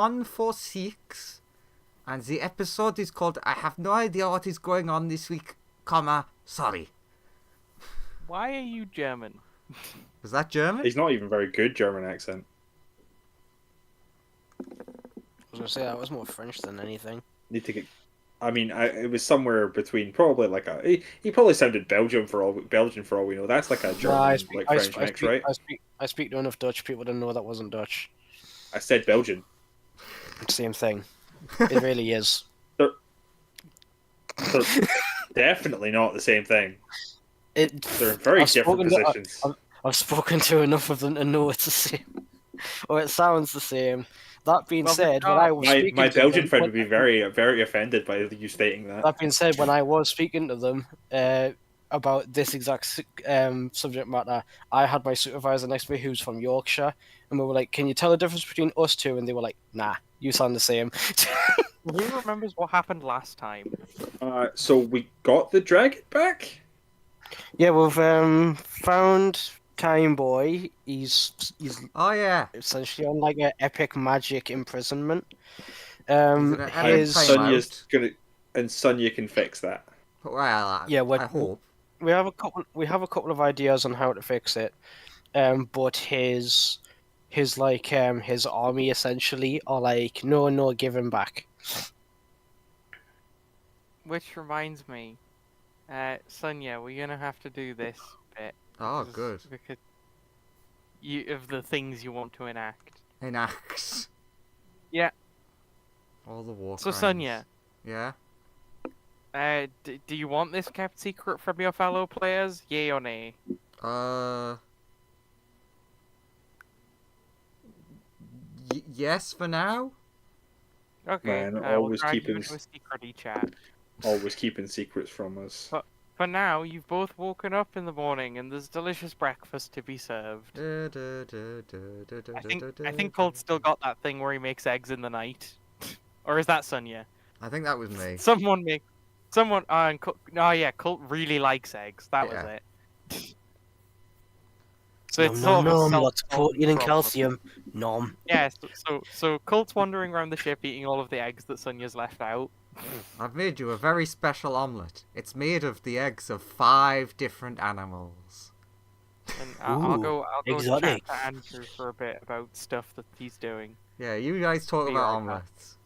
146, and the episode is called I have no idea what is going on this week, sorry. Why are you German? Was that German? He's not even very good German accent. I was gonna say that was more French than anything. Need to get. I mean, it was somewhere between probably like a. He probably sounded Belgian for all we know. That's like a German, French mix, right? I speak to enough Dutch people to know that wasn't Dutch. I said Belgian. Same thing. It really is. They're definitely not the same thing. They're in very different positions. I've spoken to enough of them to know it's the same, or it sounds the same. That being said, when I was my Belgian friend would be very, very offended by you stating that. That being said, when I was speaking to them about this exact subject matter, I had my supervisor next to me who's from Yorkshire, and we were like, "Can you tell the difference between us two?" And they were like, "Nah, you sound the same." Who remembers what happened last time? So we got the dragon back? Yeah, we've found Time Boy. He's Oh yeah, essentially on like an epic magic imprisonment. Sonya's gonna, and Sonya can fix that. Well, yeah, I hope we have a couple of ideas on how to fix it. But his army essentially are like, no, give him back. Which reminds me, Sonia, we're gonna have to do this bit. Oh, good. Because of the things you want to enact. Enacts. Yeah. All the war So crimes. Sonia, Yeah. do you want this kept secret from your fellow players? Yay or nay? Yes, for now. Okay. Man, we'll drag you into a secret chat. Always keeping secrets from us. For now, you've both woken up in the morning and there's delicious breakfast to be served. I think Colt's still got that thing where he makes eggs in the night. Or is that Sonia? I think that was me. Colt really likes eggs. That was it. So it's Nom, sort of a nom, lots of protein and self-problem. calcium. Nom. Yeah, so Colt's wandering around the ship eating all of the eggs that Sonia's left out. I've made you a very special omelette. It's made of the eggs of 5 different animals. And I'll go exotic. chat to Andrew for a bit about stuff that he's doing. Yeah, you guys talk Be about right omelettes.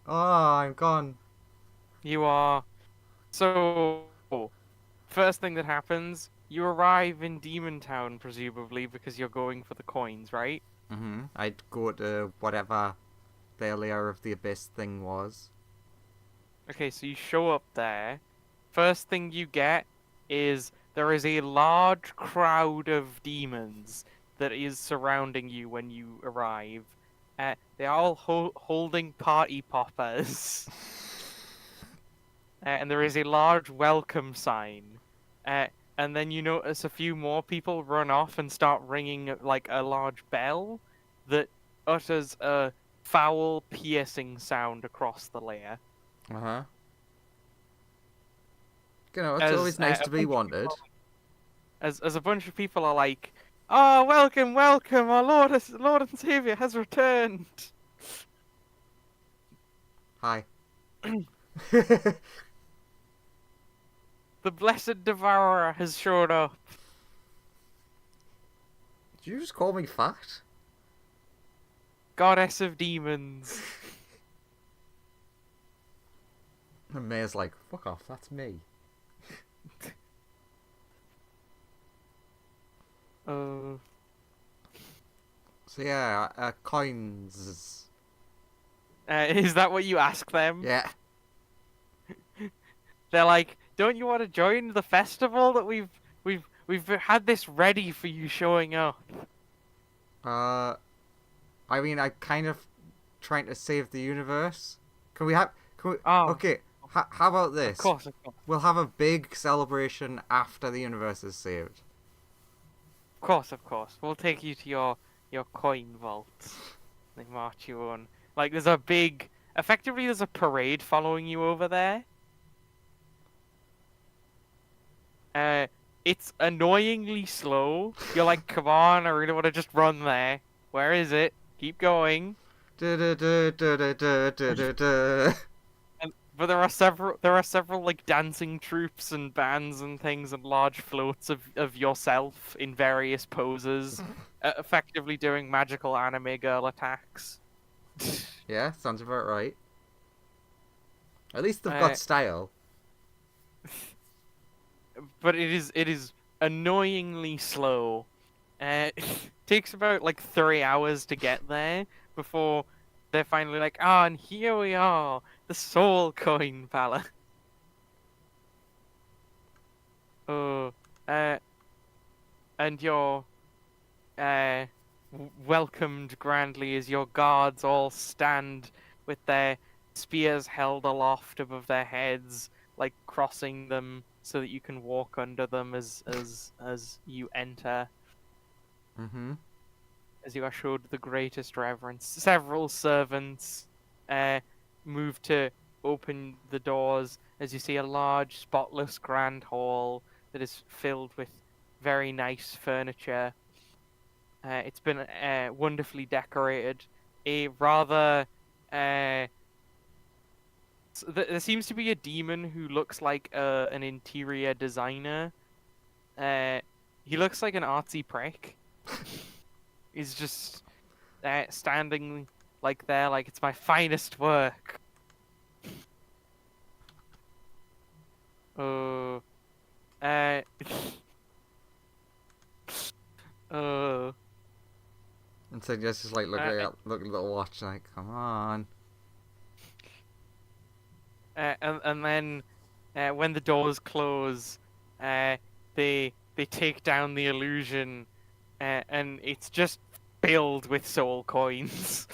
I'm gone. You are. So, first thing that happens, you arrive in Demon Town, presumably, because you're going for the coins, right? Mm-hmm. I'd go to whatever the layer of the abyss thing was. Okay, so you show up there. First thing you get is there is a large crowd of demons that is surrounding you when you arrive. They're all holding party poppers. And there is a large welcome sign. And then you notice a few more people run off and start ringing like a large bell that utters a foul, piercing sound across the layer. Uh-huh. You know, it's always nice to be wanted. As a bunch of people are like, "Oh, welcome, our Lord and Savior has returned." Hi. The blessed devourer has showed up. Did you just call me fat? Goddess of demons. And May's like, fuck off, that's me. So yeah, coins. Is that what you ask them? Yeah. They're like, "Don't you want to join the festival that we've had this ready for you showing up?" I mean, I'm kind of trying to save the universe. Can we? Okay. How about this? Of course. We'll have a big celebration after the universe is saved. Of course. We'll take you to your coin vault. They march you on. Like, there's a parade following you over there. It's annoyingly slow. You're like, come on, I really want to just run there. Where is it? Keep going. But there are several like dancing troops and bands and things and large floats of yourself in various poses, effectively doing magical anime girl attacks. Yeah, sounds about right. At least they've got style. But it is annoyingly slow. It takes about like 3 hours to get there before they're finally like, ah, and here we are, the Soul Coin Palace. Oh, and you're welcomed grandly as your guards all stand with their spears held aloft above their heads, like crossing them so that you can walk under them as you enter. Mm-hmm. As you are showed the greatest reverence. Several servants move to open the doors as you see a large, spotless grand hall that is filled with very nice furniture. It's been wonderfully decorated. A rather... there seems to be a demon who looks like an interior designer. He looks like an artsy prick. He's just standing like there, like it's my finest work. Oh, uh, oh. And so just like looking at the watch, like, come on. And then when the doors close, they take down the illusion, and it's just filled with soul coins.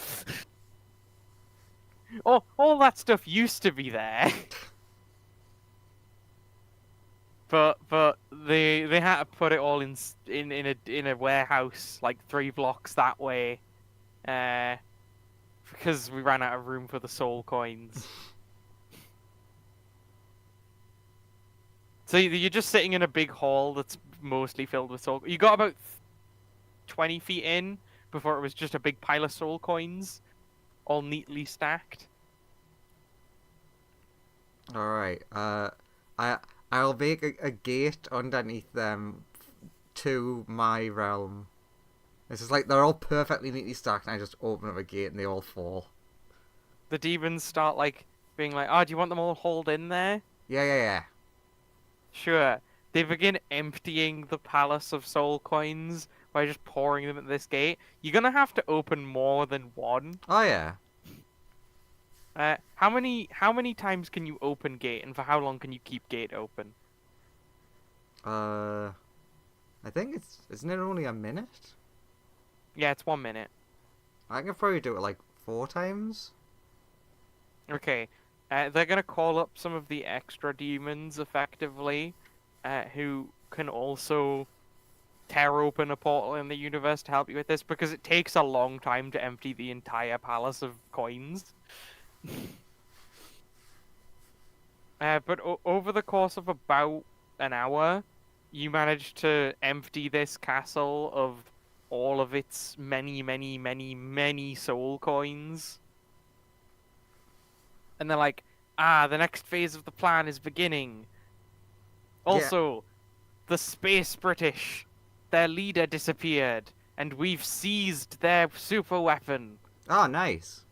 Oh, all that stuff used to be there. But they had to put it all in a warehouse like 3 blocks that way, because we ran out of room for the soul coins. So you're just sitting in a big hall that's mostly filled with soul. You got about 20 feet in before it was just a big pile of soul coins, all neatly stacked. All right. I'll make a gate underneath them to my realm. It's just like they're all perfectly neatly stacked, and I just open up a gate and they all fall. The demons start like being like, "Oh, do you want them all hauled in there?" Yeah. Sure. They begin emptying the palace of soul coins by just pouring them at this gate. You're gonna have to open more than one. Oh yeah. How many times can you open gate, and for how long can you keep gate open? I think isn't it only a minute? Yeah, it's 1 minute. I can probably do it like 4 times. Okay. They're gonna call up some of the extra demons, effectively, who can also tear open a portal in the universe to help you with this, because it takes a long time to empty the entire palace of coins. But over the course of about an hour, you manage to empty this castle of all of its many soul coins. And they're like, the next phase of the plan is beginning. Also, the Space British, their leader disappeared, and we've seized their super weapon. Oh, nice.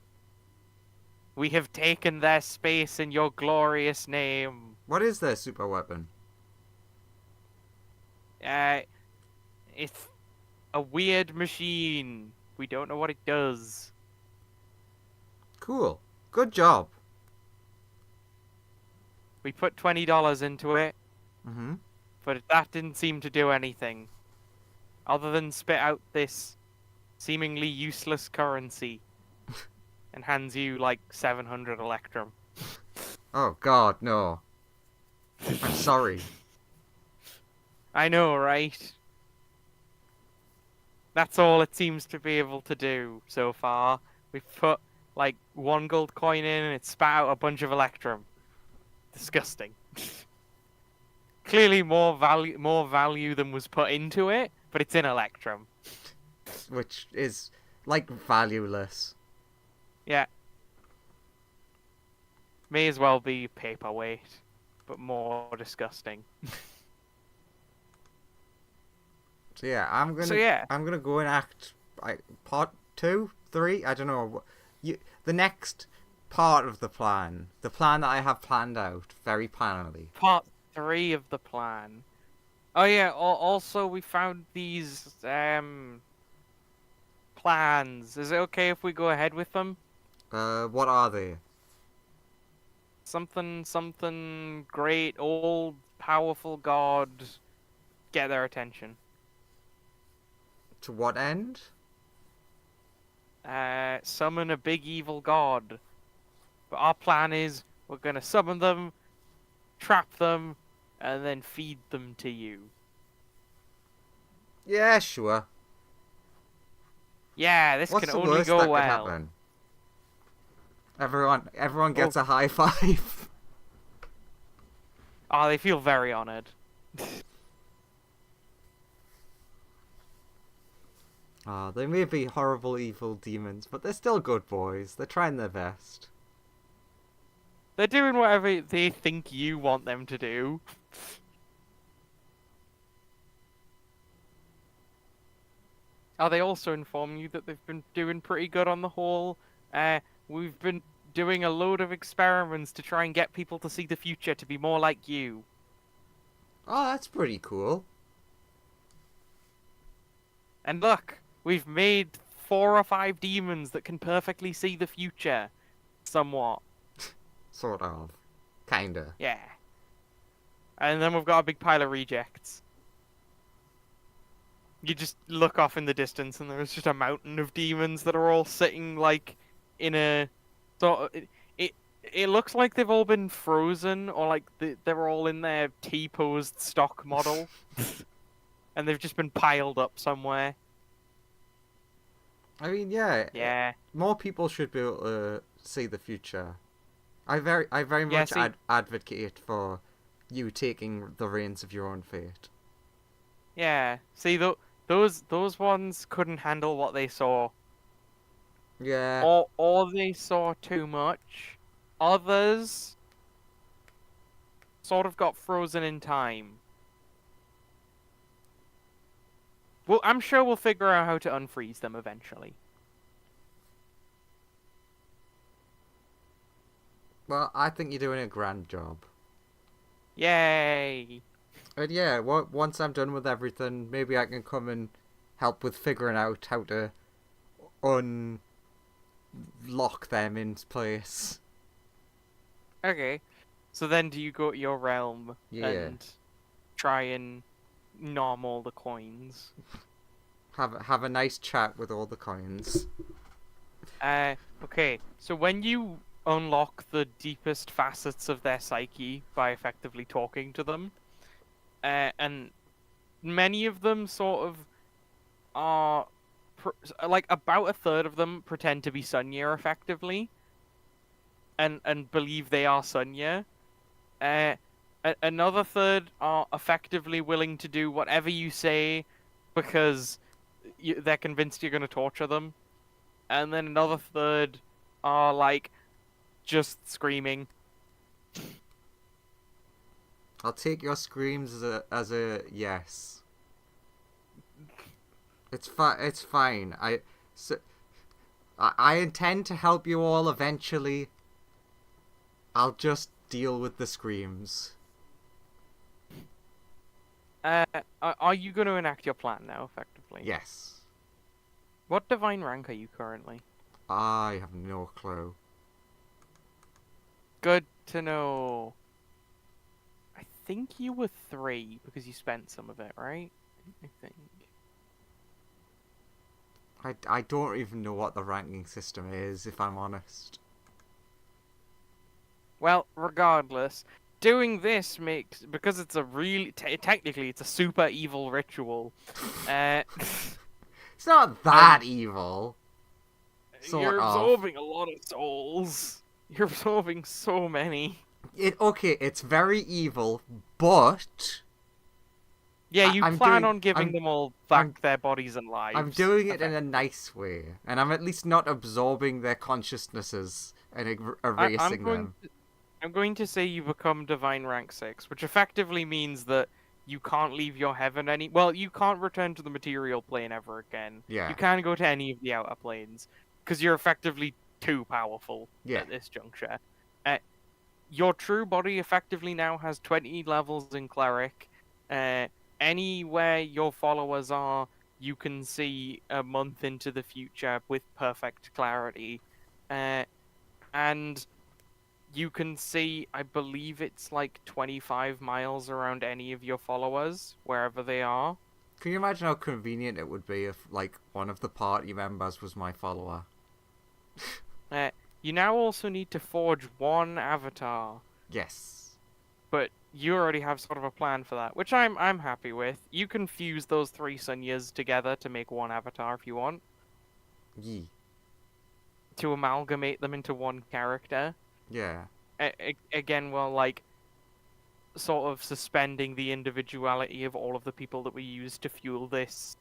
We have taken their space in your glorious name. What is their super weapon? It's a weird machine. We don't know what it does. Cool. Good job. We put $20 into it, Mm-hmm. but that didn't seem to do anything. Other than spit out this seemingly useless currency. And hands you, like, 700 Electrum. Oh, God, no. I'm sorry. I know, right? That's all it seems to be able to do so far. We've put, like, 1 gold coin in and it spat out a bunch of Electrum. Disgusting. Clearly more value than was put into it, but it's in Electrum. Which is like valueless. Yeah. May as well be paperweight, but more disgusting. So yeah, I'm gonna go and act part 2, 3. I don't know. The next part of the plan that I have planned out very plannily. Part 3 of the plan. Oh yeah. Also, we found these plans. Is it okay if we go ahead with them? What are they? Something great, old, powerful god. Get their attention. To what end? Summon a big evil god. But our plan is we're gonna summon them, trap them, and then feed them to you. Yeah, sure. Yeah, this What's can the only worst go that could well. happen? Everyone gets a high five. Oh, they feel very honored. They may be horrible evil demons, but they're still good boys. They're trying their best. They're doing whatever they think you want them to do. They also inform you that they've been doing pretty good on the whole? We've been doing a load of experiments to try and get people to see the future to be more like you. Oh, that's pretty cool. And look, we've made 4 or 5 demons that can perfectly see the future. Somewhat. Sort of. Kinda. Yeah. And then we've got a big pile of rejects. You just look off in the distance and there's just a mountain of demons that are all sitting like in a sort of, it looks like they've all been frozen or like they're all in their T-posed stock model. And they've just been piled up somewhere. I mean, yeah. Yeah. More people should be able to see the future. I very Yeah, much see- advocate for you taking the reins of your own fate. Yeah. See, those ones couldn't handle what they saw. Yeah. Or they saw too much. Others sort of got frozen in time. Well, I'm sure we'll figure out how to unfreeze them eventually. Well, I think you're doing a grand job. Yay! And yeah, once I'm done with everything, maybe I can come and help with figuring out how to unlock them in place. Okay. So then do you go to your realm Yeah. and try and nom all the coins? Have a nice chat with all the coins. Okay. So when you unlock the deepest facets of their psyche by effectively talking to them, and many of them sort of are like about a third of them pretend to be Sunya effectively, and believe they are Sunya. Another third are effectively willing to do whatever you say because they're convinced you're going to torture them, and then another third are like just screaming. I'll take your screams as a yes. It's fine. I intend to help you all eventually. I'll just deal with the screams. Are you going to enact your plan now, effectively? Yes. What divine rank are you currently? I have no clue. Good to know. I think you were 3 because you spent some of it, right? I think. I don't even know what the ranking system is, if I'm honest. Well, regardless, doing this makes because it's a really technically it's a super evil ritual. It's not that evil. You're absorbing a lot of souls. You're absorbing so many. Okay, it's very evil, but Yeah, you I'm plan doing- on giving I'm- them all I'm- back their bodies and lives. I'm doing it in a nice way, and I'm at least not absorbing their consciousnesses and erasing them. I'm going to say you become Divine Rank 6, which effectively means that you can't leave your heaven well, you can't return to the material plane ever again. Yeah. You can't go to any of the outer planes, because you're effectively too powerful Yeah. at this juncture. Your true body effectively now has 20 levels in Cleric. Anywhere your followers are, you can see a month into the future with perfect clarity. And you can see, I believe it's like 25 miles around any of your followers, wherever they are. Can you imagine how convenient it would be if, like, one of the party members was my follower? You now also need to forge one avatar, Yes. but you already have sort of a plan for that, which I'm happy with. You can fuse those 3 Sunyas together to make one avatar if you want, Yee. to amalgamate them into one character. Yeah. Again, well, like, sort of suspending the individuality of all of the people that we use to fuel this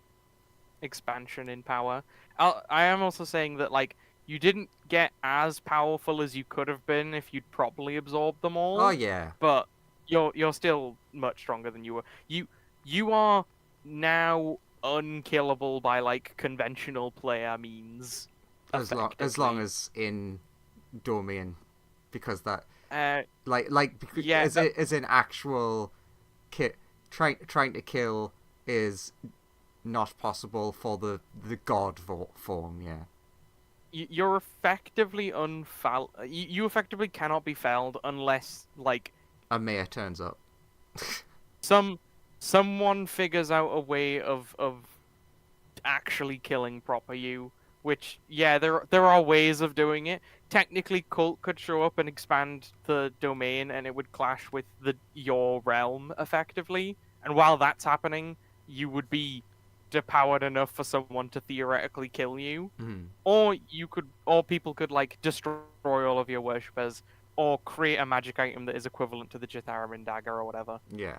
expansion in power. I am also saying that, like, you didn't get as powerful as you could have been if you'd properly absorbed them all. Oh, yeah. But you're still much stronger than you were. You are now unkillable by, like, conventional player means. As long effectively. as in domain, because that Uh, because Yeah, as in actual trying to kill is not possible for the god form. Yeah. you're effectively you effectively cannot be felled unless, like, A mayor turns up. someone figures out a way of actually killing proper you. Which, yeah, there are ways of doing it. Technically, Cult could show up and expand the domain, and it would clash with your realm effectively. And while that's happening, you would be depowered enough for someone to theoretically kill you. Mm. Or people could, like, destroy all of your worshippers, or create a magic item that is equivalent to the Jitharamin dagger or whatever. Yeah.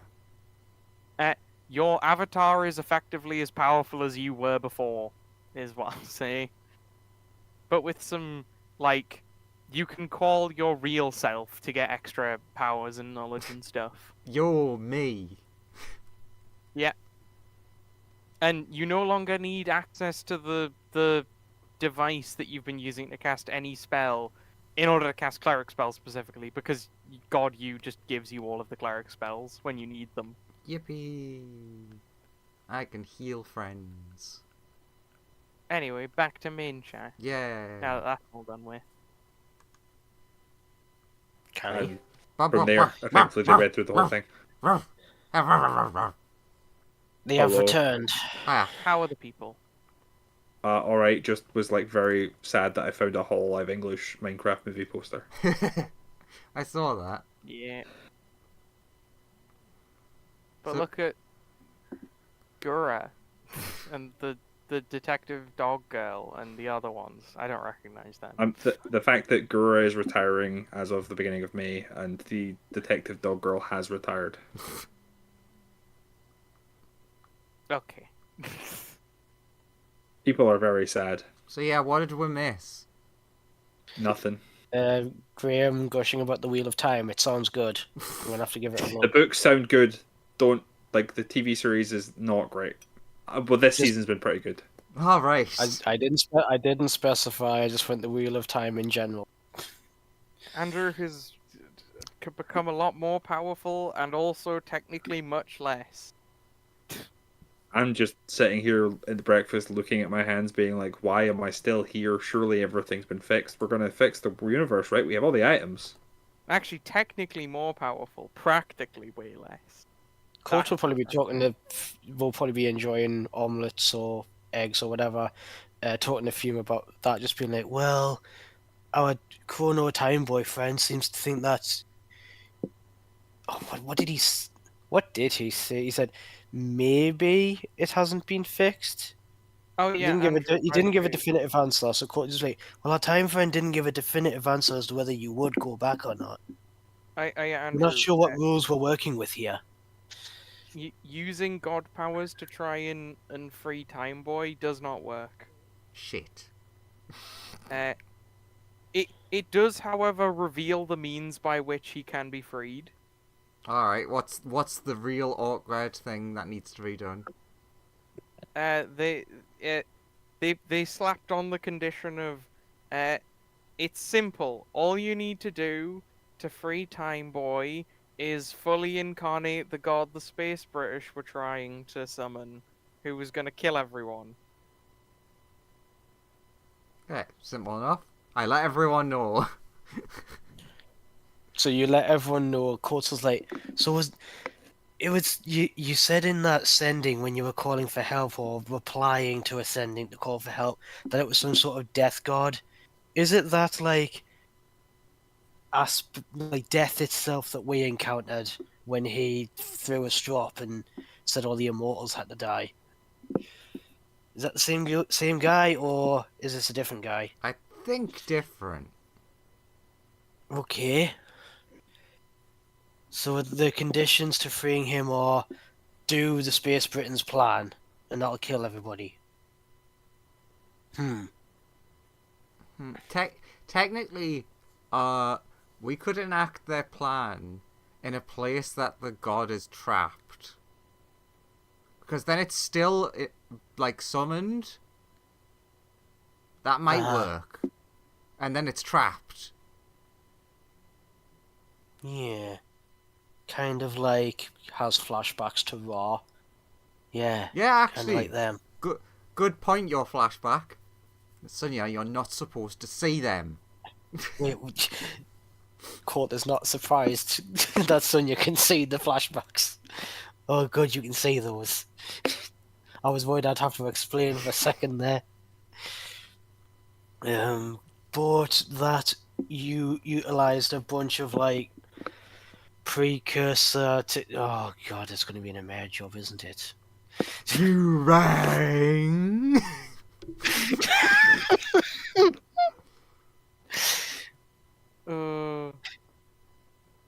Your avatar is effectively as powerful as you were before, is what I'll say. But with some, like, you can call your real self to get extra powers and knowledge and stuff. You're me. And you no longer need access to the device that you've been using to cast any spell in order to cast cleric spells specifically, because God, you just gives you all of the cleric spells when you need them. Yippee! I can heal friends. Anyway, back to main chat. Yeah. Now that that's all done with. Can From there, I thankfully just read through the whole thing. they have Hello. returned. Ah. How are the people? Alright, just was like very sad that I found a whole live English Minecraft movie poster. I saw that. Yeah. But So- look at Gura and the detective dog girl and the other ones. I don't recognize them. The fact that Gura is retiring as of the beginning of May, and the detective dog girl has retired. Okay. People are very sad. So yeah, what did we miss? Nothing. Graham gushing about the Wheel of Time. It sounds good. I'm gonna have to give it a The look. books sound good. Don't like the TV series is not great. But this Just- season's been pretty good. All right. I didn't specify. I just went the Wheel of Time in general. Andrew has could become a lot more powerful and also technically much less. I'm just sitting here at the breakfast looking at my hands being like, why am I still here? Surely everything's been fixed. We're going to fix the universe, right? We have all the items. Actually, technically more powerful, practically way less. Colt will probably be will probably be enjoying omelets or eggs or whatever, talking to Fume about that, just being like, well, our Chrono Time boyfriend seems to think that's... Oh, what did he say? He said, maybe it hasn't been fixed. Oh He yeah, didn't give Andrew, he didn't give a right. definitive answer, so Colt just like, well, our time friend didn't give a definitive answer as to whether you would go back or not. Andrew, We're not sure what rules we're working with here. using god powers to try and free Time Boy does not work. Shit. Uh, it does, however, reveal the means by which he can be freed. Alright, what's the real awkward thing that needs to be done? Uh, they uh, they slapped on the condition of, it's simple. All you need to do to free Time Boy is fully incarnate the god the Space British were trying to summon, who was gonna kill everyone. Yeah, simple enough. I let everyone know. So you let everyone know. Coates was like, so was it was you? You said in that sending when you were calling for help or replying to a sending to call for help that it was some sort of death god. Is it that like like death itself that we encountered when he threw a straw up and said all the immortals had to die? Is that the same guy or is this a different guy? I think different. Okay. So the conditions to freeing him are do the Space Britain's plan, and that'll kill everybody. Technically, we could enact their plan in a place that the god is trapped. Because then it's still, like, summoned. That might work. And then it's trapped. Yeah. Kind of like has flashbacks to Raw. Yeah. Yeah, Kind of actually. like them. Good point, your flashback. Sonia, you're not supposed to see them. Wait, Court is not surprised that Sonya can see the flashbacks. Oh, good, you can see those. I was worried I'd have to explain for a second there. But that you utilized a bunch of like precursor to. Oh god, it's going to be an mare job, isn't it? You rang.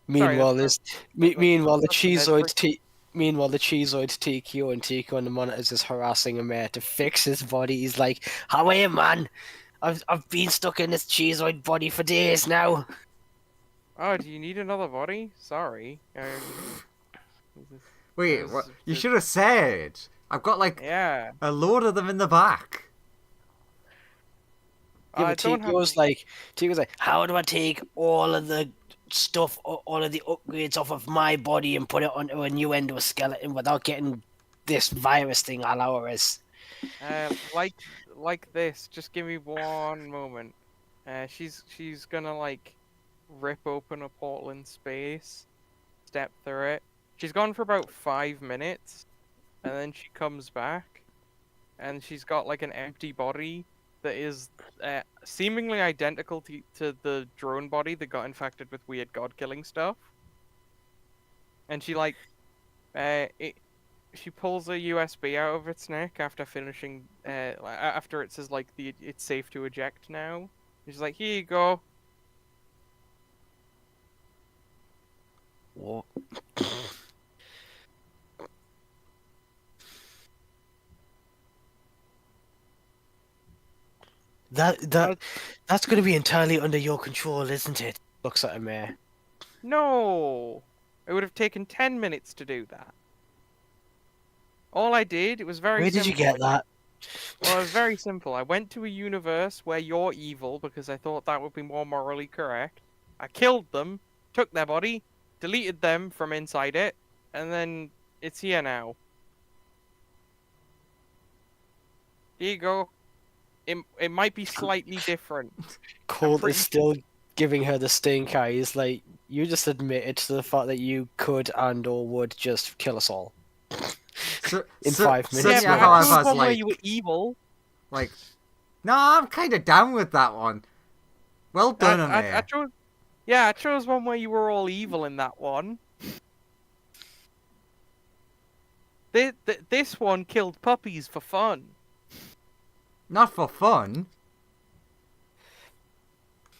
Meanwhile, that's meanwhile the that's the head cheezoid meanwhile the cheezoid TQ and TQ on the monitors is harassing a mayor to fix his body. He's like, "How are you, man? I've been stuck in this cheezoid body for days now." Oh, do you need another body? Sorry. Wait, what? You should have said. I've got like Yeah. a load of them in the back. Yeah, I but don't have. TQ's like, "How do I take all of the stuff, all of the upgrades off of my body and put it onto a new endoskeleton without getting this virus thing all over us?" Like this. Just give me one moment. She's gonna like rip open a portal in space, step through it. She's gone for about 5 minutes, and then she comes back, and she's got like an empty body that is seemingly identical to the drone body that got infected with weird god-killing stuff. And she like, she pulls a USB out of its neck after finishing, after it says like it's safe to eject now. She's like, here you go. What? That's going to be entirely under your control, isn't it? Looks at a mayor. No, it would have taken 10 minutes to do that. All I did, it was very Where simple. did you get that? Well, it was very simple. I went to a universe where you're evil because I thought that would be more morally correct. I killed them, took their body, deleted them from inside it, and then it's here now. Here you go. It might be slightly different. Colt pretty is still giving her the stink eye. He's like, you just admitted to the fact that you could and or would just kill us all. In 5 minutes. Sonia, Yeah, but however, I chose is one where like, you were evil. like, no, I'm kind of down with that one. Well done, I chose. Yeah, I chose one where you were all evil in that one. This one killed puppies for fun. Not for fun.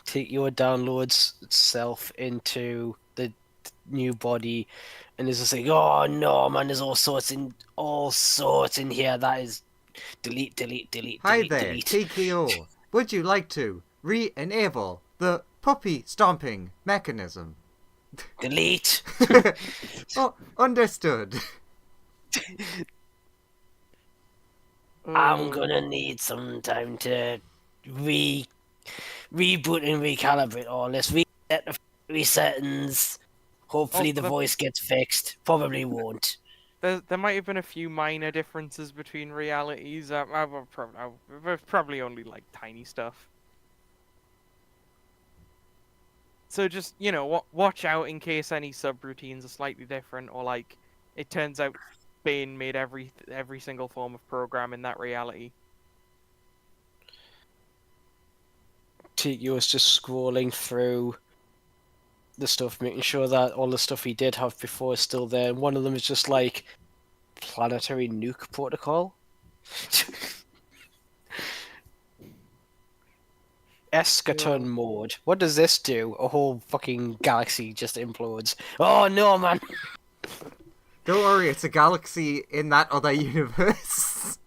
Take your downloads itself into the new body, and it's just like, oh no, man, there's all sorts in here. That is delete, delete, delete, Hi delete, there, delete. TKO. Would you like to re-enable the puppy stomping mechanism? Delete. Oh, understood. I'm Oh, gonna need some time to reboot and recalibrate all this. Reset the settings. Hopefully the the, voice gets fixed. Probably won't. there might have been a few minor differences between realities. Probably only like tiny stuff. So just watch out in case any subroutines are slightly different, or like it turns out Bane made every single form of program in that reality. TQ is just scrolling through the stuff, making sure that all the stuff he did have before is still there. And one of them is just like planetary nuke protocol. Eschaton mode. What does this do? A whole fucking galaxy just implodes. Oh no, man! Don't worry, it's a galaxy in that other universe.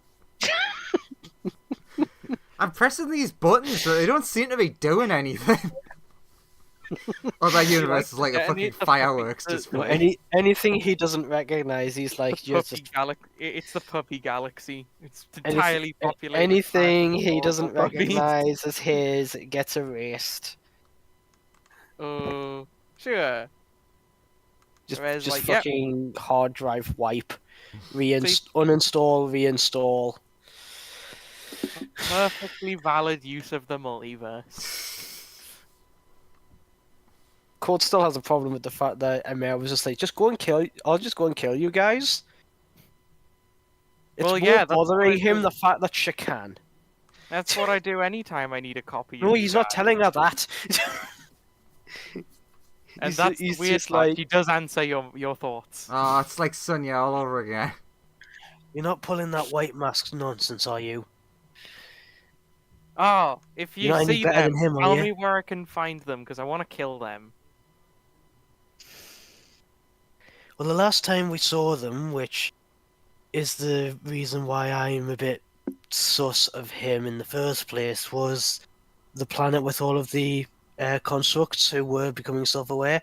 I'm pressing these buttons, but they don't seem to be doing anything. Other universe is like a fucking fireworks display. Anything he doesn't recognize, he's like It's the puppy galaxy. It's entirely populated. Anything he doesn't puppies. recognize as his gets erased. Oh, sure. Just like, fucking hard drive wipe, uninstall, reinstall. Perfectly valid use of the multiverse. Cold still has a problem with the fact that Emir was just like, I'll just go and kill you guys. It's Well, more yeah, that's what bothering I him do. the fact that she can. That's what I do anytime I need a copy. No, of he's you not guys. telling her that. And that's the weird just part. like, He does answer your thoughts. Oh, it's like Sonya all over again. you're not pulling that white mask nonsense, are you? Oh, if you You're not any see better them, than him, are tell you? me where I can find them, because I want to kill them. Well, the last time we saw them, which is the reason why I'm a bit sus of him in the first place, was the planet with all of the constructs who were becoming self-aware.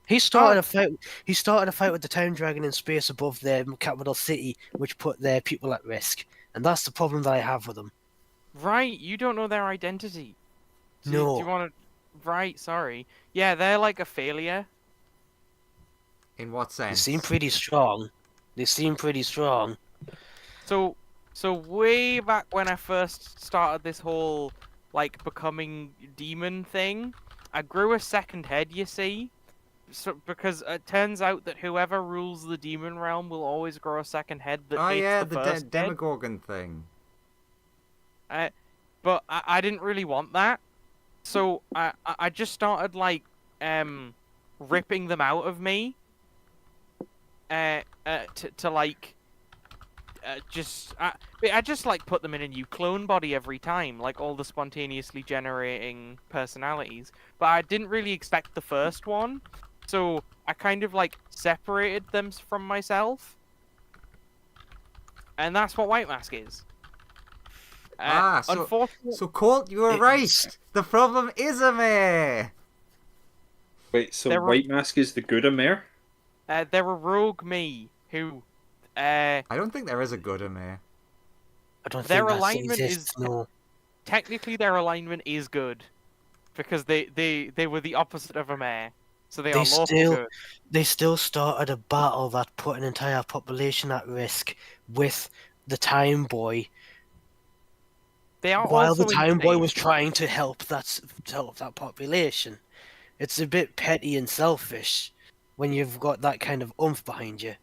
He started a fight. He started a fight with the Time Dragon in space above their capital city, which put their people at risk, and that's the problem that I have with him. Right, you don't know their identity. Do No. you want to... Right, sorry. Yeah, they're like a failure. In what They sense? seem pretty strong. So way back when I first started this whole, like, becoming demon thing, I grew a second head, you see? So, because it turns out that whoever rules the demon realm will always grow a second head that Oh hates yeah, the the first head. Demogorgon thing. But I didn't really want that. So I just started, like, ripping them out of me. To like... I just like put them in a new clone body every time, like all the spontaneously generating personalities. But I didn't really expect the first one, so I kind of like separated them from myself, and that's what White Mask is. Unfortunately, So Colt, you were right. The problem is a mare. Wait, so White Mask is the good Amir? they're a rogue me who. I don't think there is a good mare. I don't Their think that alignment exists. is No. technically their alignment is good, because they were the opposite of a mare, so they are lawful good. They still started a battle that put an entire population at risk with the Time Boy. They are While also the Time Boy insane. was trying to help that population. It's a bit petty and selfish when you've got that kind of oomph behind you.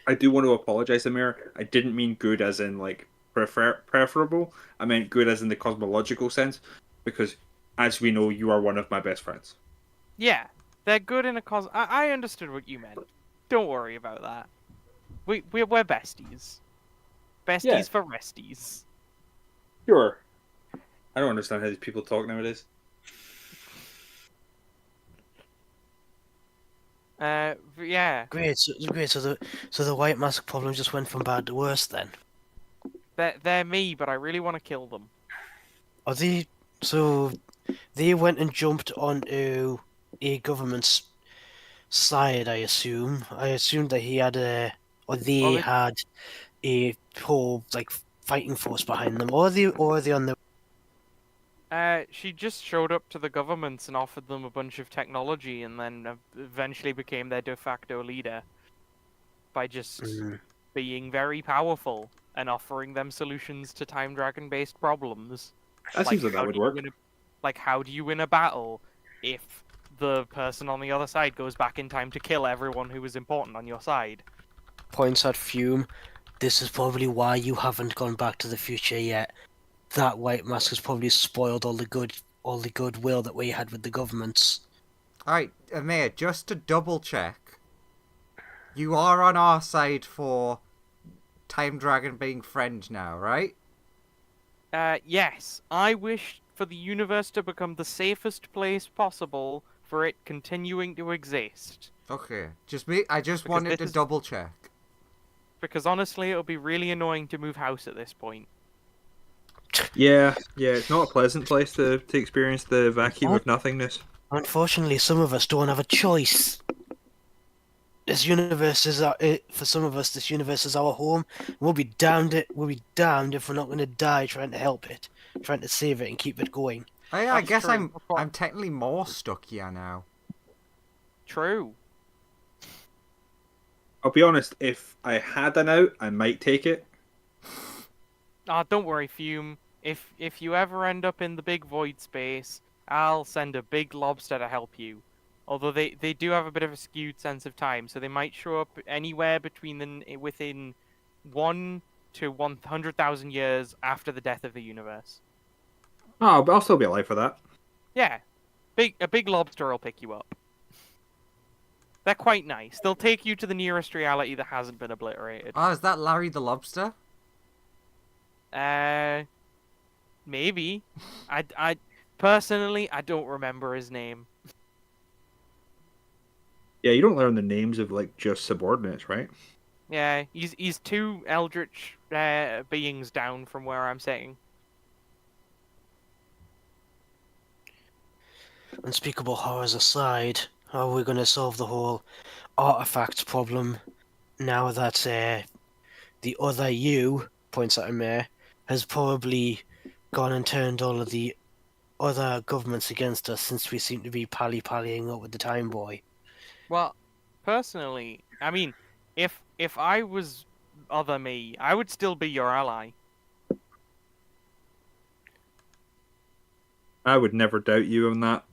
I do want to apologize, Amir. I didn't mean good as in like preferable. I meant good as in the cosmological sense, because as we know, you are one of my best friends. Yeah, they're good in a cos. I understood what you meant. Don't worry about that. We're besties. Besties Yeah. for resties. Sure. I don't understand how these people talk nowadays. Yeah, Great, so the white mask problem just went from bad to worse then. they're me, but I really want to kill them. Are they so they went and jumped onto a government's side, I assume. I assumed that he had Well, they had a whole like fighting force behind them, or are they on the she just showed up to the governments and offered them a bunch of technology, and then eventually became their de facto leader by just Mm. being very powerful and offering them solutions to time dragon based problems. That seems like that how would do you work. win a, like how do you win a battle if the person on the other side goes back in time to kill everyone who was important on your side? points at Fume? This is probably why you haven't gone back to the future yet. That white mask has probably spoiled all the goodwill that we had with the governments. Alright, Amir, just to double check, you are on our side for Time Dragon being friend now, right? Yes, I wish for the universe to become the safest place possible for it continuing to exist. Okay, I just Because wanted this to is- double check. Because honestly, it'll be really annoying to move house at this point. Yeah, it's not a pleasant place to experience the vacuum of nothingness. Unfortunately, some of us don't have a choice. This universe is for some of us. This universe is our home. We'll be damned. We'll be damned if we're not going to die trying to help it, trying to save it and keep it going. Oh yeah, I That's guess true. I'm technically more stuck here now. True. I'll be honest, if I had an out, I might take it. Ah, don't worry, Fume. If you ever end up in the big void space, I'll send a big lobster to help you. Although they do have a bit of a skewed sense of time, so they might show up anywhere within 1 to 100,000 years after the death of the universe. Oh, but I'll still be alive for that. Yeah, a big lobster will pick you up. They're quite nice. They'll take you to the nearest reality that hasn't been obliterated. Oh, is that Larry the Lobster? Maybe. I personally I don't remember his name. Yeah, you don't learn the names of like just subordinates, right? Yeah, he's two eldritch beings down from where I'm sitting. Unspeakable horrors aside, how are we going to solve the whole artifact problem now that the other you, points at Amir, has probably gone and turned all of the other governments against us since we seem to be pallying up with the Time Boy? Well, personally, I mean, if I was other me, I would still be your ally. I would never doubt you on that.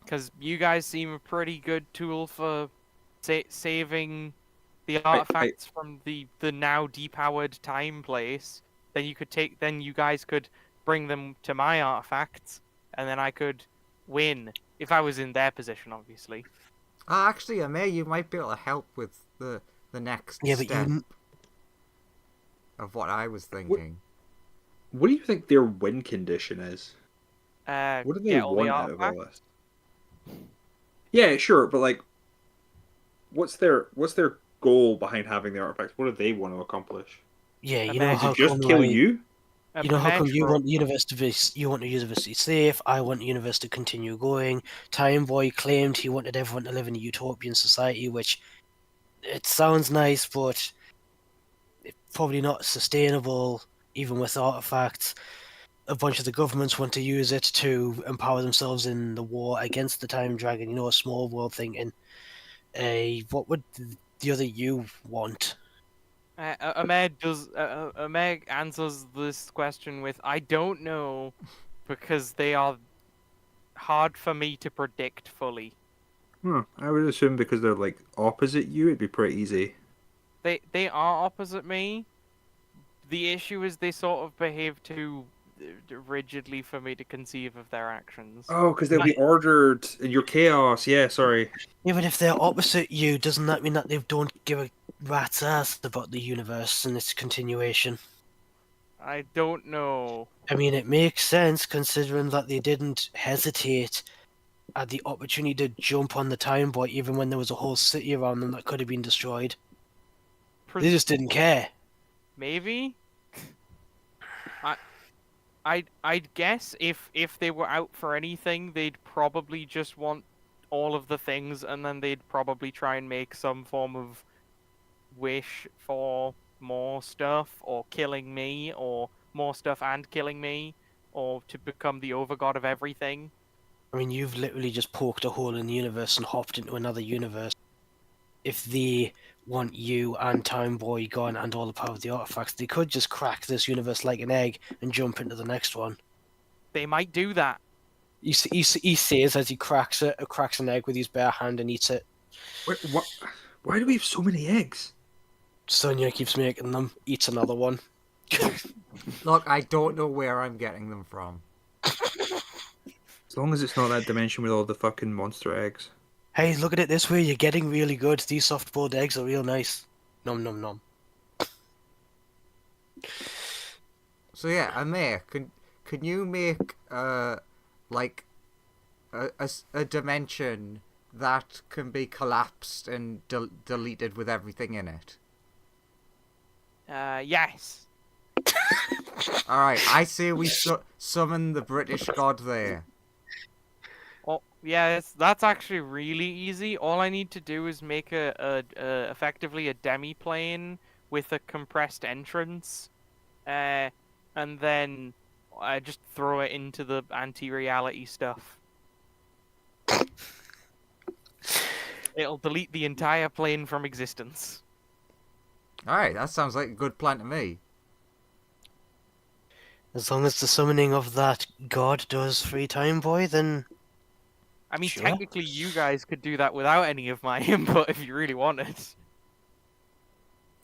Because you guys seem a pretty good tool for saving the artifacts from the now depowered time place. Then you guys could bring them to my artifacts, and then I could win if I was in their position, obviously. Actually, Amir, you might be able to help with the next Yeah, but step you of what I was thinking. What do you think their win condition is? What do they Get all the want out of all artifacts. this? Yeah, sure, but like, what's their goal behind having the artifacts? What do they want to accomplish? yeah, you And know then how To just come kill like, you? you know how come you Metro- want the universe to be safe? I want the universe to continue going. Time Boy claimed he wanted everyone to live in a utopian society, which it sounds nice, but it's probably not sustainable, even with artifacts. A bunch of the governments want to use it to empower themselves in the war against the Time Dragon. You know, a small world thinking. What would the other you want? Ahmed answers this question with, I don't know, because they are hard for me to predict fully. I would assume because they're like opposite you, it'd be pretty easy. They are opposite me. The issue is they sort of behave too rigidly for me to conceive of their actions. Oh, because they'll be ordered in your chaos. Yeah, sorry. Yeah, but if they're opposite you, doesn't that mean that they don't give a rat's ass about the universe and its continuation? I don't know. I mean, it makes sense considering that they didn't hesitate at the opportunity to jump on the Time Boy even when there was a whole city around them that could have been destroyed. They just didn't care. Maybe. I'd guess if they were out for anything, they'd probably just want all of the things, and then they'd probably try and make some form of wish for more stuff, or killing me, or more stuff and killing me, or to become the overgod of everything. I mean, you've literally just poked a hole in the universe and hopped into another universe. If they want you and Time Boy gone and all the power of the artifacts, they could just crack this universe like an egg and jump into the next one. They might do that. He says as he cracks an egg with his bare hand and eats it. Wait, what? Why do we have so many eggs? Sonia keeps making them, eats another one. Look, I don't know where I'm getting them from. As long as it's not that dimension with all the fucking monster eggs. Hey, look at it this way, you're getting really good. These soft-boiled eggs are real nice. Nom nom nom. So yeah, Amir, can you make like a dimension that can be collapsed and deleted with everything in it? Yes. All right, I say we summon the British god there. Oh, yeah, that's actually really easy. All I need to do is make effectively a demi-plane with a compressed entrance, and then I just throw it into the anti-reality stuff. It'll delete the entire plane from existence. All right, that sounds like a good plan to me. As long as the summoning of that god does free Time Boy, then I mean, Sure. technically, you guys could do that without any of my input if you really wanted.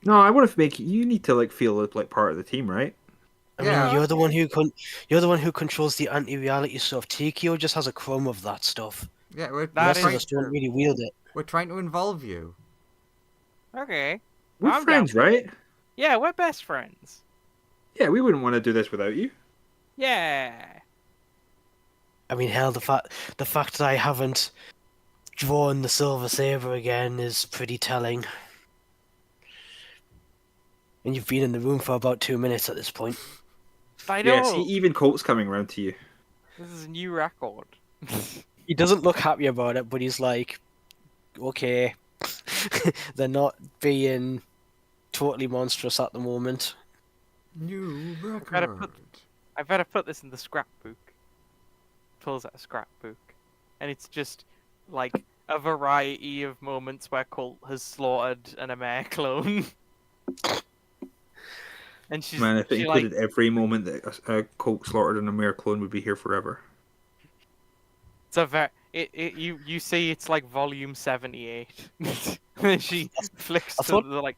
No, I want to make you need to like feel like part of the team, right? I Yeah, mean, you're the one who controls the anti-reality stuff. Tikio just has a crumb of that stuff. Yeah, The That rest of is us don't true. really wield it. we're trying to involve you. Okay. We're I'm friends, down. right? Yeah, we're best friends. Yeah, we wouldn't want to do this without you. Yeah. I mean, hell, the fact that I haven't drawn the Silver Saber again is pretty telling. And you've been in the room for about 2 minutes at this point. I know. Yeah, see, even Colt's coming round to you. This is a new record. He doesn't look happy about it, but he's like, okay. They're not being totally monstrous at the moment. New Gotta record. I better put this in the scrapbook. Pulls out a scrapbook. And it's just, like, a variety of moments where Colt has slaughtered an Amare clone. And Man, if it she included every moment that a Colt slaughtered an Amir clone would be here forever. it's a you see it's like volume 78. And she flicks I to thought-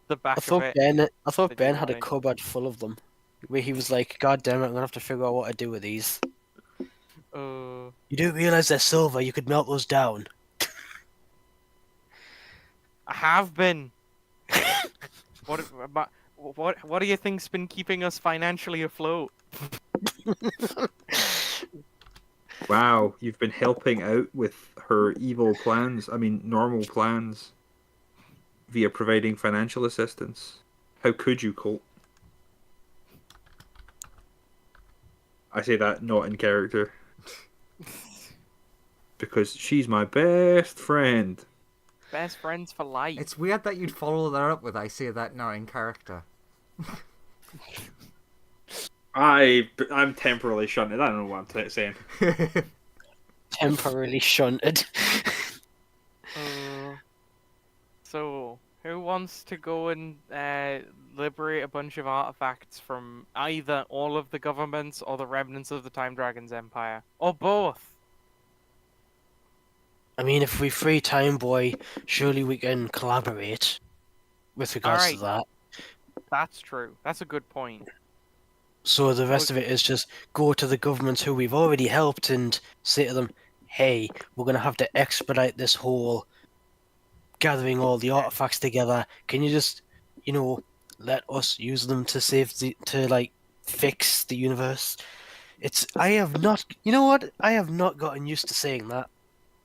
the back I thought of it. Ben do had a I? cupboard full of them, where he was like, "God damn it, I'm gonna have to figure out what to do with these." You You do realize they're silver? You could melt those down. I have been. What do you think's been keeping us financially afloat? Wow, you've been helping out with her evil plans. I mean, normal plans. Via providing financial assistance. How could you, Colt? I say that not in character. Because she's my best friend. Best friends for life. It's weird that you'd follow that up with "I say that not in character." I'm temporarily shunted. I don't know what I'm saying. Temporarily shunted. So, who wants to go and liberate a bunch of artifacts from either all of the governments or the remnants of the Time Dragon's Empire? Or both? I mean, if we free Time Boy, surely we can collaborate with regards to that. That's true. That's a good point. So the rest of it is just go to the governments who we've already helped and say to them, hey, we're going to have to expedite this whole gathering all the artifacts together. Can you just, let us use them to fix the universe. I have not. You know what? I have not gotten used to saying that.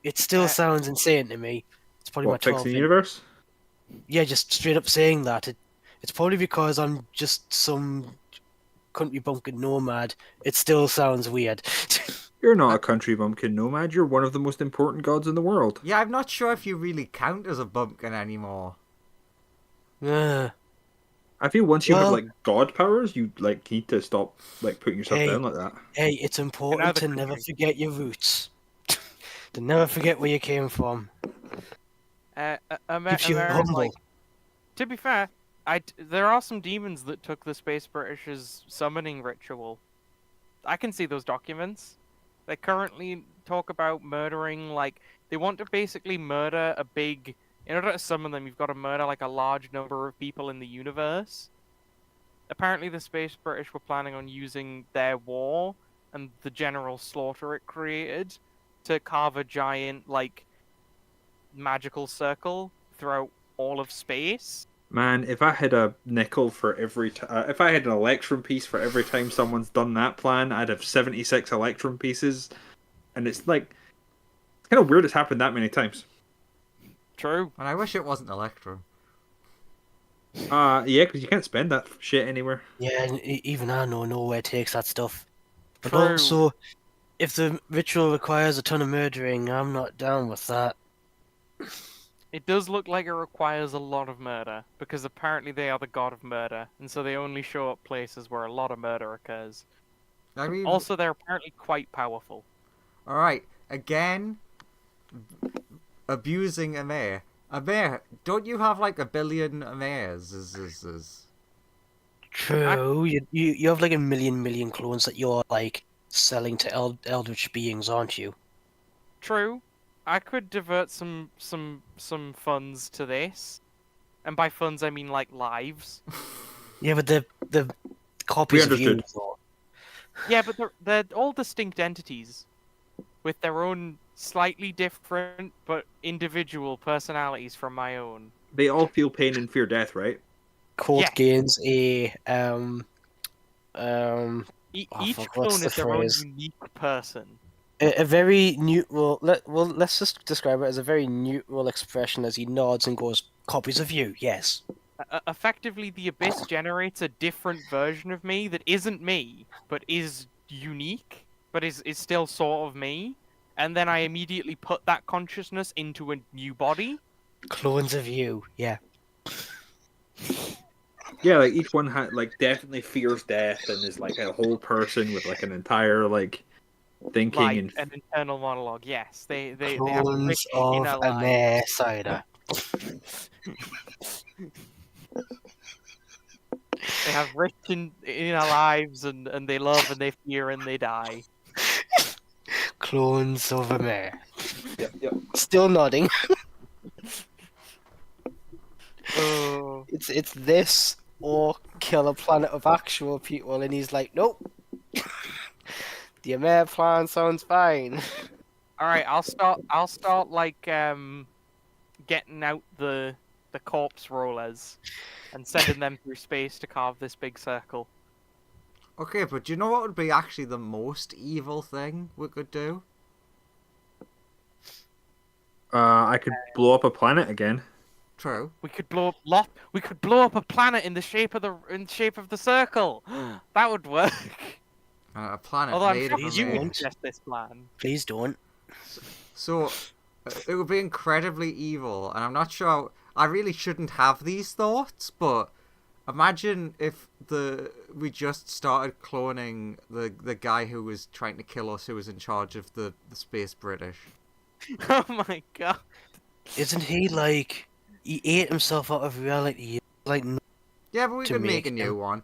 It still Uh, sounds insane to me. It's probably my What, fix 12th. the universe? Yeah, just straight up saying that. It's probably because I'm just some country bumpkin nomad. It still sounds weird. You're not a country bumpkin nomad. You're one of the most important gods in the world. Yeah, I'm not sure if you really count as a bumpkin anymore. Uh, I feel once you have Well- like god powers, you like need to stop like putting yourself Hey. down like that. hey, it's important other to never countries. forget your roots. To never forget where you came from. Keeps you America, humble. like, to be fair, there are some demons that took the Space British's summoning ritual. I can see those documents. They currently talk about murdering, like, they want to basically murder a big. In order to summon them, you've got to murder, like, a large number of people in the universe. Apparently, the Space British were planning on using their war and the general slaughter it created to carve a giant, like, magical circle throughout all of space. Man, if I had a nickel for every if I had an electrum piece for every time someone's done that plan, I'd have 76 electrum pieces. And it's like it's kind of weird it's happened that many times. True. And I wish it wasn't Electrum. Yeah, because you can't spend that shit anywhere. Yeah, and even I know where it takes that stuff. But True. also, if the ritual requires a ton of murdering, I'm not down with that. It does look like it requires a lot of murder, because apparently they are the god of murder, and so they only show up places where a lot of murder occurs. I mean, Also, they're apparently quite powerful. alright, again, abusing a mayor. A mayor, don't you have like 1 billion mayors? True, you have like a million clones that you're like selling to eldritch beings, aren't you? True. I could divert some funds to this, and by funds I mean like lives. Yeah, but the copies of you. understood. Though. Yeah, but they're all distinct entities, with their own slightly different but individual personalities from my own. They all feel pain and fear death, right? Court Yeah. gains a Each fuck, what's clone the is their own phrase? unique person. a very neutral. Let's just describe it as a very neutral expression as he nods and goes, "Copies of you, yes." Effectively, the Abyss generates a different version of me that isn't me, but is unique, but is still sort of me. And then I immediately put that consciousness into a new body. Clones of you, yeah. Yeah, like each one like definitely fears death and is like a whole person with like an entire like thinking Like and an internal monologue, yes. They have Clones rich of inner a lives. mare cider. They have rich inner lives, and they love and they fear and they die. Clones of a mare. yep. Still nodding. Oh. It's this or kill a planet of actual people, and he's like, nope. The Amer plan sounds fine. All right, I'll start like getting out the corpse rollers and sending them through space to carve this big circle. Okay, but do you know what would be actually the most evil thing we could do? I could blow up a planet again. True. We could blow up a planet in the shape of the circle. That would work. A planet Although I'm made sure of a you mare. would suggest this plan. Please don't. So, it would be incredibly evil, and I'm not sure. I really shouldn't have these thoughts, but imagine if we just started cloning the guy who was trying to kill us, who was in charge of the Space British. Oh my god. Isn't he like he ate himself out of reality? Like Yeah, but we To could make a make new him. one.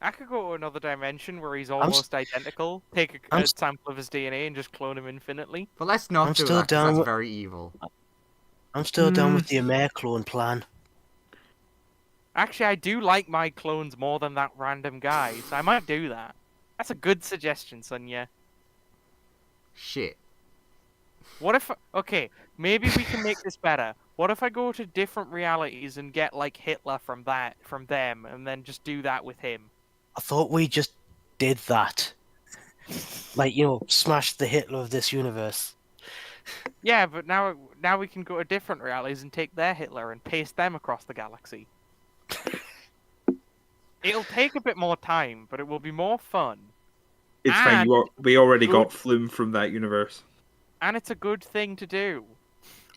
I could go to another dimension where he's almost identical. Take I'm a s- sample of his DNA and just clone him infinitely. But let's not I'm do still that, 'cause down that's with- very evil. I'm still down with the Amer clone plan. Actually, I do like my clones more than that random guy, so I might do that. That's a good suggestion, Sonia. Shit. What if... Okay, maybe we can make this better. What if I go to different realities and get, like, Hitler from them, and then just do that with him? I thought we just did that. Like, smashed the Hitler of this universe. Yeah, but now we can go to different realities and take their Hitler and paste them across the galaxy. It'll take a bit more time, but it will be more fun. It's fine. And We already good, got Flume from that universe. and it's a good thing to do.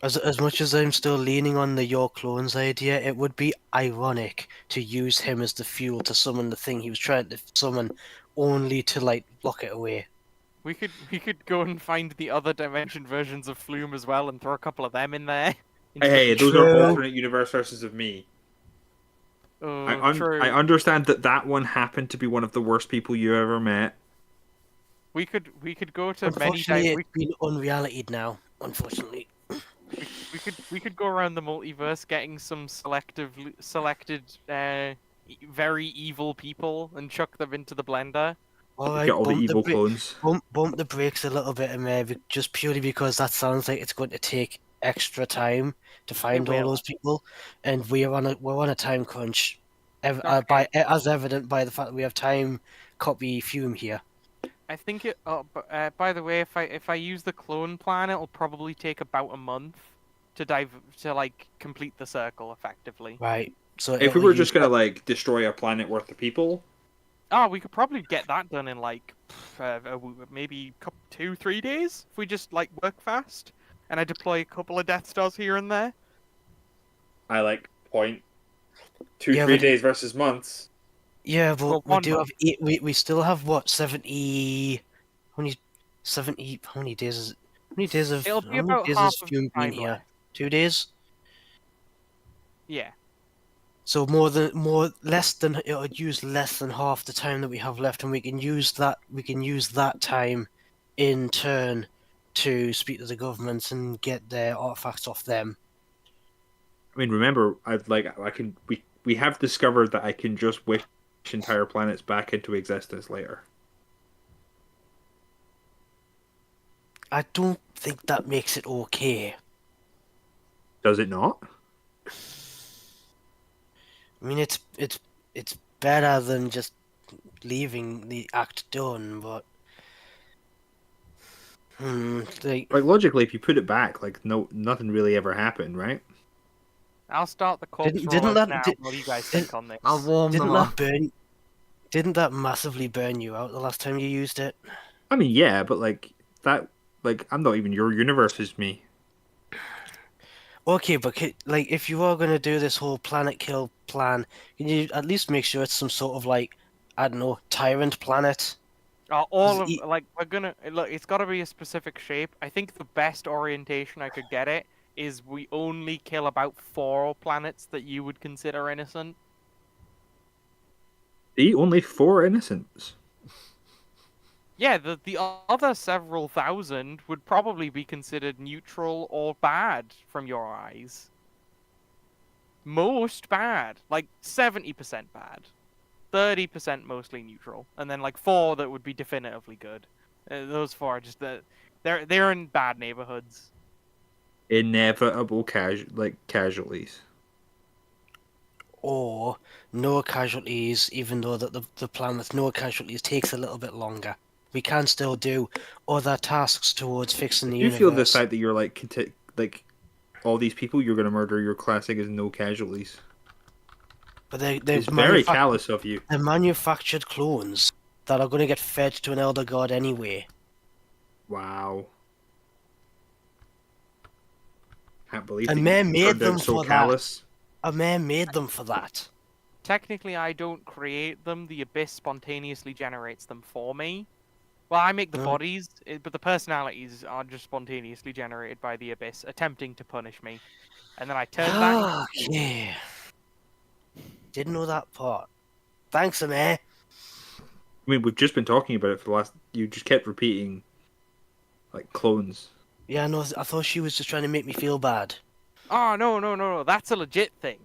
As much as I'm still leaning on the Your Clones idea, it would be ironic to use him as the fuel to summon the thing he was trying to summon, only to block it away. We could go and find the other dimension versions of Flume as well and throw a couple of them in there. Hey, those True. are alternate universe versions of me. True. I understand that one happened to be one of the worst people you ever met. We could go to many. Unfortunately, it's been unrealitied now. Unfortunately. We could go around the multiverse getting some selected very evil people and chuck them into the blender. All right, Get all the evil clones. bump the brakes a little bit, just purely because that sounds like it's going to take extra time to find all will. those people, and we're on a time crunch, Okay. as evident by the fact that we have time copy Fume here. I think it. By the way, if I use the clone plan, it'll probably take about a month to complete the circle effectively. Right. So If we were just gonna destroy a planet worth of people, Oh, we could probably get that done in maybe 2-3 days if we just work fast and I deploy a couple of Death Stars here and there. I point 2 Yeah, 3 but- days versus months. Yeah, but Well, we one do month. have we still have what 70? How many 70? How many days is? How many days of? It'll How be many about days half has of Fume the been time here? left. 2 days. Yeah. So less than it would use less than half the time that we have left, and we can use that time in turn to speak to the governments and get their artifacts off them. I mean, remember, we have discovered that I can just wish entire planets back into existence later. I don't think that makes it okay. Does it not? I mean, it's better than just leaving the act done, but Logically, if you put it back, nothing really ever happened, right? I'll start the corpse Didn't rollers that- now. did- What do you guys think on this? I'll warm didn't them that up. burn? Didn't that massively burn you out the last time you used it? I mean, yeah, but that, I'm not even your universe is me. Okay, but if you are gonna do this whole planet kill plan, can you at least make sure it's some sort of I don't know, tyrant planet? All of He- we're gonna look. It's got to be a specific shape. I think the best orientation I could get it is we only kill about 4 planets that you would consider innocent. See, only 4 innocents. Yeah, the other several thousand would probably be considered neutral or bad from your eyes. Most bad, 70% bad, 30% mostly neutral, and then 4 that would be definitively good. Those 4 are just they're in bad neighborhoods. Inevitable casualties. Or no casualties, even though the plan with no casualties takes a little bit longer. We can still do other tasks towards fixing the Do you feel the universe. fact that you're all these people you're going to murder, you're classing as no casualties? But they're It's very callous of you. They're manufactured clones that are going to get fed to an elder god anyway. Wow. Can't believe And that man you made turned out them so for that. callous. A man made them for that. Technically, I don't create them. The Abyss spontaneously generates them for me. Well, I make the Hmm. bodies, but the personalities are just spontaneously generated by the Abyss, attempting to punish me. And then I turn that into... Okay. Didn't know that part. Thanks, Amir. I mean, we've just been talking about it for the last... You just kept repeating, clones. Yeah, no, I thought she was just trying to make me feel bad. Oh, no. That's a legit thing.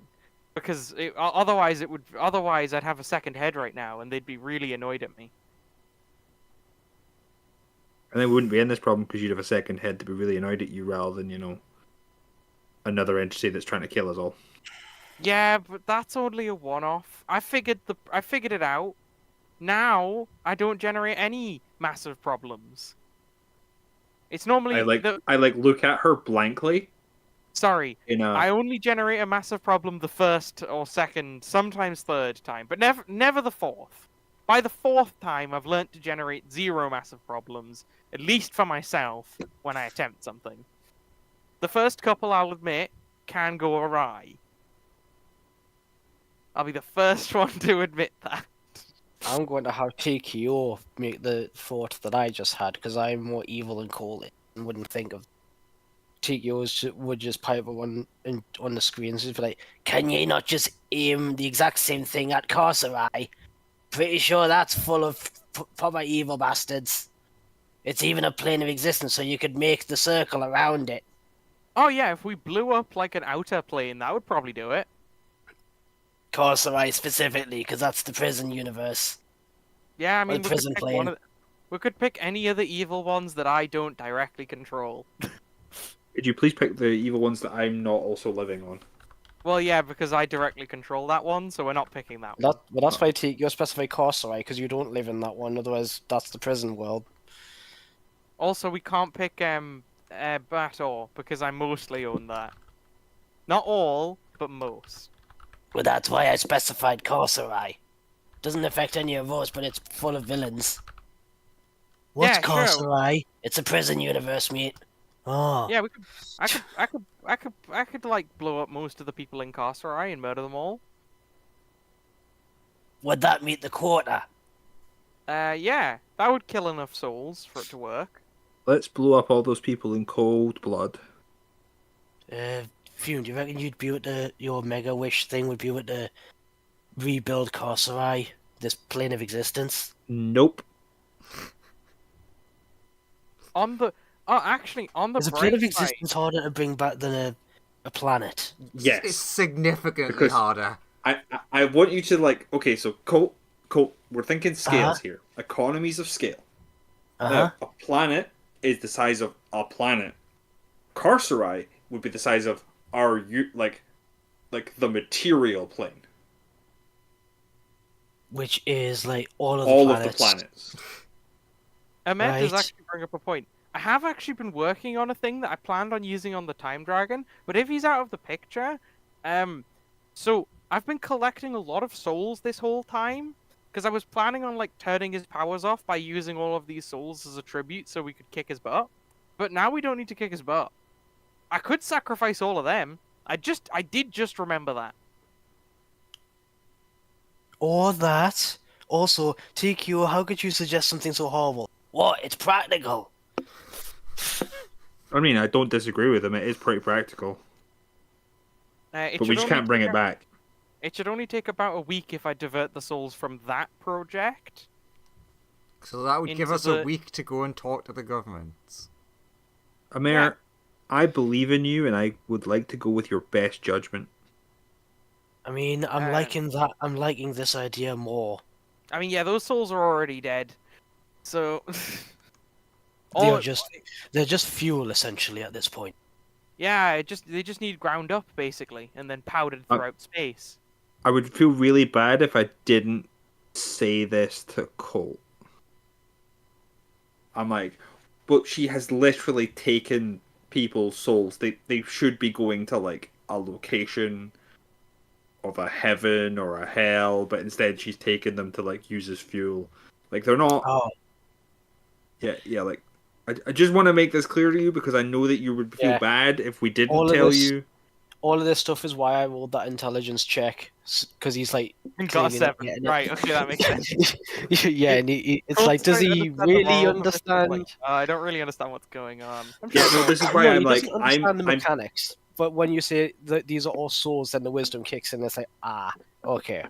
Because otherwise I'd have a second head right now, and they'd be really annoyed at me. And then we wouldn't be in this problem because you'd have a second head to be really annoyed at you rather than, another entity that's trying to kill us all. Yeah, but that's only a one-off. I figured it out. now I don't generate any massive problems. It's normally I look at her blankly sorry, in a I only generate a massive problem the first or second, sometimes third time, but never the fourth. By the fourth time, I've learnt to generate 0 massive problems, at least for myself, when I attempt something. The first couple, I'll admit, can go awry. I'll be the first one to admit that. I'm going to have TKO make the thought that I just had because I'm more evil than Colin and wouldn't think of TKOs would just pipe up on the screens and be like, "Can you not just aim the exact same thing at Corsarai? Pretty sure that's full of proper evil bastards. It's even a plane of existence, so you could make the circle around it." Oh yeah, if we blew up like an outer plane, that would probably do it. Corsarai specifically, because that's the prison universe. Yeah, I Or mean, the prison plane. we could pick any of the evil ones that I don't directly control. Could you please pick the evil ones that I'm not also living on? Well, yeah, because I directly control that one, so we're not picking that one. That's why TKO specify Corsarai, because you don't live in that one, otherwise that's the prison world. Also, we can't pick Bator because I mostly own that. Not all, but most. Well, that's why I specified Corsarai. Doesn't affect any of us, but it's full of villains. What's Yeah, sure. Corsarai? It's a prison universe, mate. Oh. Yeah, we could. I could like blow up most of the people in Carcerai and murder them all. Would that meet the quota? Yeah, that would kill enough souls for it to work. Let's blow up all those people in cold blood. Fume, do you reckon you'd be able to, your Mega Wish thing would be able to rebuild Corsarai, this plane of existence? Nope. On the on the Is a plane of bright side, existence harder to bring back than a planet? Yes. It's significantly Because- harder. I want you to okay, so Colt, we're thinking scales Uh-huh. here. Economies of scale. Uh-huh. Now, a planet is the size of a planet. Carcerai would be the size of our like the material plane. Which is like all of The planets. Ahmed does Right. actually bring up a point. I have actually been working on a thing that I planned on using on the Time Dragon, but if he's out of the picture, so I've been collecting a lot of souls this whole time, because I was planning on like turning his powers off by using all of these souls as a tribute so we could kick his butt. But now we don't need to kick his butt. I could sacrifice all of them. I did just remember that. Or that. Also, TQ, how could you suggest something so horrible? What? It's practical. I mean, I don't disagree with him. It is pretty practical, It but we should just only can't bring take it back. It should only take about a week if I divert the souls from that project. So that would give Into us the- a week to go and talk to the governments. Amir, Yeah. I believe in you, and I would like to go with your best judgment. I mean, I'm Um, liking that. I'm liking this idea more. I mean, yeah, those souls are already dead. So They're just fuel essentially at this point. yeah, they just need ground up basically, and then powdered throughout space. I would feel really bad if I didn't say this to Colt. I'm like, but she has literally taken people's souls. They should be going to like a location of a heaven or a hell, but instead she's taken them to like use as fuel. Like they're not. Oh, Yeah. Like I just want to make this clear to you because I know that you would feel Yeah. bad if we didn't All of tell this- you. all of this stuff is why I rolled that intelligence check, because he's like, And got a clearly not 7. getting it. Right, okay, that makes sense. yeah, and it's Colt's like, does trying to he understand the really moral of it, understand? like, I don't really understand what's going on. I'm Yeah, sure no, this is Colt- why No, I'm he like doesn't understand the I'm mechanics. But when you say that these are all souls, then the wisdom kicks in. It's like, okay.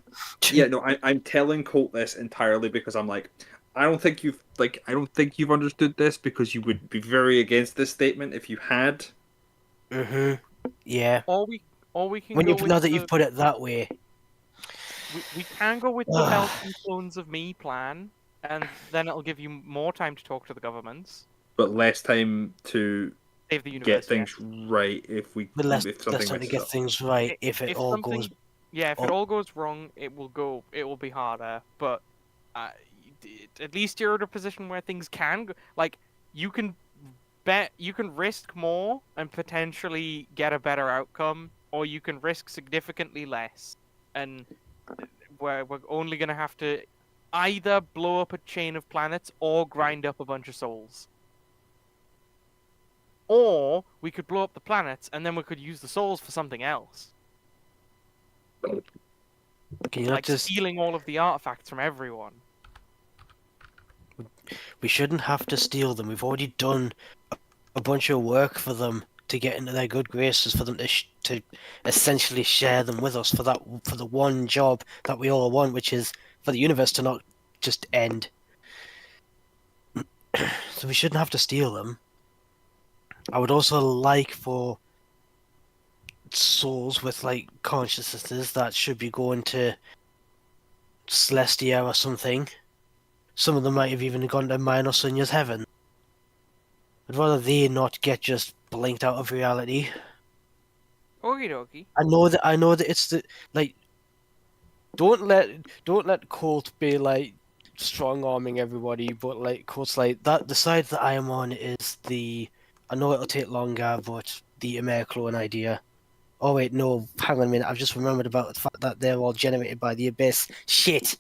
yeah, no, I'm telling Colt this entirely because I'm like, I don't think you've understood this because you would be very against this statement if you had. Yeah. Or we can When go you with now that the- you've put it that way, we can go with the Melting Clones of Me plan, and then it'll give you more time to talk to the governments, But less time to save the universe. get things right if but let's if something try to messes get up. things right. If it all something- goes, Yeah, if it Oh. all goes wrong, it will be harder. But uh, at least you're in a position where things can go, like you can you can risk more and potentially get a better outcome, or you can risk significantly less, and we're only gonna have to either blow up a chain of planets or grind up a bunch of souls. Or we could blow up the planets and then we could use the souls for something else. Can you not Like just? stealing all of the artifacts from everyone. We shouldn't have to steal them. We've already done a bunch of work for them to get into their good graces, for them to essentially share them with us for the one job that we all want, which is for the universe to not just end. So we shouldn't have to steal them. I would also like for souls with like consciousnesses that should be going to Celestia or something. Some of them might have even gone to Minor Sonya's heaven. I'd rather they not get just blinked out of reality. Okie dokie. I know that it's the like don't let Colt be like strong arming everybody, but like Colt's like that the side that I am on is the I know it'll take longer, but the Americlone idea. Oh wait, no, hang on a minute, I've just remembered about the fact that they're all generated by the Abyss. Shit.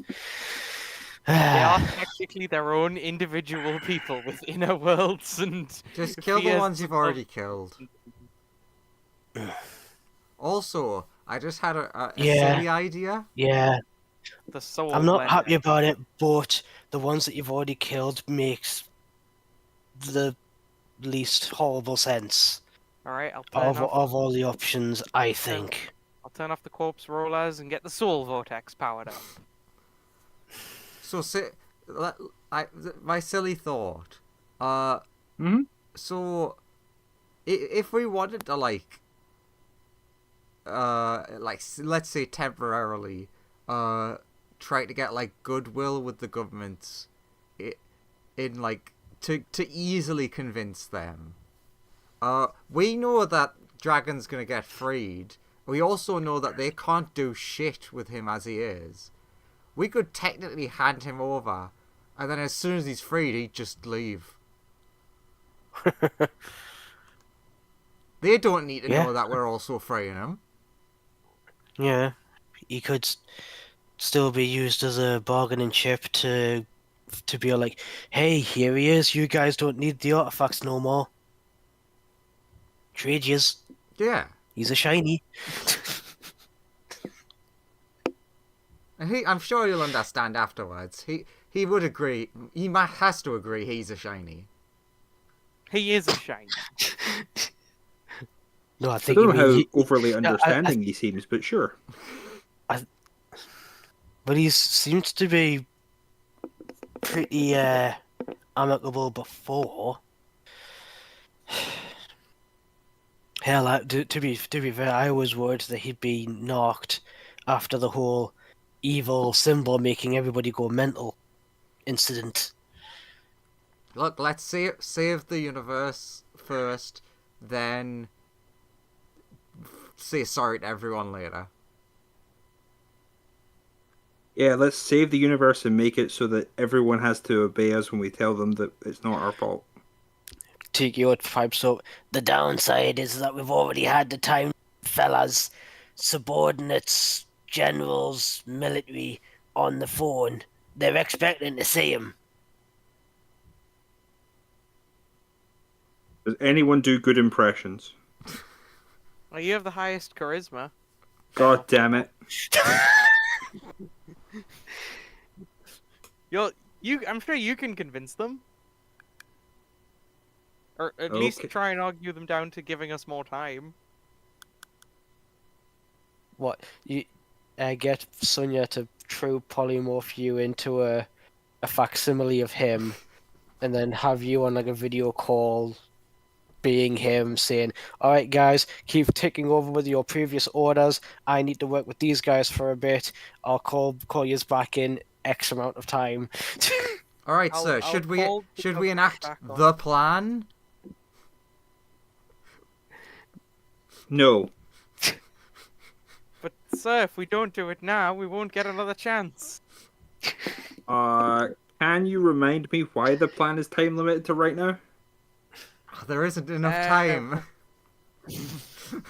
They are technically their own individual people with inner worlds and Just kill the fears ones you've of- already killed. Also, I just had a Yeah. silly idea. Yeah. the soul. I'm not blend. happy about it, but the ones that you've already killed makes the least horrible sense All right, I'll turn off. of all the options, I think. I'll turn off the corpse rollers and get the soul vortex powered up. So, my silly thought. Mhm. So, if we wanted to let's say temporarily, try to get like goodwill with the governments, in like to easily convince them. We know that Dragon's gonna get freed. We also know that they can't do shit with him as he is. We could technically hand him over, and then as soon as he's freed, he'd just leave. They don't need to Yeah. know that we're also freeing him. Yeah, he could still be used as a bargaining chip to be like, hey, here he is. You guys don't need the artifacts no more. Trade yous. Yeah. He's a shiny. And I'm sure he'll understand afterwards. He would agree. Has to agree he's a shiny. He is a shiny. No, I I think don't you know mean how overly I- understanding he seems, but sure. but he seems to be pretty amicable before. Hell, to be fair, I was worried that he'd be knocked after the whole evil symbol making everybody go mental incident. Look, let's save the universe first, then say sorry to everyone later. Yeah, let's save the universe and make it so that everyone has to obey us when we tell them that it's not our fault. Tiki pipes up. The downside is that we've already had the time, fellas, subordinates, generals, military, on the phone. They're expecting to see him. Does anyone do good impressions? Well, you have the highest charisma. God damn it. I'm sure you can convince them. Or at least Okay. try and argue them down to giving us more time. What you get Sonya to true polymorph you into a facsimile of him, and then have you on like a video call, being him, saying, "All right, guys, keep taking over with your previous orders. I need to work with these guys for a bit. I'll call you back in X amount of time." All right, I'll- sir. I'll should we call the should we government enact back on. the plan? No. But sir, if we don't do it now, we won't get another chance. Can you remind me why the plan is time limited to right now? Oh, there isn't enough Uh, time.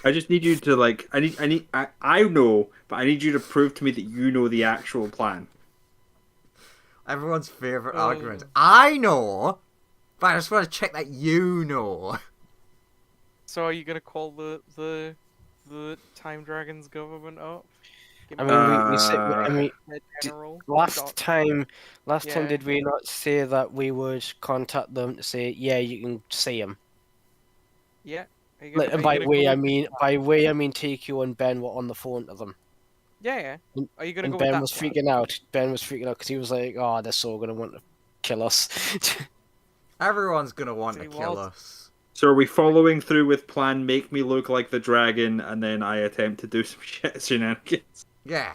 I just need you to like. I know, but I need you to prove to me that you know the actual plan. Everyone's favorite Uh. argument. I know, but I just want to check that you know. So are you gonna call the Time Dragons government up? Give I me mean, a we said, I mean, d- general. last time, Yeah. did we not say that we would contact them to say, yeah, you can see them? Yeah. Are you Like, gonna and are you gonna go with I mean, TQ and Ben were on the phone to them, yeah, yeah. and, Are you gonna and go with Ben that was plan? freaking out. Ben was freaking out because he was like, "Oh, they're so gonna want to kill us." Everyone's gonna want to He kill was. us. So are we following through with plan? Make me look like the dragon, and then I attempt to do some shit shenanigans. Yeah.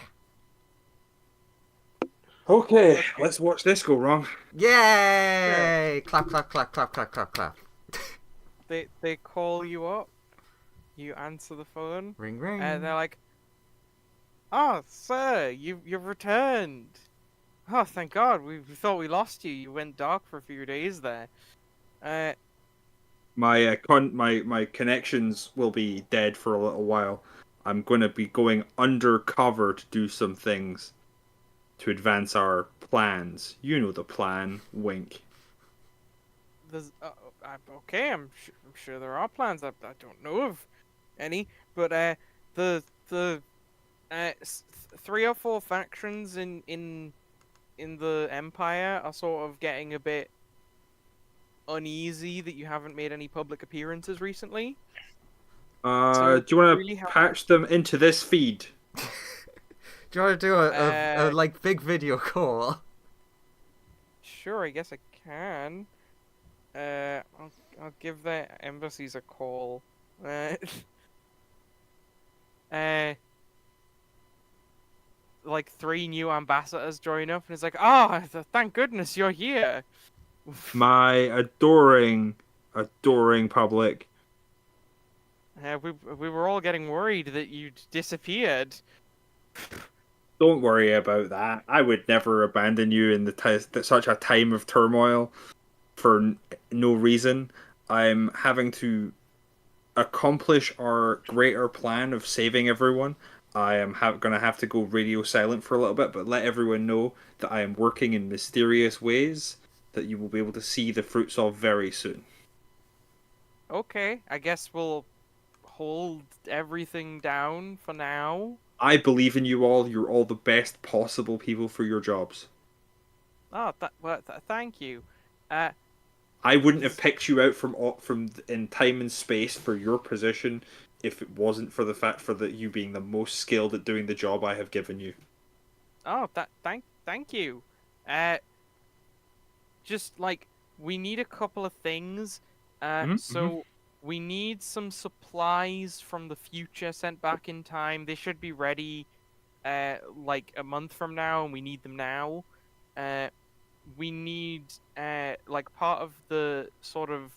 Okay, Okay. let's watch this go wrong. Sure. Yay! Clap, clap, clap, clap, clap, clap, clap. They call you up. You answer the phone, Ring, ring. and they're like, "Oh, sir, you've returned. Oh, thank God. We thought we lost you. You went dark for a few days there. Uh, My connections will be dead for a little while. I'm going to be going undercover to do some things to advance our plans. You know the plan. Wink. there's okay. I'm sure there are plans. I don't know of any, but the 3 or 4 factions in the Empire are sort of getting a bit uneasy that you haven't made any public appearances recently. So Do you want really to help. patch them into this feed? Do you want to do a Uh, like big video call? Sure, I guess I can. I'll give the embassies a call. Uh, uh, like 3 new ambassadors join up, and it's like, oh, thank goodness you're here. My adoring, adoring public. We were all getting worried that you'd disappeared. Don't worry about that. I would never abandon you in such a time of turmoil for no reason. I'm having to accomplish our greater plan of saving everyone. I am going to have to go radio silent for a little bit, but let everyone know that I am working in mysterious ways that you will be able to see the fruits of very soon. Okay, I guess we'll hold everything down for now. I believe in you all. You're all the best possible people for your jobs. Oh, thank you. Uh, I wouldn't have picked you out from in time and space for your position if it wasn't for the fact for that you being the most skilled at doing the job I have given you. oh, thank you. Just like we need a couple of things. So we need some supplies from the future sent back in time. They should be ready, like a month from now, and we need them now. We need, like part of the sort of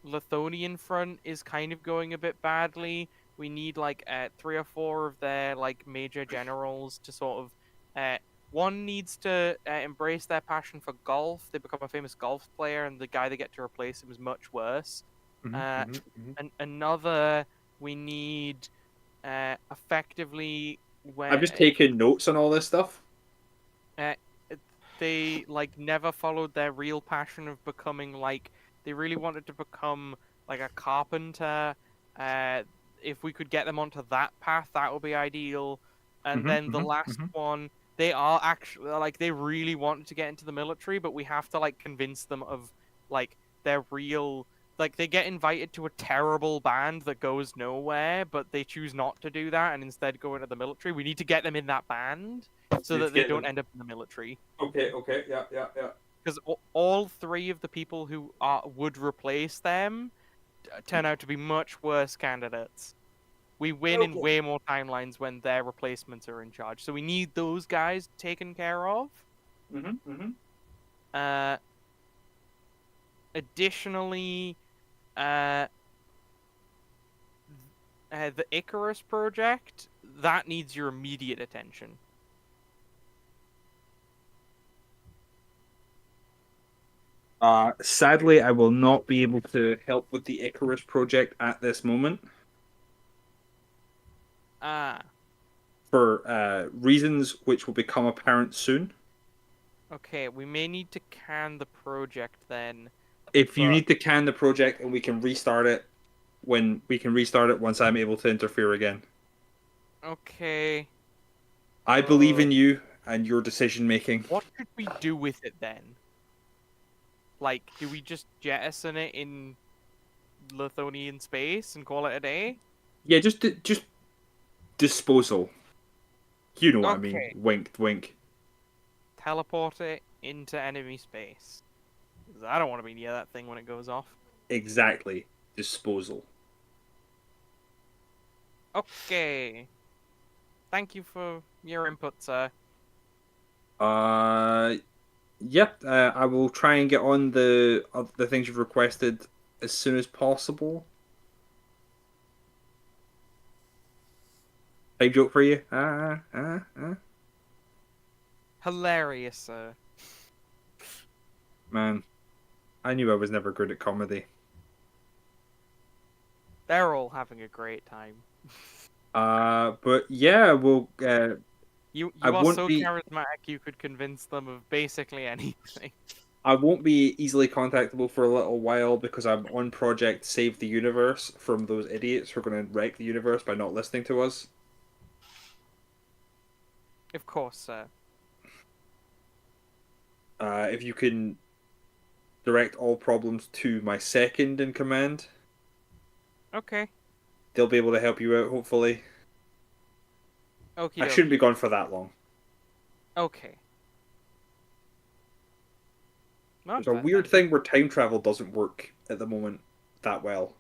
Lithonian front is kind of going a bit badly. We need like 3 or 4 of their like major generals to sort of one needs to embrace their passion for golf. They become a famous golf player, and the guy they get to replace him is much worse. And another, we need effectively I'm where just taking notes on all this stuff. uh, they like never followed their real passion of becoming like they really wanted to become like a carpenter. If we could get them onto that path, that would be ideal. And then the last one, they are actually like they really wanted to get into the military, but we have to like convince them of like their real like they get invited to a terrible band that goes nowhere, but they choose not to do that and instead go into the military. We need to get them in that band so Need to that they get don't them. end up in the military. Okay, yeah. Because all 3 of the people who would replace them turn out to be much worse candidates. We win in Okay. way more timelines when their replacements are in charge. So we need those guys taken care of. Uh, Additionally, the Icarus project, that needs your immediate attention. Sadly, I will not be able to help with the Icarus project at this moment Ah, for reasons which will become apparent soon. okay. We may need to can the project then, If you but need to can the project and we can restart it once I'm able to interfere again. okay. I believe in you and your decision making. What should we do with it then? Like, do we just jettison it in Lithonian space and call it a day? Yeah, just disposal. You know what I mean. Okay. Wink, wink. Teleport it into enemy space. 'Cause I don't want to be near that thing when it goes off. Exactly. Disposal. Okay. Thank you for your input, sir. Uh, yep. I will try and get on the things you've requested as soon as possible. Type joke for you. Hilarious, sir. Man, I knew I was never good at comedy. They're all having a great time. But yeah, we'll. You I are won't so be. charismatic you could convince them of basically anything. I won't be easily contactable for a little while because I'm on Project Save the Universe from those idiots who are going to wreck the universe by not listening to us. Of course, sir. If you can direct all problems to my second in command, Okay. they'll be able to help you out, hopefully. Okie I shouldn't be dokie. gone for that long. Okay. Well, There's a weird thing where time travel doesn't work at the moment that well.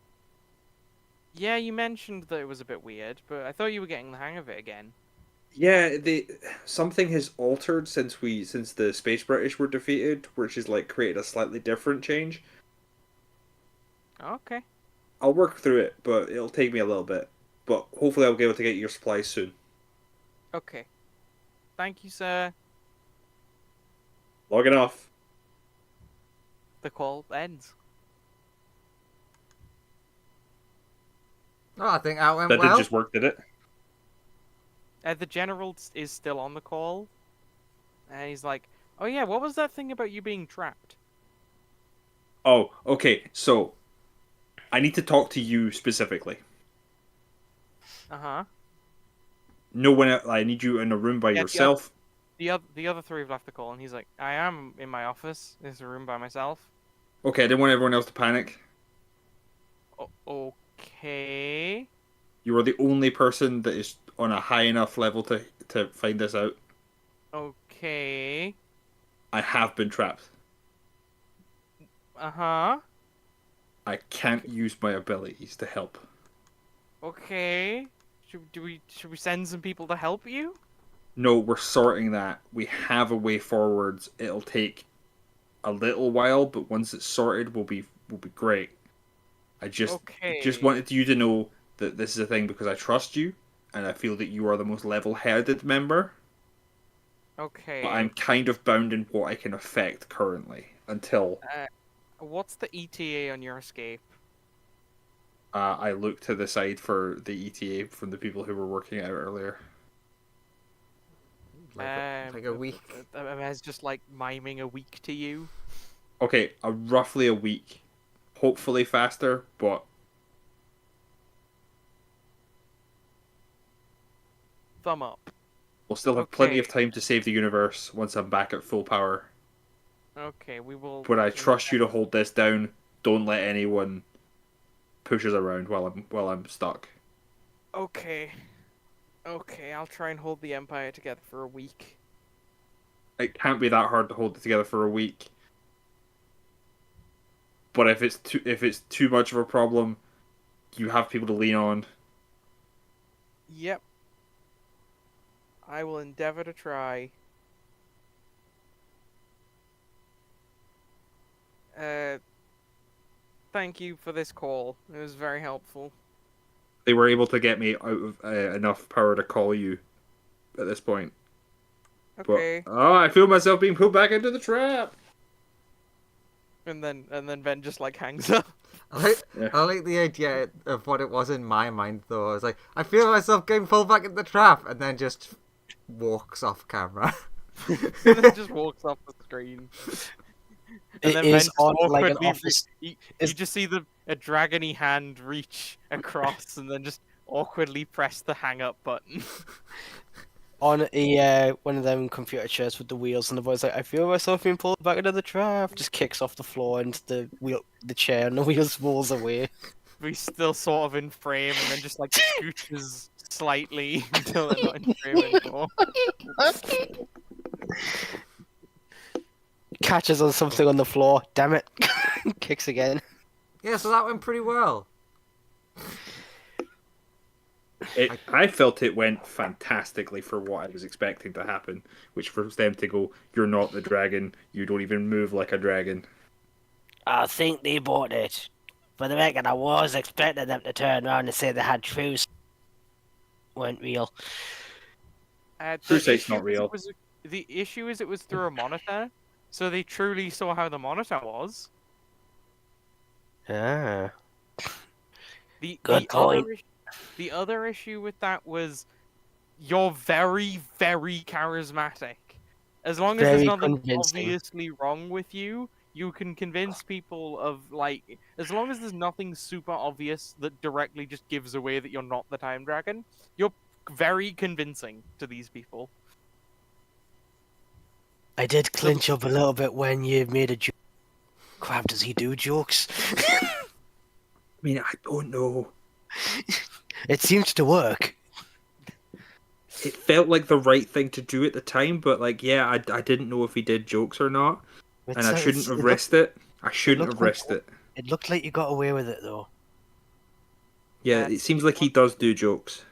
Yeah, you mentioned that it was a bit weird, but I thought you were getting the hang of it again. Yeah, something has altered since the Space British were defeated, which has like created a slightly different change. Okay. I'll work through it, but it'll take me a little bit. But hopefully I'll be able to get your supplies soon. Okay. Thank you, sir. Logging off. The call ends. Oh, I think that went That did well. just work, did it? The general is still on the call, and he's like, "Oh yeah, what was that thing about you being trapped?" Oh, okay. So I need to talk to you specifically. Uh-huh. No one. I need you in a room by Yeah, the other yourself. the other three have left the call, and he's like, "I am in my office. There's a room by myself." Okay, I didn't want everyone else to panic. Okay. You are the only person that is on a high enough level to find this out. Okay. I have been trapped. Uh-huh. I can't use my abilities to help. Okay. Should we send some people to help you? No, we're sorting that. We have a way forwards. It'll take a little while, but once it's sorted, we'll be great. I just Okay. wanted you to know that this is a thing because I trust you, and I feel that you are the most level-headed member. But I'm Okay. kind of bound in what I can affect currently until What's the ETA on your escape? I look to the side for the ETA from the people who were working it out earlier. Like a week. As just like miming a week to you. Okay, roughly a week. Hopefully faster, but Thumb up. we'll still have plenty Okay. of time to save the universe once I'm back at full power. Okay, we will. But I trust you to hold this down. Don't let anyone push us around while I'm stuck. Okay. Okay, I'll try and hold the Empire together for a week. It can't be that hard to hold it together for a week. But if it's too much of a problem, you have people to lean on. Yep. I will endeavor to try. Thank you for this call. It was very helpful. They were able to get me out of enough power to call you at this point. But Okay. I feel myself being pulled back into the trap. And then Ben just like hangs up. Yeah. I like the idea of what it was in my mind though. I was like, I feel myself getting pulled back in the trap, and then just walks off camera. And then just walks off the screen. And It then Ben is just on like an awkwardly office. you is- just see a dragony hand reach across and then just awkwardly press the hang up button. On a one of them computer chairs with the wheels, and the boy's like, "I feel myself being pulled back into the trap." Just kicks off the floor into the chair, and the wheels rolls away. But he's still sort of in frame and then just like scooches slightly until they're not in frame anymore. Catches on something on the floor. Damn it! Kicks again. Yeah, so that went pretty well. I felt it went fantastically for what I was expecting to happen, which was them to go, "You're not the dragon. You don't even move like a dragon." I think they bought it. For the record, I was expecting them to turn around and say they had truth. Weren't real. True sight's not real. The issue is it was through a monitor, so they truly saw how the monitor was. Ah. The Good point. the other issue with that was you're very, very charismatic. As long as Very there's nothing convincing. obviously wrong with you, you can convince people of like as long as there's nothing super obvious that directly just gives away that you're not the time dragon, you're very convincing to these people. I did clinch up a little bit when you made a joke. Crap, does he do jokes? I mean, I don't know. It seems to work. It felt like the right thing to do at the time, but like, yeah, I didn't know if he did jokes or not, and I shouldn't have risked it. I shouldn't have risked it. It looked like you got away with it, though. Yeah, it seems like he does do jokes.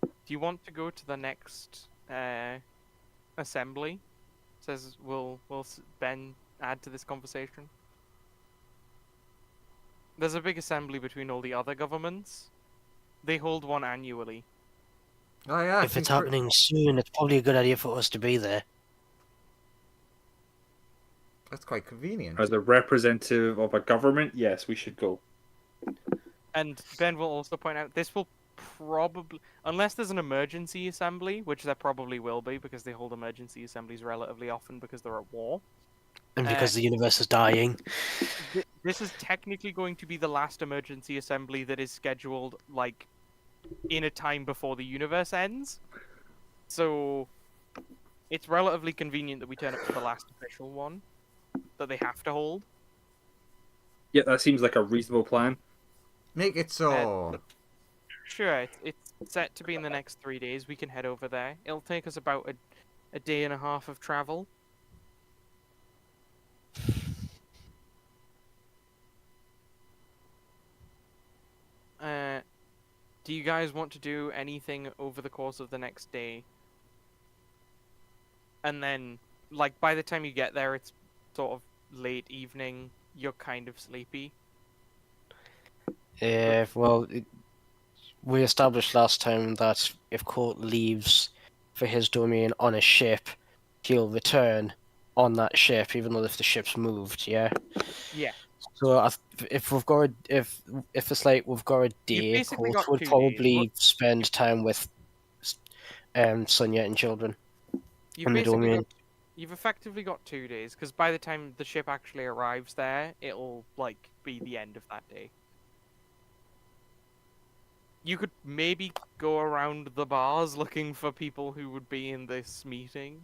Do you want to go to the next assembly? Says will Ben add to this conversation? There's a big assembly between all the other governments. They hold one annually. Oh yeah, If it's happening soon, it's probably a good idea for us to be there. That's quite convenient. As a representative of a government, yes, we should go. And Ben will also point out this will probably, unless there's an emergency assembly, which there probably will be because they hold emergency assemblies relatively often because they're at war. And because the universe is dying. This is technically going to be the last emergency assembly that is scheduled, like, in a time before the universe ends. So, it's relatively convenient that we turn up to the last official one that they have to hold. Yeah, that seems like a reasonable plan. Make it so. Sure, it's set to be in the next 3 days. We can head over there. It'll take us about a day and a half of travel. Do you guys want to do anything over the course of the next day? And then, like, by the time you get there, it's sort of late evening. You're kind of sleepy. Well, we established last time that if Court leaves for his domain on a ship, he'll return on that ship, even though if the ship's moved, yeah? Yeah. So if we've got if it's like we've got a day, basically Court got would 2 days. probably spend time with Sonia and children in the domain. You've effectively got 2 days, because by the time the ship actually arrives there, it'll, like, be the end of that day. You could maybe go around the bars looking for people who would be in this meeting.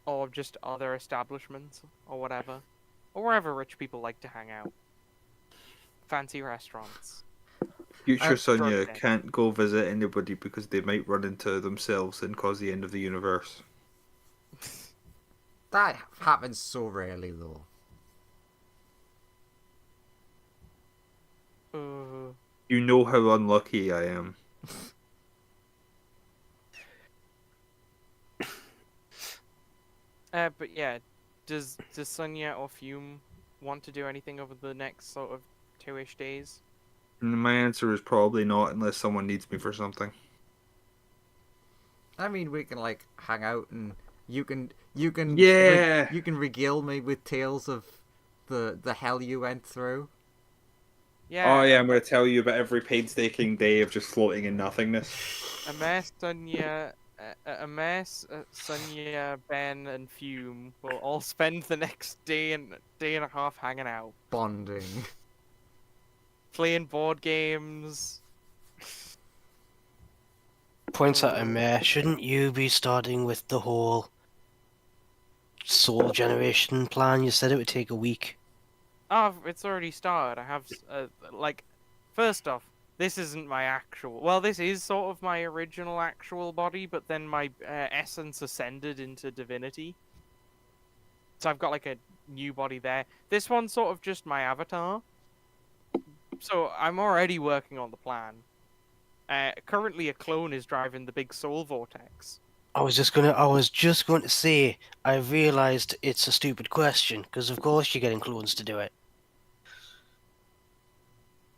Or just other establishments, or whatever. Or wherever rich people like to hang out. Fancy restaurants. Future Sonia drug den. can't go visit anybody because they might run into themselves and cause the end of the universe. That happens so rarely, though. You know how unlucky I am. But yeah, does Sonia or Fume want to do anything over the next sort of 2-ish days? And my answer is probably not unless someone needs me for something. I mean, we can like hang out and you can Yeah. you can regale me with tales of the hell you went through. Yeah, Oh yeah, I'm going to tell you about every painstaking day of just floating in nothingness. Sonia, Ben, and Fume will all spend the next day and a half hanging out, Bonding. playing board games. Points at him, shouldn't you be starting with the whole soul generation plan? You said it would take a week. Oh, it's already started. I have first off, this isn't my actual. Well, this is sort of my original actual body, but then my essence ascended into divinity. So I've got like a new body there. This one's sort of just my avatar. So I'm already working on the plan. Currently, a clone is driving the big soul vortex. I was just going to say, I realised it's a stupid question, because of course you're getting clones to do it.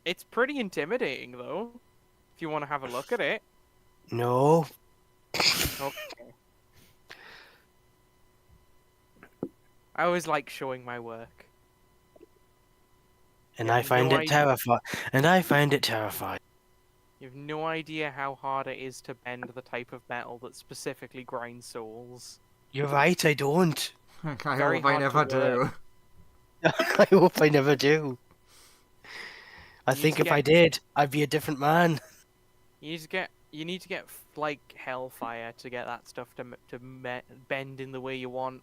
It's pretty intimidating, though. If you want to have a look at it. No. Okay. I always like showing my work. And You I have find no it idea. terrifying. And I find it terrifying. You have no idea how hard it is to bend the type of metal that specifically grinds souls. You're right, I don't. I Very hope I hard to never do. work. I hope I never do. I You need think to if I get- did, I'd be a different man. You need to get like hellfire to get that stuff to bend in the way you want.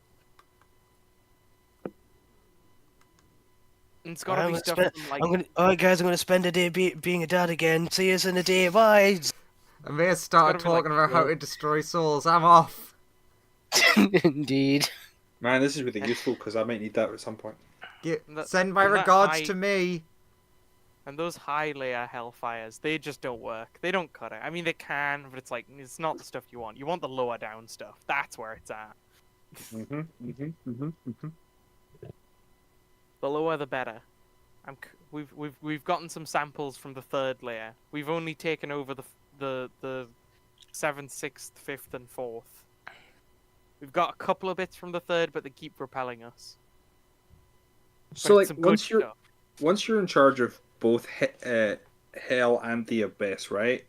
And it's got to I'm be gonna stuff spend- from like Alright guys, I'm gonna spend a day being a dad again. See you in a day, bye! I may have started gotta be, like, talking about how cool. to destroy souls. I'm off. Indeed. Man, this is really useful because I might need that at some point. Send my and that regards high- to me. And those high layer hellfires, they just don't work. They don't cut it. I mean, they can, but it's not the stuff you want. You want the lower down stuff. That's where it's at. The lower, the better. We've gotten some samples from the third layer. We've only taken over the 7th, 6th, 5th, and 4th. We've got a couple of bits from the third, but they keep repelling us. So But like it's some good stuff. once you're in charge of both hell and the abyss, right?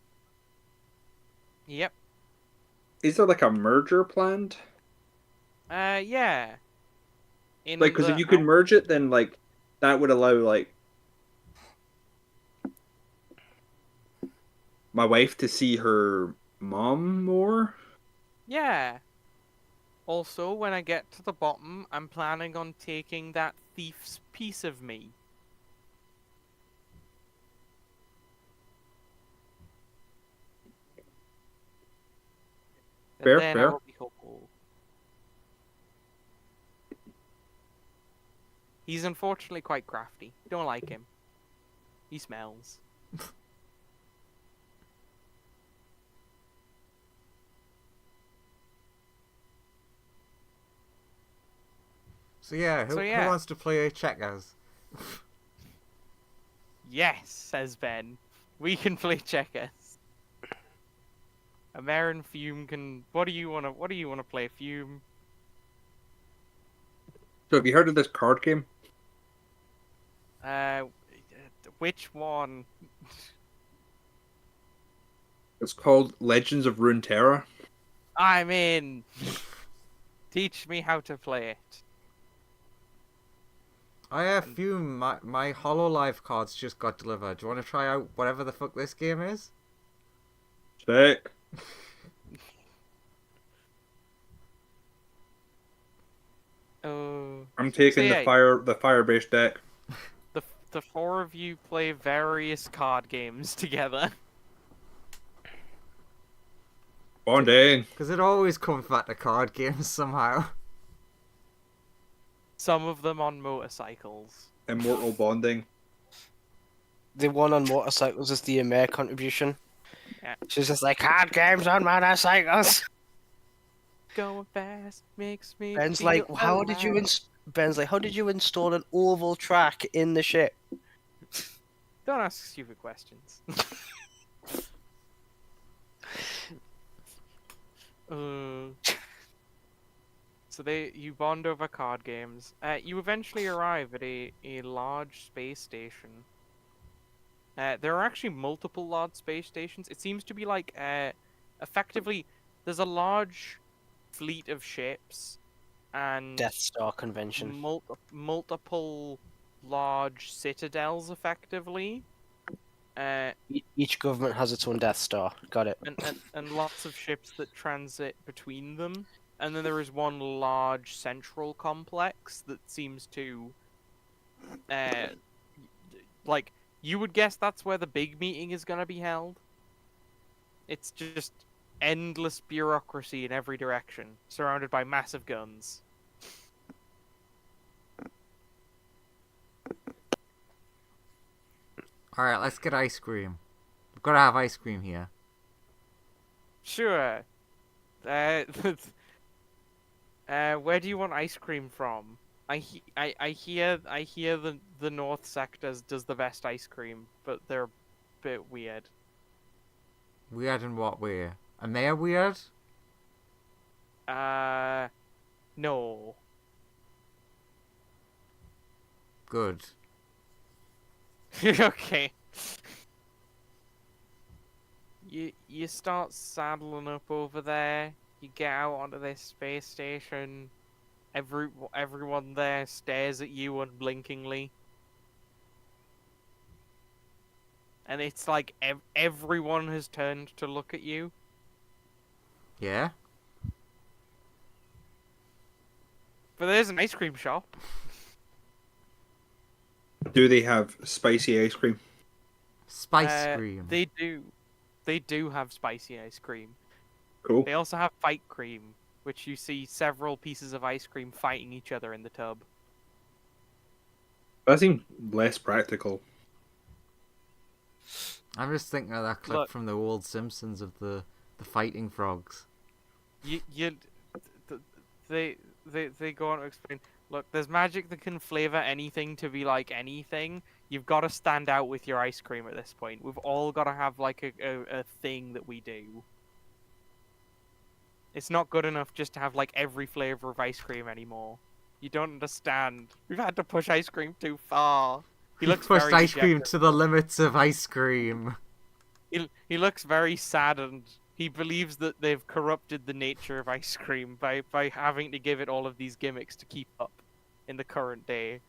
Yep. Is there like a merger planned? Yeah. Like, because if you could merge it, then like that would allow like my wife to see her mom more. Yeah. Also, when I get to the bottom, I'm planning on taking that thief's piece of me. And Fair, then I fair. will be whole. He's unfortunately quite crafty. Don't like him. He smells. So yeah, who wants to play checkers? Yes, says Ben. We can play checkers. Amerin Fume can. What do you wanna play, Fume? So have you heard of this card game? Which one? It's called Legends of Runeterra. I'm in. Teach me how to play it. I have Fume. My HoloLive cards just got delivered. Do you want to try out whatever the fuck this game is? Sick. Oh. I'm taking So, the fire-based deck. The four of you play various card games together. Bonding. Because it always comes back to card games somehow. Some of them on motorcycles. Immortal bonding. The one on motorcycles is the Amer contribution. Yeah. She's just like, card games on motorcycles. Going fast makes me. Ben's feel like, alive. Ben's like, how did you install an oval track in the ship? Don't ask stupid questions. So you bond over card games. You eventually arrive at a large space station. There are actually multiple large space stations. It seems to be like effectively there's a large fleet of ships and Death Star convention. multiple large citadels effectively. Each government has its own Death Star. Got it. And lots of ships that transit between them. And then there is one large central complex that seems to, like, you would guess that's where the big meeting is going to be held. It's just endless bureaucracy in every direction, surrounded by massive guns. Alright, let's get ice cream. We've got to have ice cream here. Sure. Where do you want ice cream from? I hear the North Sectors does the best ice cream, but they're a bit weird. Weird in what way? And they're weird? No. Good. Okay. You start saddling up over there. You get out onto this space station. Everyone there stares at you unblinkingly. And it's like everyone has turned to look at you. Yeah? But there's an ice cream shop. Do they have spicy ice cream? Spice cream. They do. They do have spicy ice cream. Cool. They also have fight cream, which you see several pieces of ice cream fighting each other in the tub. That seems less practical. I'm just thinking of that clip Look. from the old Simpsons of the fighting frogs. They go on to explain. Look, there's magic that can flavor anything to be like anything. You've got to stand out with your ice cream at this point. We've all got to have like a thing that we do. It's not good enough just to have like every flavor of ice cream anymore. You don't understand. We've had to push ice cream too far. He looks pushed very ice cream dejected. to the limits of ice cream. He looks very saddened. He believes that they've corrupted the nature of ice cream by having to give it all of these gimmicks to keep up in the current day.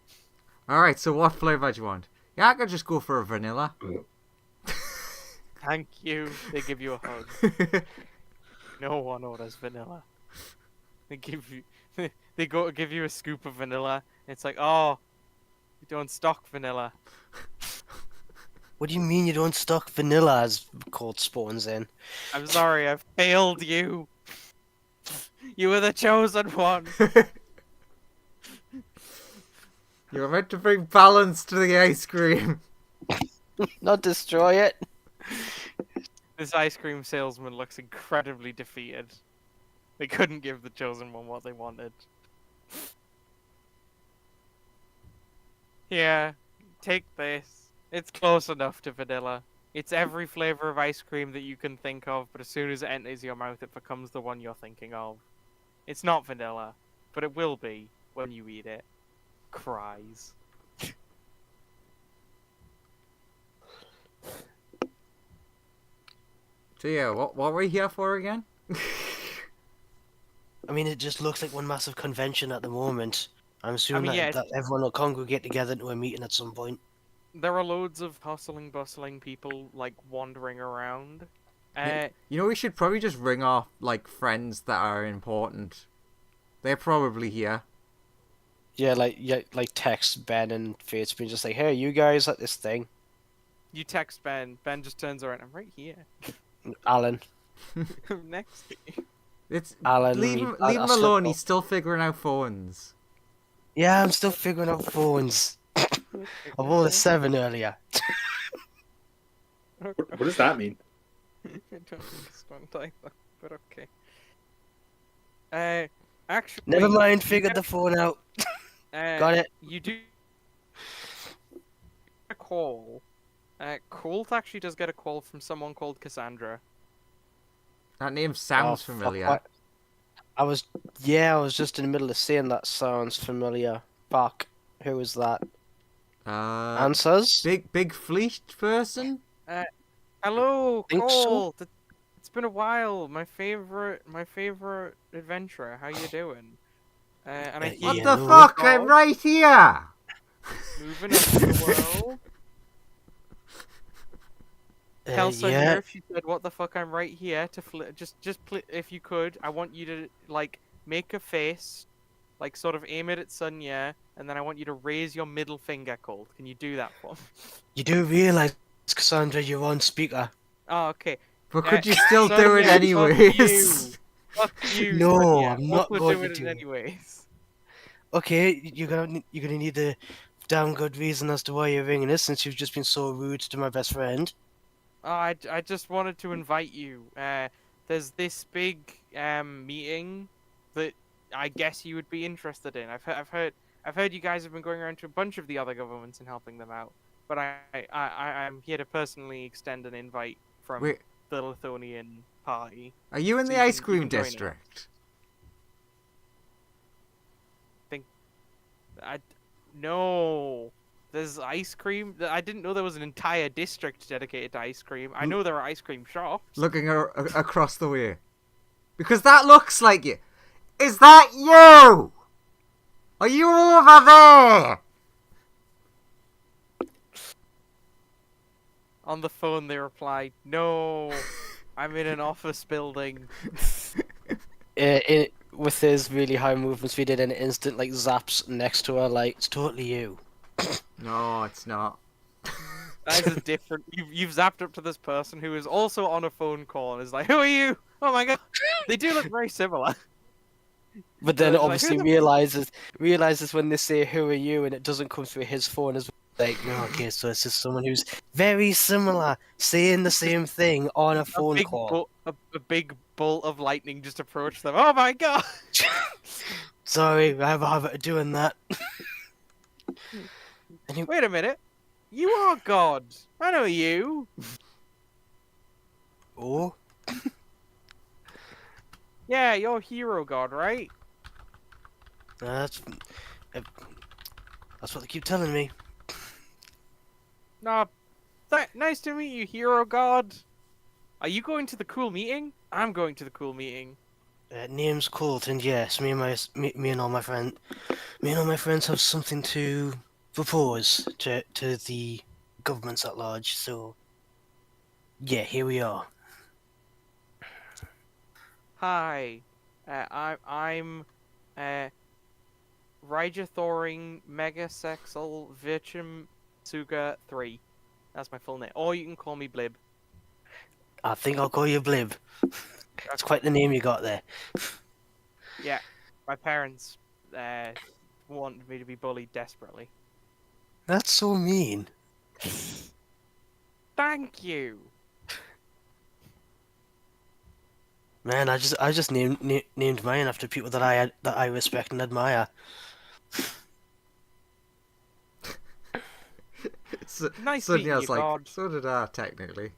Alright, so what flavor do you want? Yeah, I could just go for a vanilla. Thank you. They give you a hug. No one orders vanilla. They give you they go to give you a scoop of vanilla. And it's like, oh, we don't stock vanilla. What do you mean you don't stock vanilla as cold spawns in? I'm sorry, I've failed you. You were the chosen one. You were meant to bring balance to the ice cream. Not destroy it. This ice cream salesman looks incredibly defeated. They couldn't give the chosen one what they wanted. Yeah, take this. It's close enough to vanilla. It's every flavor of ice cream that you can think of, but as soon as it enters your mouth, it becomes the one you're thinking of. It's not vanilla, but it will be when you eat it. Cries. So yeah, what were we here for again? I mean, it just looks like one massive convention at the moment. I'm assuming yeah, that everyone will congregate together into a meeting at some point. There are loads of hustling, bustling people, like, wandering around. You know, we should probably just ring off, like, friends that are important. They're probably here. Yeah, like text Ben and Fate's been just like, hey, you guys at this thing. You text Ben. Ben just turns around. I'm right here. Alan. I'm next to you. It's Alan, leave him alone. He's still figuring out phones. Yeah, I'm still figuring out phones. I rolled a 7 earlier. What does that mean? I don't understand either, but okay. Actually... Never mind, figured the phone out. Got it. You do... a call. Colt actually does get a call from someone called Cassandra. That name sounds familiar. I was just in the middle of saying that sounds familiar. Fuck. Who was that? Answers? Big fleet person. Hello, Think so? Cole. It's been a while. My favorite adventurer. How you doing? And I hear What Yeah, the you're no. fuck? a I'm god right here. moving up in the world. Tell Sonia Yeah. if she said, "What the fuck? I'm right here." To if you could, I want you to like make a face, like sort of aim it at Sonia, and then I want you to raise your middle finger, Colt. Can you do that for me? You do realize, Cassandra, you're on speaker. Oh, okay. But could you still do it Sonia, fuck you. anyways? Fuck you, No, Sonia. I'm not Also going doing to it do it. anyways. Okay, you're gonna need a damn good reason as to why you're ringing us, since you've just been so rude to my best friend. Oh, I just wanted to invite you. There's this big meeting that I guess you would be interested in. I've heard you guys have been going around to a bunch of the other governments and helping them out. But I'm here to personally extend an invite from Wait, the Lithuanian party. are you in So the you ice can- you cream can join us. district? I no. There's ice cream. I didn't know there was an entire district dedicated to ice cream. I know there are ice cream shops. Looking across the way, because that looks like you. Is that you? Are you over there? On the phone, they replied, "No, I'm in an office building." With his really high movement speed, in an instant, like zaps next to her, like it's totally you. No, it's not. That is a different. You've zapped up to this person who is also on a phone call and is like, "Who are you?" Oh my god, they do look very similar. But So then it's like, obviously "Who the realizes when they say "Who are you?" and it doesn't come through his phone as like, no, okay, so it's just someone who's very similar saying the same thing on a phone call. a big bolt of lightning just approached them. Oh my god! Sorry, I have a habit of doing that. Wait a minute, you are God. I know you. Oh, Yeah, you're Hero God, right? that's uh, that's what they keep telling me. No, nice to meet you, Hero God. Are you going to the cool meeting? I'm going to the cool meeting. Name's Colt, and yes, me and all my friends have something to propose to the governments at large. So yeah, here we are. Hi, I'm Ryjathoring Megasexual Virchum Suga 3. That's my full name. Or you can call me Blib. I think I'll call you Blib. That's quite the name you got there. Yeah, my parents wanted me to be bullied desperately. That's so mean. Thank you. Man, I just named mine after people that I respect and admire. Nice meeting Sonia's you, like, God. so did I, technically.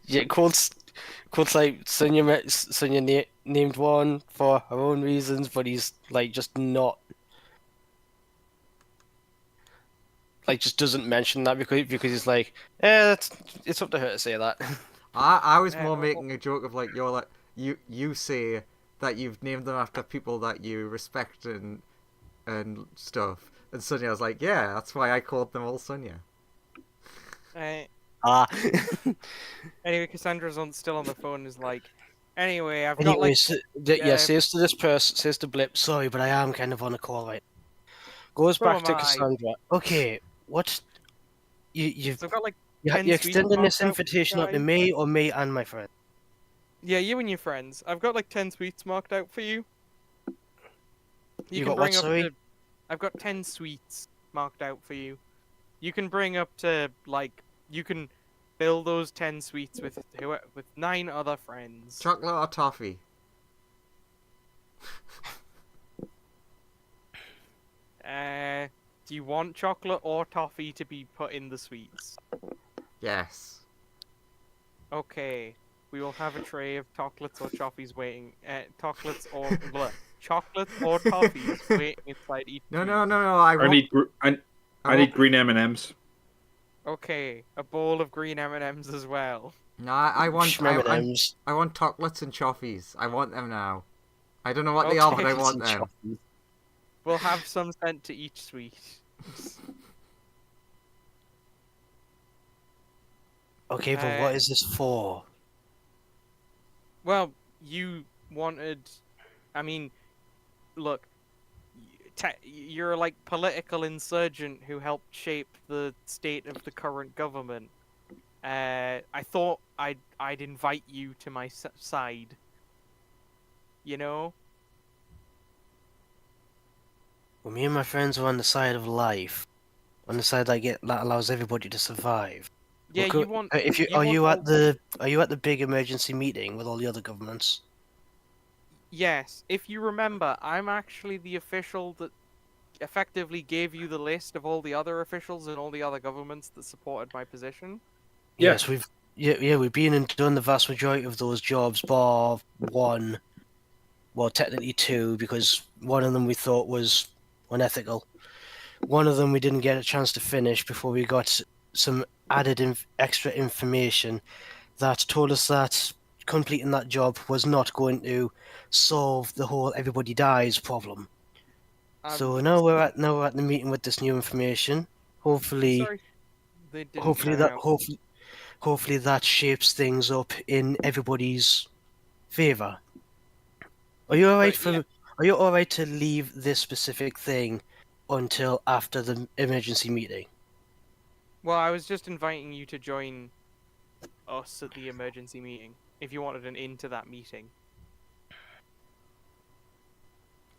Yeah, Colt's like Sonia named one for her own reasons, but he's like just not like just doesn't mention that because he's like, it's up to her to say that. I was Yeah, more well, making a joke of like, you're like, you say that you've named them after people that you respect and stuff. And Sonia was like, yeah, that's why I called them all Sonia. Ah. Anyway, Cassandra's still on the phone and is like, anyway, I've got like... Yeah, says to this person, says to Blip, sorry, but I am kind of on a call right. Goes So back am to I. Cassandra. Okay, what you've So I've got like you're 10 sweets extending this marked out, invitation out to guys. me or me and my friend? Yeah, you and your friends. I've got like 10 sweets marked out for you. You can got bring what, up sorry? to... I've got 10 sweets marked out for you. You can bring up to like... You can fill those 10 sweets with 9 other friends. Chocolate or toffee? Do you want chocolate or toffee to be put in the sweets? Yes. Okay. we will have a tray of chocolates or toffees waiting. Chocolates or chocolates or toffees waiting inside each No, sweet. no, no, no. I I want. need I I need want. green M&Ms. Okay, a bowl of green M&Ms as well. No, I want. M&Ms. I want chocolates and choffies. I want them now. I don't know what they Okay. are, but I Chocolates want and them. chocolate. We'll have some sent to each suite. Okay, but what is this for? Well, you wanted. I mean, look, you're like political insurgent who helped shape the state of the current government. I thought I'd invite you to my side. You know? Well, me and my friends are on the side of life, on the side that allows everybody to survive. Yeah, Look, you want. if you You want are you at the big emergency meeting with all the other governments? Yes, if you remember, I'm actually the official that effectively gave you the list of all the other officials and all the other governments that supported my position. Yeah. Yes, we've been and done the vast majority of those jobs, bar one. Well, technically two, because one of them we thought was unethical. One of them we didn't get a chance to finish before we got some added extra information that told us that completing that job was not going to solve the whole everybody dies problem. So I'm now we're at the meeting with this new information. Hopefully, sorry they didn't hopefully pan that out. hopefully that shapes things up in everybody's favor. Are you alright But yeah, Are you alright to leave this specific thing until after the emergency meeting? well, I was just inviting you to join us at the emergency meeting if you wanted an into that meeting.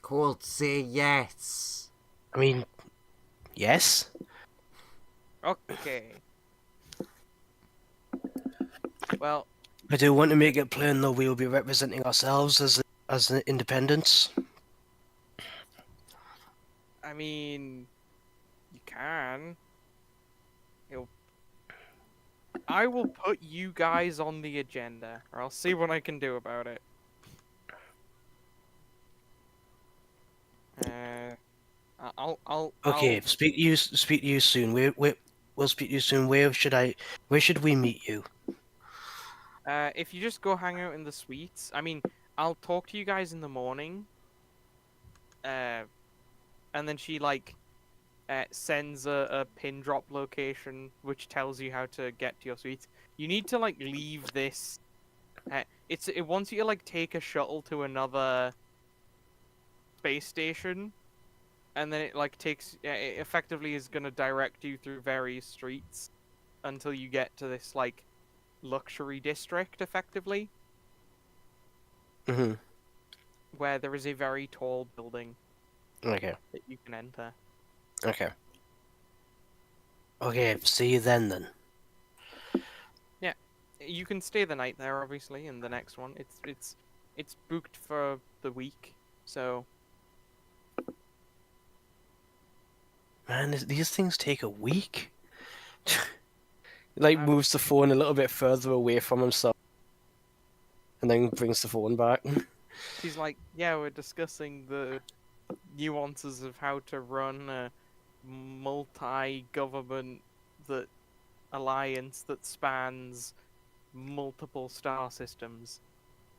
Cold, say yes. I mean, yes. Okay. Well, I do want to make it plain though we will be representing ourselves as an independents. I mean, you can. I will put you guys on the agenda, or I'll see what I can do about it. I'll. Okay, speak to you soon. We'll speak to you soon. Where should we meet you? If you just go hang out in the suites, I mean, I'll talk to you guys in the morning. And then she sends a pin drop location which tells you how to get to your suites. You need to leave this. It wants you to take a shuttle to another space station, and then it it effectively is gonna direct you through various streets until you get to this luxury district, effectively, Mm-hmm. where there is a very tall building Okay. that you can enter. Okay. Okay. See you then. You can stay the night there, obviously, in the next one. It's booked for the week, so Man, these things take a week. I'm- Moves the phone a little bit further away from himself, and then brings the phone back. she's like, yeah, we're discussing the nuances of how to run a multi-government alliance that spans multiple star systems.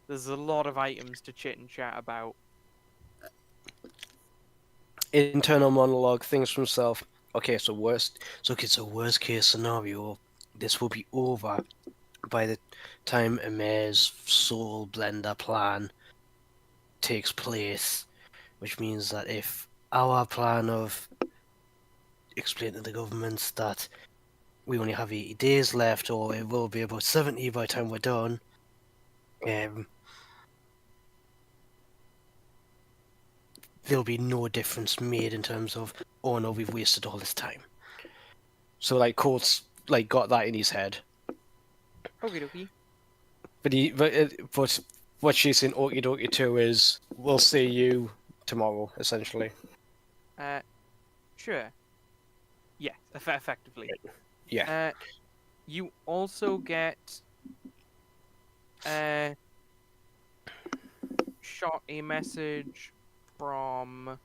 There's a lot of items to chit and chat about. Internal monologue, things from self. Okay, so worst case scenario, this will be over by the time Amir's soul blender plan takes place, which means that if our plan of explaining to the governments that we only have 80 days left, or it will be about 70 by the time we're done, there'll be no difference made in terms of, oh no, we've wasted all this time. So Colt's got that in his head. Okie dokie. But what she's saying okie dokie too is we'll see you tomorrow, essentially. Sure. Yeah, effectively. Yeah. You also get shot a message from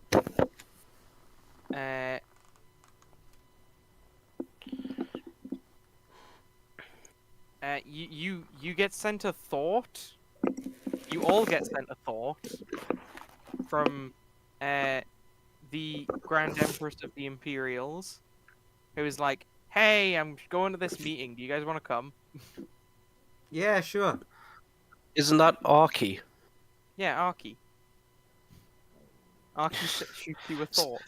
you get sent a thought. You all get sent a thought from the Grand Empress of the Imperials, who is like, "Hey, I'm going to this meeting. Do you guys want to come?" Yeah, sure. Isn't that Arky? Yeah, Arky. Arky shoots you a thought.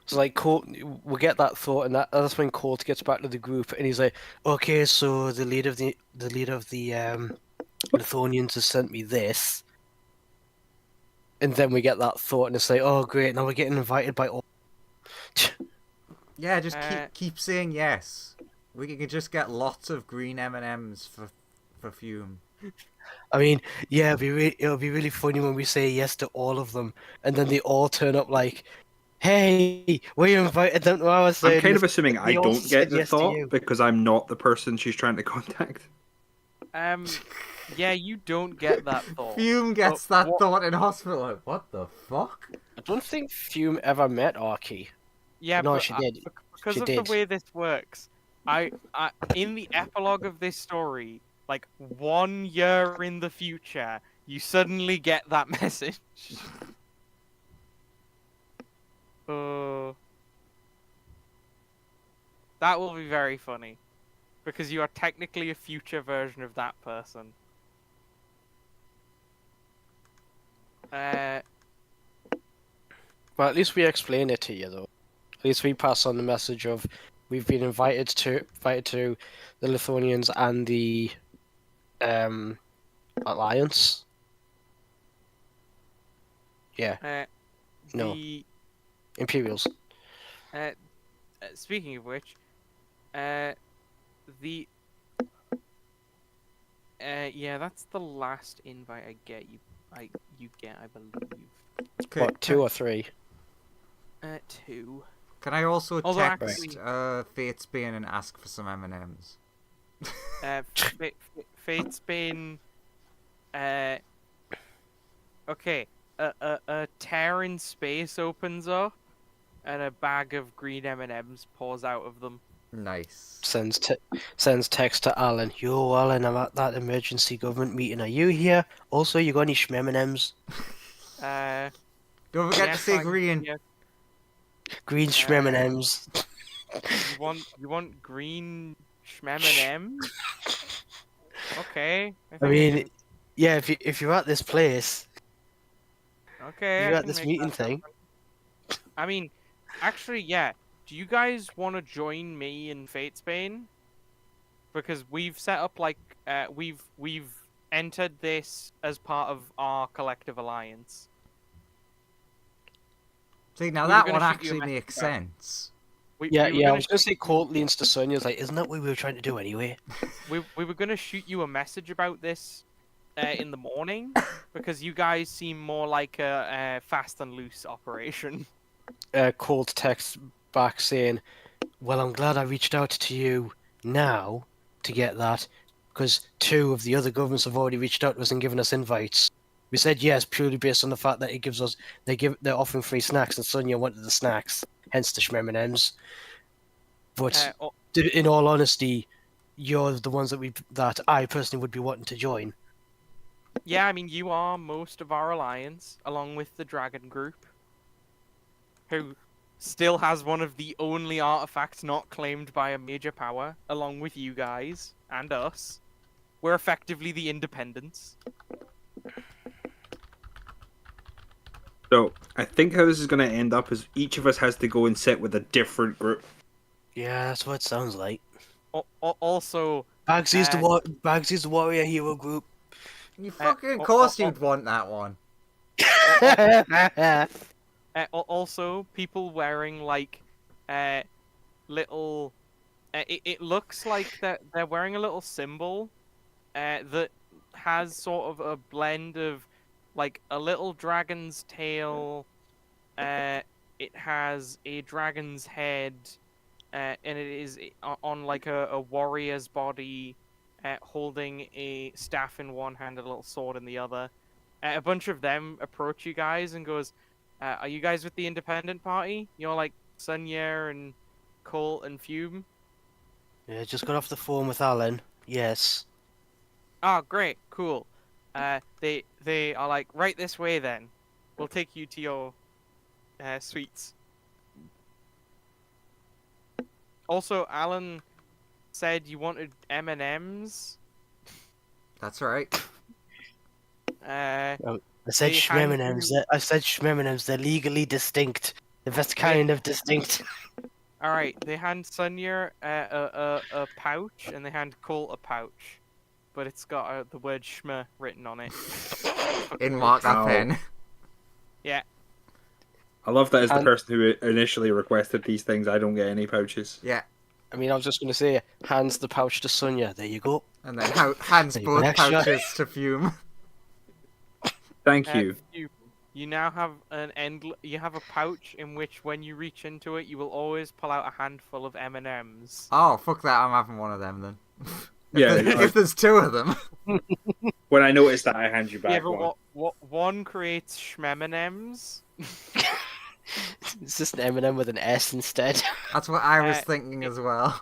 So like Colt, we get that thought, and that's when Colt gets back to the group, and he's like, "Okay, so the leader of the Lithonians has sent me this," and then we get that thought, and it's like, "Oh, great! Now we're getting invited by all." Yeah, just Uh, keep saying yes. We can just get lots of green M&Ms for Fume. I mean, yeah, it'll be really funny when we say yes to all of them, and then they all turn up like, "Hey, we invited them to our I'm service. kind of assuming I They all don't get said the yes to thought you." because I'm not the person she's trying to contact. Yeah, you don't get that thought. Fume gets But that what- thought in hospital. Like, what the fuck? I don't think Fume ever met Arky. Yeah, No, but she did. because She of did. the way this works, I in the epilogue of this story, like 1 year in the future, you suddenly get that message. That will be very funny, because you are technically a future version of that person. Well, at least we explain it to you, though. At least we pass on the message of we've been invited to the Lithonians and the Alliance. Yeah, No. The Imperials. speaking of which, the yeah, that's the last invite I get. You get, I believe. Okay, What, 2 or 3? 2. Can I also Although text actually- Fatesbane and ask for some M&Ms? Fate's been okay. A tear in space opens up, and a bag of green M&Ms pours out of them. Nice. Sends text to Alan. Yo, Alan, I'm at that emergency government meeting. Are you here? Also, you got any Shmem&Ms? Don't forget to Yes, say I'm green. here. Green Shmem&Ms. You want green M&M? Okay. I think mean, can- yeah, if you're at this place, okay. you're I at can this make meeting that thing. happen. I mean, actually, yeah. Do you guys want to join me in Fatesbane? Because we've set up like we've entered this as part of our collective alliance. See, now We were that gonna one shoot you a actually message makes about- sense. We Yeah, were yeah. I gonna was gonna shoot- say Colt leans to Sonia's like, isn't that what we were trying to do anyway? we were gonna shoot you a message about this in the morning because you guys seem more like a fast and loose operation. Colt texts back saying, "Well, I'm glad I reached out to you now to get that, because 2 of the other governments have already reached out to us and given us invites. We said yes purely based on the fact that it gives us they're offering free snacks, and Sonia wanted the snacks, hence the Shmem&Ms. But Oh, in all honesty, you're the ones that I personally would be wanting to join." yeah, I mean you are most of our alliance, along with the Dragon Group, who still has one of the only artifacts not claimed by a major power, along with you guys and us. We're effectively the Independents. So I think how this is going to end up is each of us has to go and sit with a different group. Yeah, that's what it sounds like. Also, Bagsy's the warrior hero group. You fucking, of course you'd want that one. also people wearing like little. It looks like they're wearing a little symbol that has sort of a blend of like a little dragon's tail. It has a dragon's head, and it is on like a warrior's body. holding a staff in one hand, a little sword in the other. A bunch of them approach you guys and goes, "Are you guys with the Independent Party? You're like Sunya and Colt and Fume." Yeah, just got off the phone with Alan. Yes. Oh, great, cool. They are like, right this way then. We'll take you to your suites. Also, Alan said you wanted M&Ms. That's right. Uh, I said They hand Schmem&Ms. you- I said Schmem&Ms. They're legally distinct. The best kind of distinct. all right. They hand Sunya a pouch, and they hand Colt a pouch, but it's got the word Schma written on it. In marker Wow. pen. Yeah. I love that as the And- person who initially requested these things, I don't get any pouches. Yeah. I mean, I was just going to say, hands the pouch to Sonia. There you go. And then hands There you go, both extra. pouches to Fume. Thank you. You now have You have a pouch in which, when you reach into it, you will always pull out a handful of M&Ms. Oh, fuck that, I'm having one of them then. Yeah, If there's two of them. when I notice that, I hand you Yeah, back but one. one creates Schmem&Ms. It's just an M&M with an S instead. That's what I was Uh, thinking as well.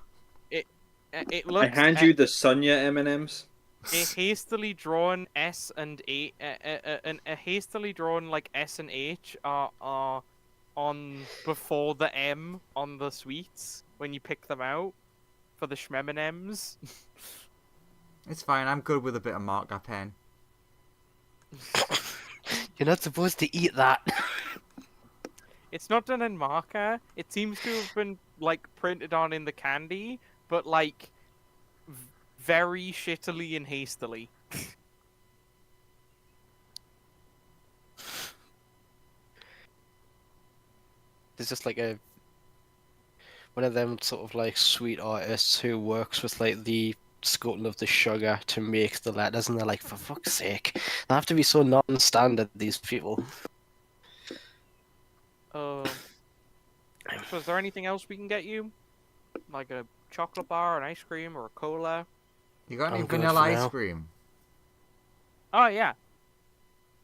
It I looks hand you the Sunya M&Ms. a hastily drawn S and A, a hastily drawn like S and H are on before the M on the sweets when you pick them out for the Schmem&Ms. It's fine, I'm good with a bit of marker pen. You're not supposed to eat that. It's not done in marker. It seems to have been like printed on in the candy, but like very shittily and hastily. There's just like one of them sort of like sweet artists who works with like the scuttle of the sugar to make the letters, and they're like, for fuck's sake, they have to be so non-standard, these people. So is there anything else we can get you? Like a chocolate bar, an ice cream, or a cola? You got any I'm good vanilla for ice now. cream? Oh yeah.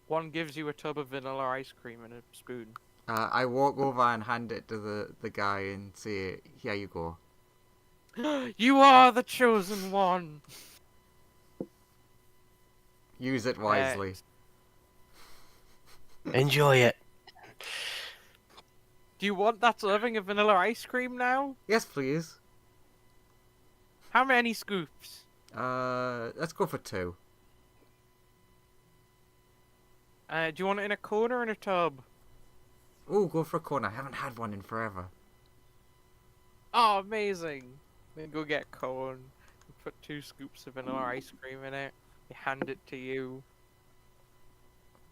One gives you a tub of vanilla ice cream and a spoon. I walk over and hand it to the guy and say, here you go. You are the chosen one. Use it wisely. Enjoy it. Do you want that serving of vanilla ice cream now? Yes, please. How many scoops? Let's go for 2. Do you want it in a cone or in a tub? Ooh, go for a cone. I haven't had one in forever. Oh, amazing. Then go get a cone. Put 2 scoops of vanilla ice cream in it. They hand it to you.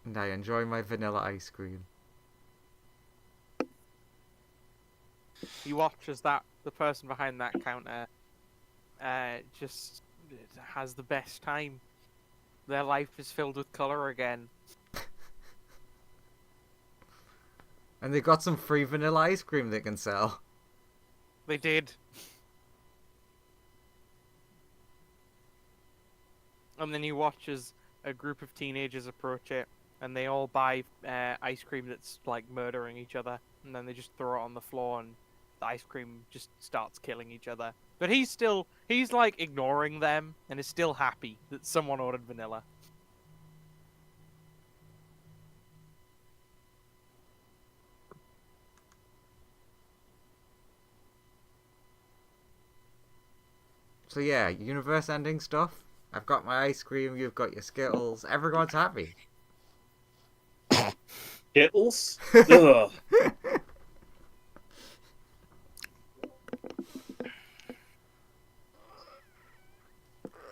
And I enjoy my vanilla ice cream. You watch as the person behind that counter just has the best time. Their life is filled with colour again. And they got some free vanilla ice cream they can sell. They did. And then you watch as a group of teenagers approach it, and they all buy ice cream that's like murdering each other, and then they just throw it on the floor, and the ice cream just starts killing each other. But he's like ignoring them, and is still happy that someone ordered vanilla. So yeah, universe ending stuff. I've got my ice cream, you've got your Skittles, everyone's happy. Skittles? Ugh.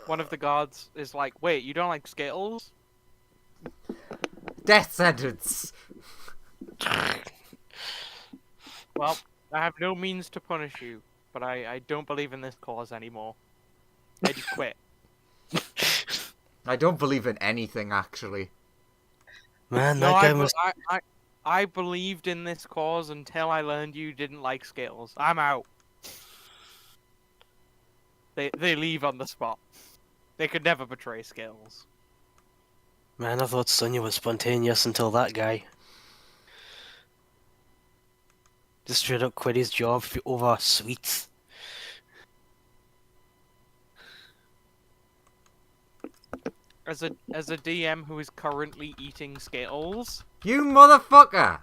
One of the guards is like, "Wait, you don't like Skittles?" Death sentence! Well, I have no means to punish you, but I don't believe in this cause anymore. I just quit. I don't believe in anything, actually. Man, No, that guy must. I believed in this cause until I learned you didn't like Skittles. I'm out. They leave on the spot. They could never betray Skittles. Man, I thought Sonya was spontaneous until that guy. Just straight up quit his job over sweets. As a DM who is currently eating Skittles. You motherfucker!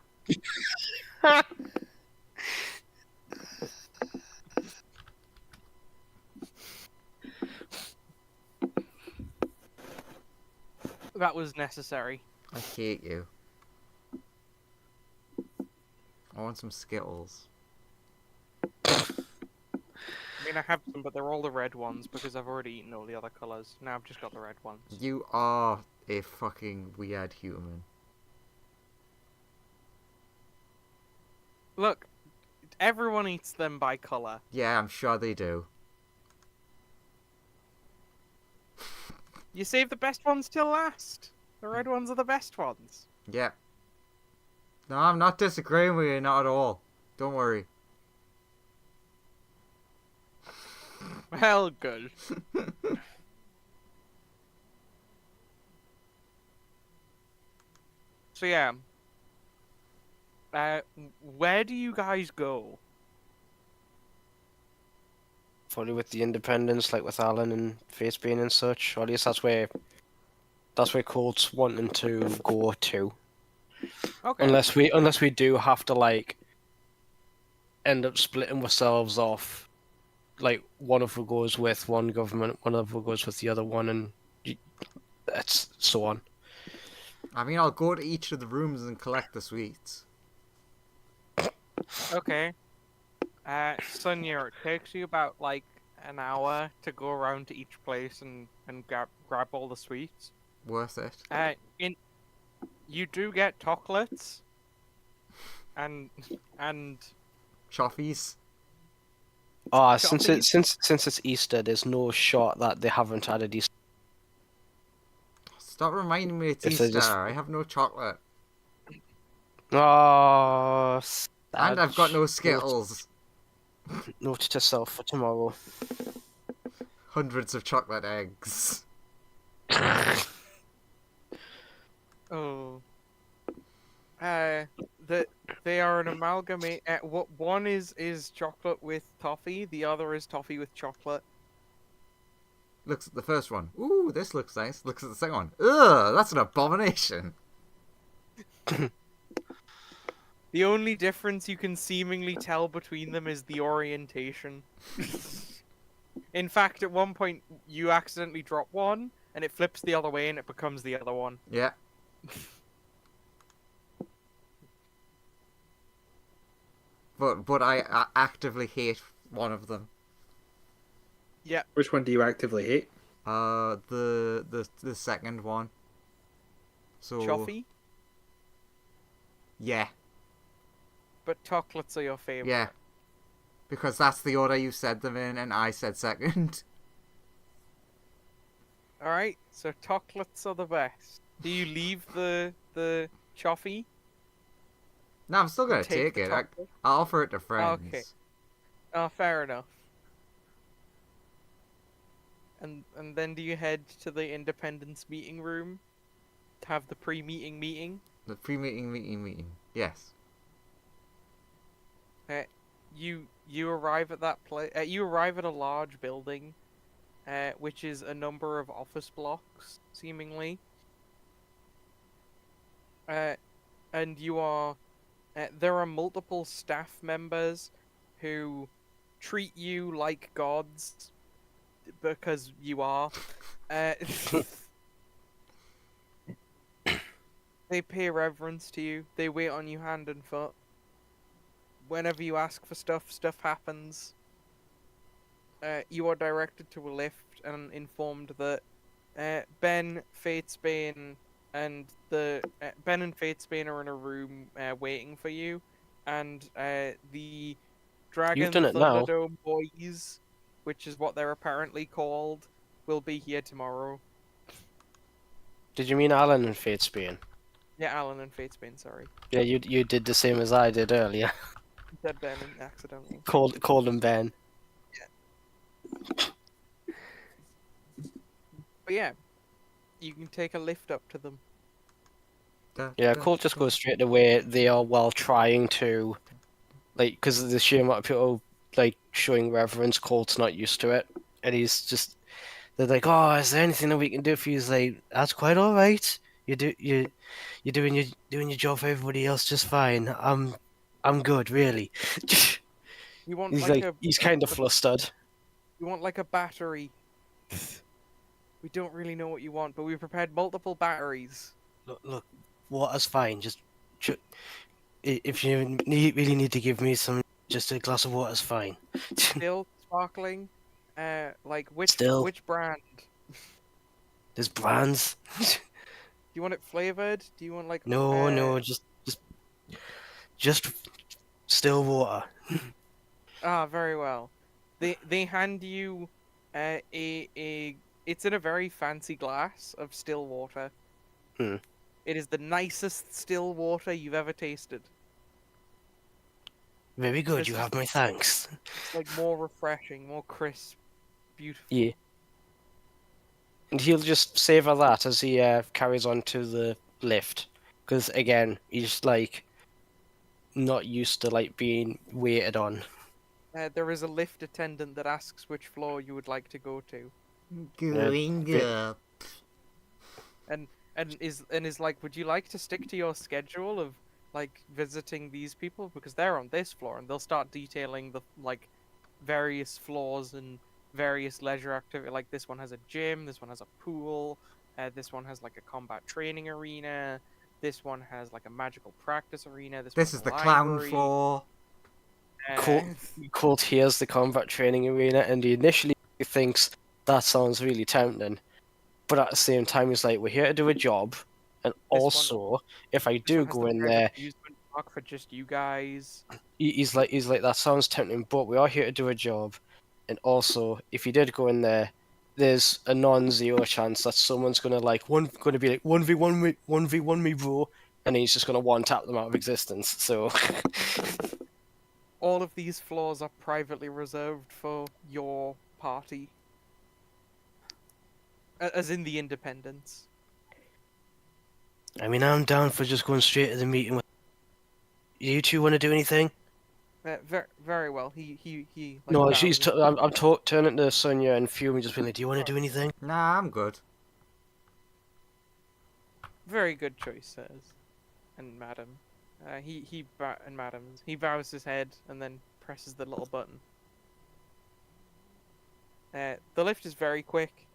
That was necessary. I hate you. I want some Skittles. I mean, I have some, but they're all the red ones because I've already eaten all the other colours. Now I've just got the red ones. You are a fucking weird human. Look, everyone eats them by colour. Yeah, I'm sure they do. You save the best ones till last. The red ones are the best ones. Yeah. No, I'm not disagreeing with you, not at all. Don't worry. Well, good. So yeah. Where do you guys go? Probably with the independents, like with Alan and Facebane and such. Or at least that's where Colt's wanting to go to. Okay. Unless we do have to like end up splitting ourselves off. Like one of us goes with one government, one of us goes with the other one, and that's so on. I mean, I'll go to each of the rooms and collect the sweets. Okay. Sonia, it takes you about like an hour to go around to each place and grab all the sweets. Worth it. You do get chocolates and Choffies. Ah, Chocolates? since it's Easter, there's no shot that they haven't added Easter. Stop reminding me it's If they Easter. just- I have no chocolate. Oh, And I've got no Skittles. Note to self for tomorrow. Hundreds of chocolate eggs. Oh. They are an amalgamate. What one is chocolate with toffee, the other is toffee with chocolate. Looks at the first one. Ooh, this looks nice. Looks at the second one. Ugh, that's an abomination. The only difference you can seemingly tell between them is the orientation. In fact, at one point you accidentally drop one, and it flips the other way, and it becomes the other one. Yeah. But I actively hate one of them. Yeah. Which one do you actively hate? The second one. So Choffee, yeah, but chocolates are your favorite. yeah. Because that's the order you said them in, and I said second. All right. So chocolates are the best. Do you leave the choffee? No, I'm still gonna Take take the it. chocolate? I'll offer it to friends. Okay. Oh, fair enough. And then do you head to the Independence meeting room to have the pre-meeting meeting? The pre-meeting. Yes. You arrive at that place. You arrive at a large building, which is a number of office blocks, seemingly. And you are. There are multiple staff members who treat you like gods because you are. They pay reverence to you. They wait on you hand and foot. Whenever you ask for stuff, stuff happens. You are directed to a lift and informed that Ben, Fatesbane, and Ben and Fatesbane are in a room waiting for you, and the Dragon done it now. Thunderdome boys, which is what they're apparently called, will be here tomorrow. Did you mean Alan and Fatesbane? Yeah, Alan and Fatesbane, sorry. Yeah, you did the same as I did earlier. Said Ben accidentally. Called him Ben. But yeah, you can take a lift up to them. Yeah, Colt just goes straight away. They are while trying to, like, because of the sheer amount of people like showing reverence. Colt's not used to it, and they're like, "Oh, is there anything that we can do for you?" He's like, "That's quite all right. You're doing your job for everybody else just fine. I'm good, really." You want He's like like, he's kind of flustered. you want like a battery. We don't really know what you want, but we prepared multiple batteries. Look, water's fine. If you really need to give me some, just a glass of water's fine. Still sparkling. Like Still, which brand? there's brands. Do you want it flavored? Do you want like No, just still water. very well. They hand you a it's in a very fancy glass of still water. Hmm. It is the nicest still water you've ever tasted. Very good. This You is have my thanks. It's like more refreshing, more crisp, beautiful. Yeah. And he'll just savor that as he carries on to the lift, because again, he's like not used to like being waited on. There is a lift attendant that asks which floor you would like to go to, Going bit- up. and is like, would you like to stick to your schedule of like visiting these people because they're on this floor, and they'll start detailing the like various floors and various leisure activity. Like this one has a gym, this one has a pool, this one has like a combat training arena, this one has like a magical practice arena. This This one's is a the clown library. floor. Colt hears the combat training arena, and he initially thinks that sounds really tempting, but at the same time, he's like, "We're here to do a job, and one- also, if I This do one has go the in private there." amusement park for just you guys. He's like, that sounds tempting, but we are here to do a job, and also, if you did go in there, there's a non-zero chance that someone's gonna be like 1v1 me, bro, and he's just gonna one tap them out of existence. So, All of these floors are privately reserved for your party. As in the independents. I mean, I'm down for just going straight to the meeting. You two want to do anything? Very well. He like No, bows. I'm turning to Sonia and Fumi, just being like, "Do you want to do anything?" Nah, I'm good. Very good choice, sirs. And madam. And madams. He bows his head and then presses the little button. The lift is very quick.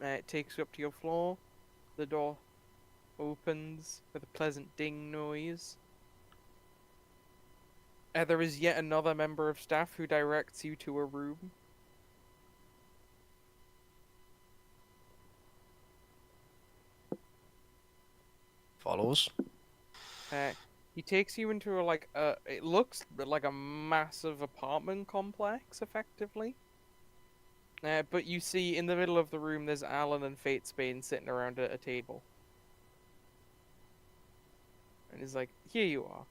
It takes you up to your floor. The door opens with a pleasant ding noise. There is yet another member of staff who directs you to a room. Follows. He takes you into it looks like a massive apartment complex, effectively. But you see in the middle of the room there's Alan and Fate Spain sitting around a table. And he's like, "Here you are."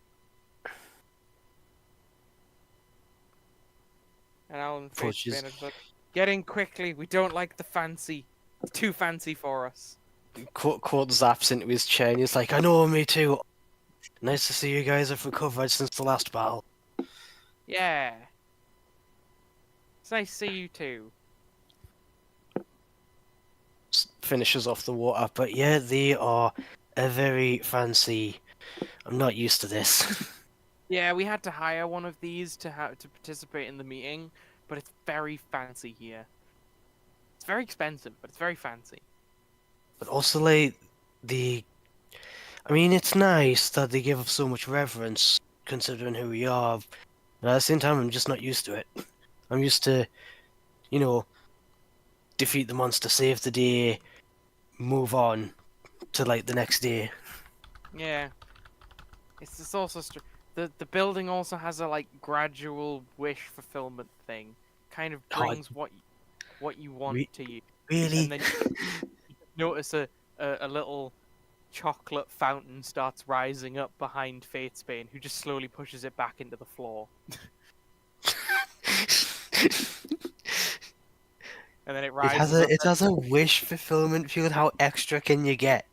And Alan and Fate Spain is like, "Get in quickly, we don't like the fancy. It's too fancy for us." Court zaps into his chair and he's like, "I know, me too. Nice to see you guys have recovered since the last battle." Yeah. It's nice to see you too. Finishes off the water, but yeah, they are a very fancy. I'm not used to this. Yeah, we had to hire one of these to participate in the meeting, but it's very fancy here. It's very expensive, but it's very fancy. But also, like, I mean, it's nice that they give us so much reverence, considering who we are, but at the same time, I'm just not used to it. I'm used to, defeat the monster, save the day, move on to, like, the next day. Yeah. It's also the building also has a like gradual wish fulfillment thing. Kind of brings what you want to you. Really? And then you notice a little chocolate fountain starts rising up behind Fate Spain, who just slowly pushes it back into the floor. and then it It rises up. has a wish fulfillment field. How extra can you get?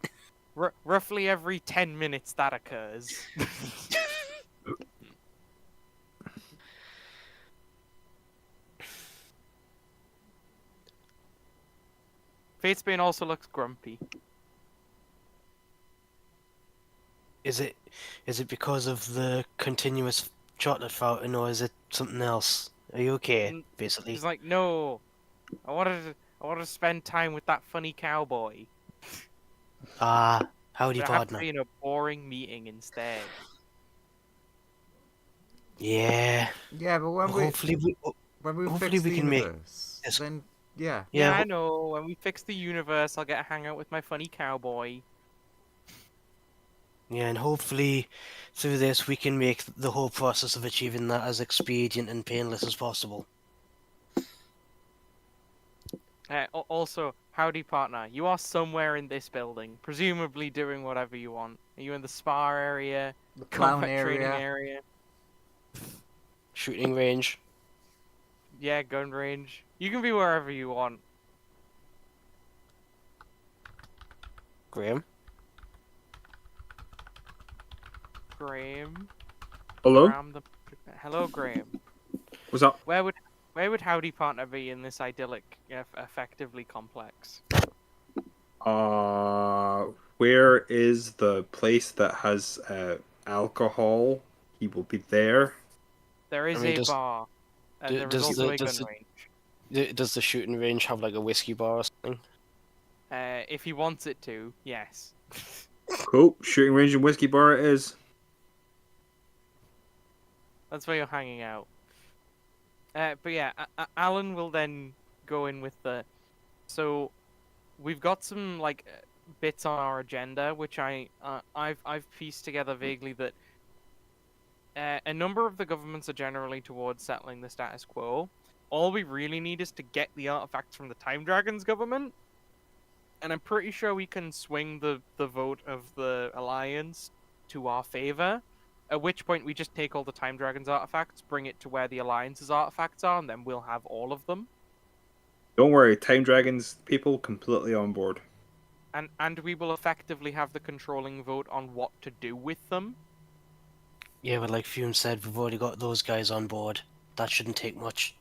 Roughly every 10 minutes that occurs. Fatesbane also looks grumpy. Is it because of the continuous chocolate fountain, or is it something else? Are you okay? Mm, Basically. He's like, no, I wanted to spend time with that funny cowboy, Ah, howdy but I have to partner. be in a boring meeting instead. Yeah. Yeah, but Hopefully when we hopefully fix we the can make universe, this. then yeah. Yeah, Yeah, I know. When we fix the universe, I'll get to hang out with my funny cowboy. yeah, and hopefully through this we can make the whole process of achieving that as expedient and painless as possible. Also, howdy partner, you are somewhere in this building, presumably doing whatever you want. Are you in the spa area, The clown combat training area. area? Shooting range. Yeah, gun range. You can be wherever you want. Graham. Graham. Hello? Graham the. Hello, Graham. What's up? Where would howdy partner be in this idyllic, effectively complex? Where is the place that has alcohol? He will be there. There I is mean, a bar, and there is does also the a gun range. does the shooting range have like a whiskey bar or something? If he wants it to, yes. Cool. Shooting range and whiskey bar it is. That's where you're hanging out. But yeah, Alan will then go in with the. So, we've got some like bits on our agenda, which I've pieced together vaguely that a number of the governments are generally towards settling the status quo. All we really need is to get the artifacts from the Time Dragons government, and I'm pretty sure we can swing the vote of the Alliance to our favor. At which point we just take all the Time Dragons artifacts, bring it to where the Alliance's artifacts are, and then we'll have all of them. Don't worry, Time Dragons people completely on board. And we will effectively have the controlling vote on what to do with them. Yeah, but like Fume said, we've already got those guys on board. That shouldn't take much.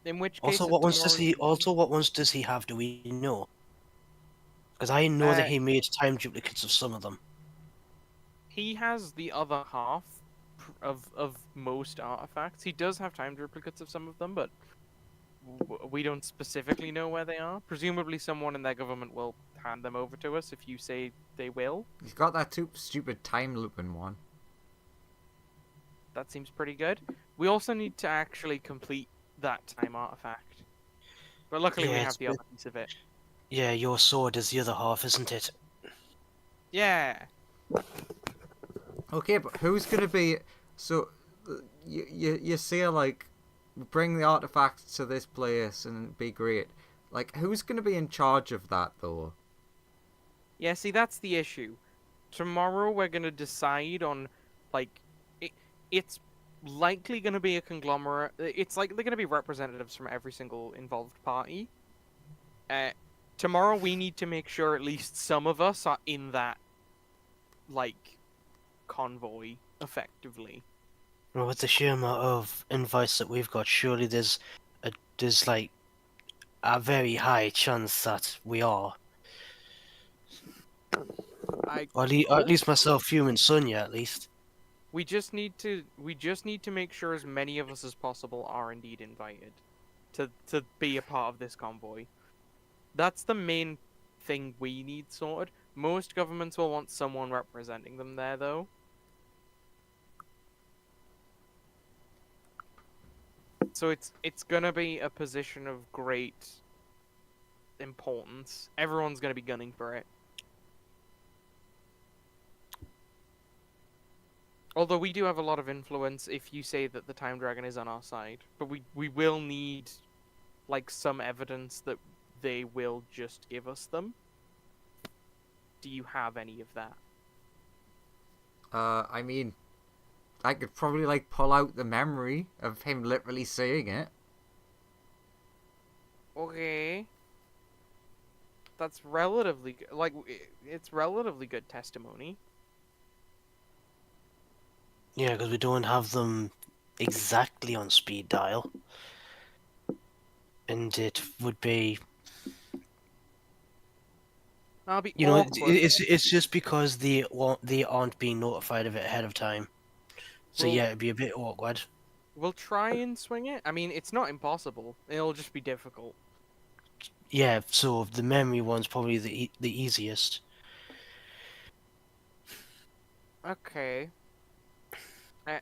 In which case, Also, if what ones does tomorrow's he? Also, what ones does he have? Do we know? Because I know that uh, he made time duplicates of some of them. he has the other half of most artifacts. He does have time duplicates of some of them, but we don't specifically know where they are. Presumably, someone in their government will hand them over to us if you say they will. He's got that stupid time looping one. That seems pretty good. We also need to actually complete that time artifact. But luckily, we Yeah, have the other piece of it. Yeah, your sword is the other half, isn't it? Yeah. Okay, but who's gonna be? So, you say like, bring the artifacts to this place and it'd be great. Like, who's gonna be in charge of that though? Yeah, see, that's the issue. Tomorrow we're gonna decide on, like, it's likely gonna be a conglomerate. It's likely gonna be representatives from every single involved party. Tomorrow we need to make sure at least some of us are in that, like, convoy, effectively. Well, with the sheer amount of invites that we've got, surely there's like a very high chance that we are. Or at least myself, Fume, and Sonya, at least. We just need to make sure as many of us as possible are indeed invited to be a part of this convoy. That's the main thing we need sorted. Most governments will want someone representing them there, though. So it's gonna be a position of great importance. Everyone's gonna be gunning for it. Although we do have a lot of influence if you say that the Time Dragon is on our side. But we will need, like, some evidence that they will just give us them. Do you have any of that? I mean, I could probably like pull out the memory of him literally saying it. Okay. That's relatively good. Like, it's relatively good testimony. Yeah, because we don't have them exactly on speed dial, and it would be, That'll be you know, awkward. it's just because they aren't being notified of it ahead of time. So Well, yeah, it'd be a bit awkward. we'll try and swing it. I mean, it's not impossible. It'll just be difficult. Yeah, so the memory one's probably the easiest. Okay.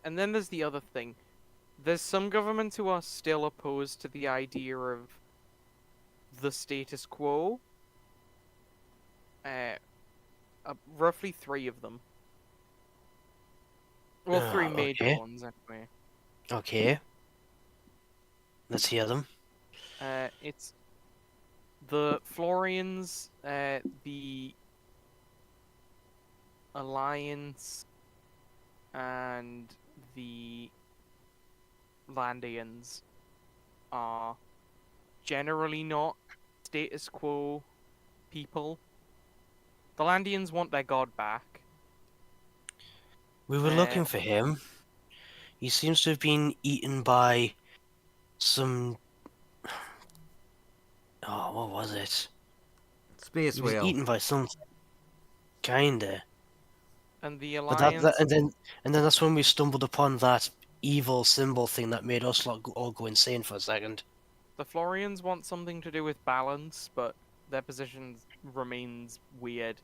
And then there's the other thing. There's some governments who are still opposed to the idea of the status quo. Uh, roughly 3 of them. Well, 3 major Okay, ones anyway. okay. Let's hear them. It's the Florians, the Alliance, and the Landians are generally not status quo people. The Landians want their god back. We were looking for him. He seems to have been eaten by some. Oh, what was it? Space He was whale. eaten by something, kinda. And the But that Alliance, and then that's when we stumbled upon that evil symbol thing that made us lot all go insane for a second. the Florians want something to do with balance, but their position remains weird.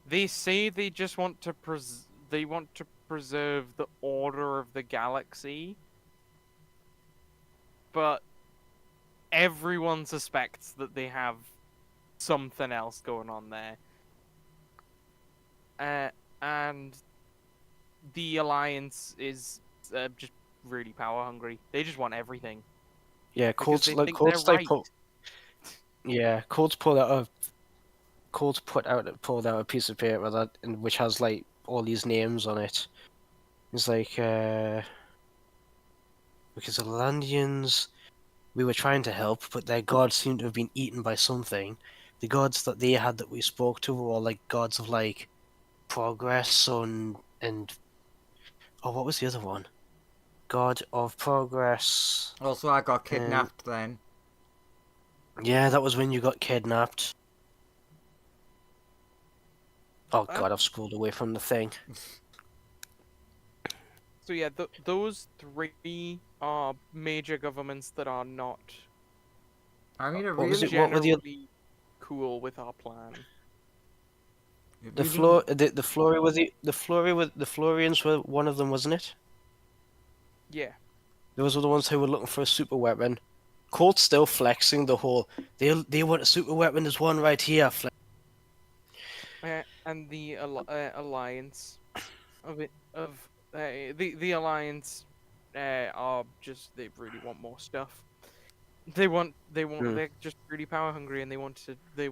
They say they just want to preserve the order of the galaxy, but everyone suspects that they have something else going on there. And the Alliance is just really power hungry. They just want everything Yeah, because they think they're right. Yeah, pulled out a piece of paper which has like all these names on it. It's like because the Landians we were trying to help, but their gods seemed to have been eaten by something. The gods that they had that we spoke to were all like gods of like progress and oh, what was the other one? God of progress. Also, I got And kidnapped then. yeah, that was when you got kidnapped. Oh Uh, god, I've scrolled away from the thing. So yeah, those 3 are major governments that are not I mean, it What was really, it? What were the generally cool with our plan. it the really, floor? The Flori were the Florians were one of them, wasn't it? Yeah. Those were the ones who were looking for a super weapon. Colt's still flexing the whole. They want a super weapon. There's one right here. And the Alliance the Alliance are just they really want more stuff. Hmm. They're just really power hungry and they want to they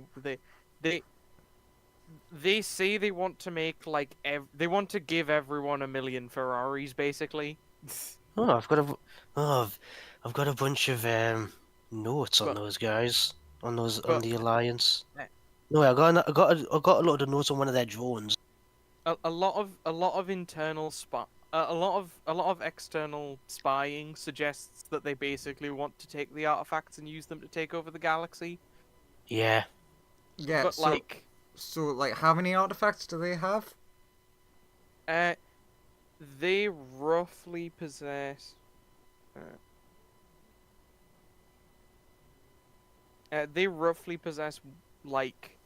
they say they want to make like they want to give everyone 1,000,000 Ferraris basically. Oh, I've got a bunch of notes on But those guys on but the Alliance. uh, No, I got a lot of notes on one of their drones. a lot of internal spy a lot of external spying suggests that they basically want to take the artifacts and use them to take over the galaxy. Yeah, yeah. But So, how many artifacts do they have? uh, they roughly possess. They roughly possess like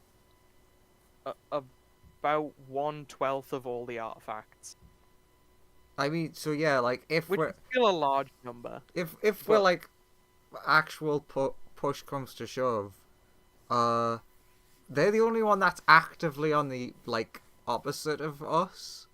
about 1/12 of all the artifacts, I mean, so yeah, if which we're is still a large number. if we're But like actual push comes to shove, uh, they're the only one that's actively on the opposite of us.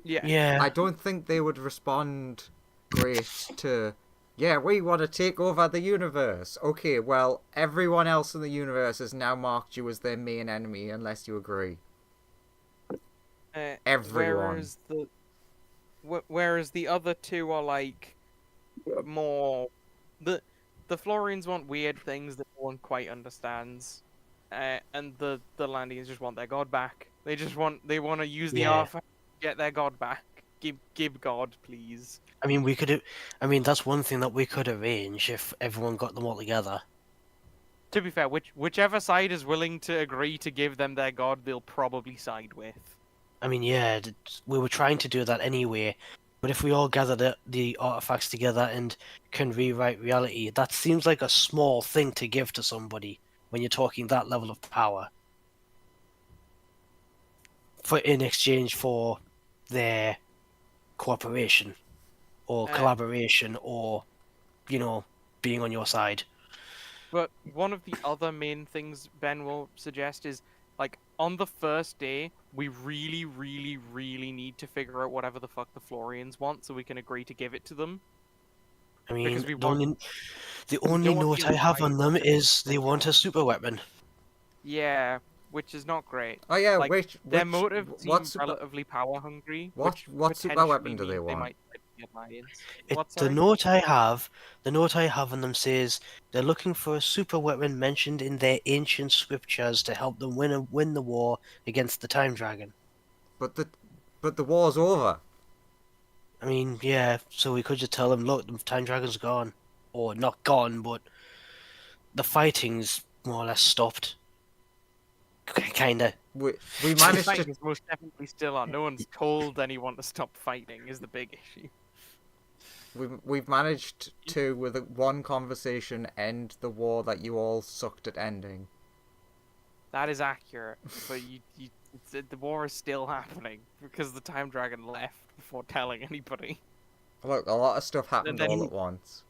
yeah, yeah. I don't think they would respond great to. Yeah, we want to take over the universe. Okay, well, everyone else in the universe has now marked you as their main enemy, unless you agree. Everyone. whereas the other 2 are like more the the Florians want weird things that no one quite understands, and the Landians just want their god back. They want to use the Yeah. artifact to get their god back. Give god, please. I mean, we could. I mean, that's one thing that we could arrange if everyone got them all together. To be fair, whichever side is willing to agree to give them their god, they'll probably side with. I mean, yeah, we were trying to do that anyway. But if we all gather the artifacts together and can rewrite reality, that seems like a small thing to give to somebody when you're talking that level of power. In exchange for their cooperation or collaboration or, being on your side. But one of the other main things Ben will suggest is, like, on the first day, we really, really, really need to figure out whatever the fuck the Florians want so we can agree to give it to them. I mean, Because we the only don't want note the I have on them alliance is to they want a super weapon. Yeah, which is not great. Oh yeah, Like, their which motive what seems super, relatively power hungry. what super weapon do they want? Might fight the alliance. The note I have on them says they're looking for a super weapon mentioned in their ancient scriptures to help them win the war against the Time Dragon. But the war's over. I mean, yeah, so we could just tell them, look, the Time Dragon's gone. Or not gone, but the fighting's more or less stopped. Kinda. We The managed fighting to is most definitely still on. No one's told anyone to stop fighting. Is the big issue. we've managed to with one conversation end the war that you all sucked at ending. That is accurate, but the war is still happening because the Time Dragon left before telling anybody. Look, a lot of stuff happened then all at once.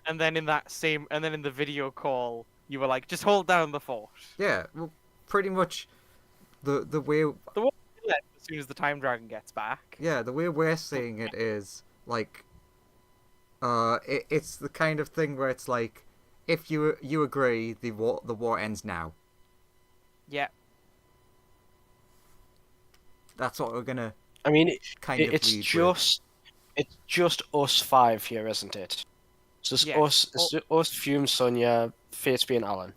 And then in the video call, you were like, just hold down the fort. Yeah, well, pretty much the way The war will end as soon as the Time Dragon gets back. yeah, the way we're seeing it is like it's the kind of thing where it's like if you agree, the war ends now. Yeah. That's what we're gonna I mean, kind of it's lead just us five here, isn't it? So it's Yeah. us, us, Fume, Sonia, Fatesby, and Alan.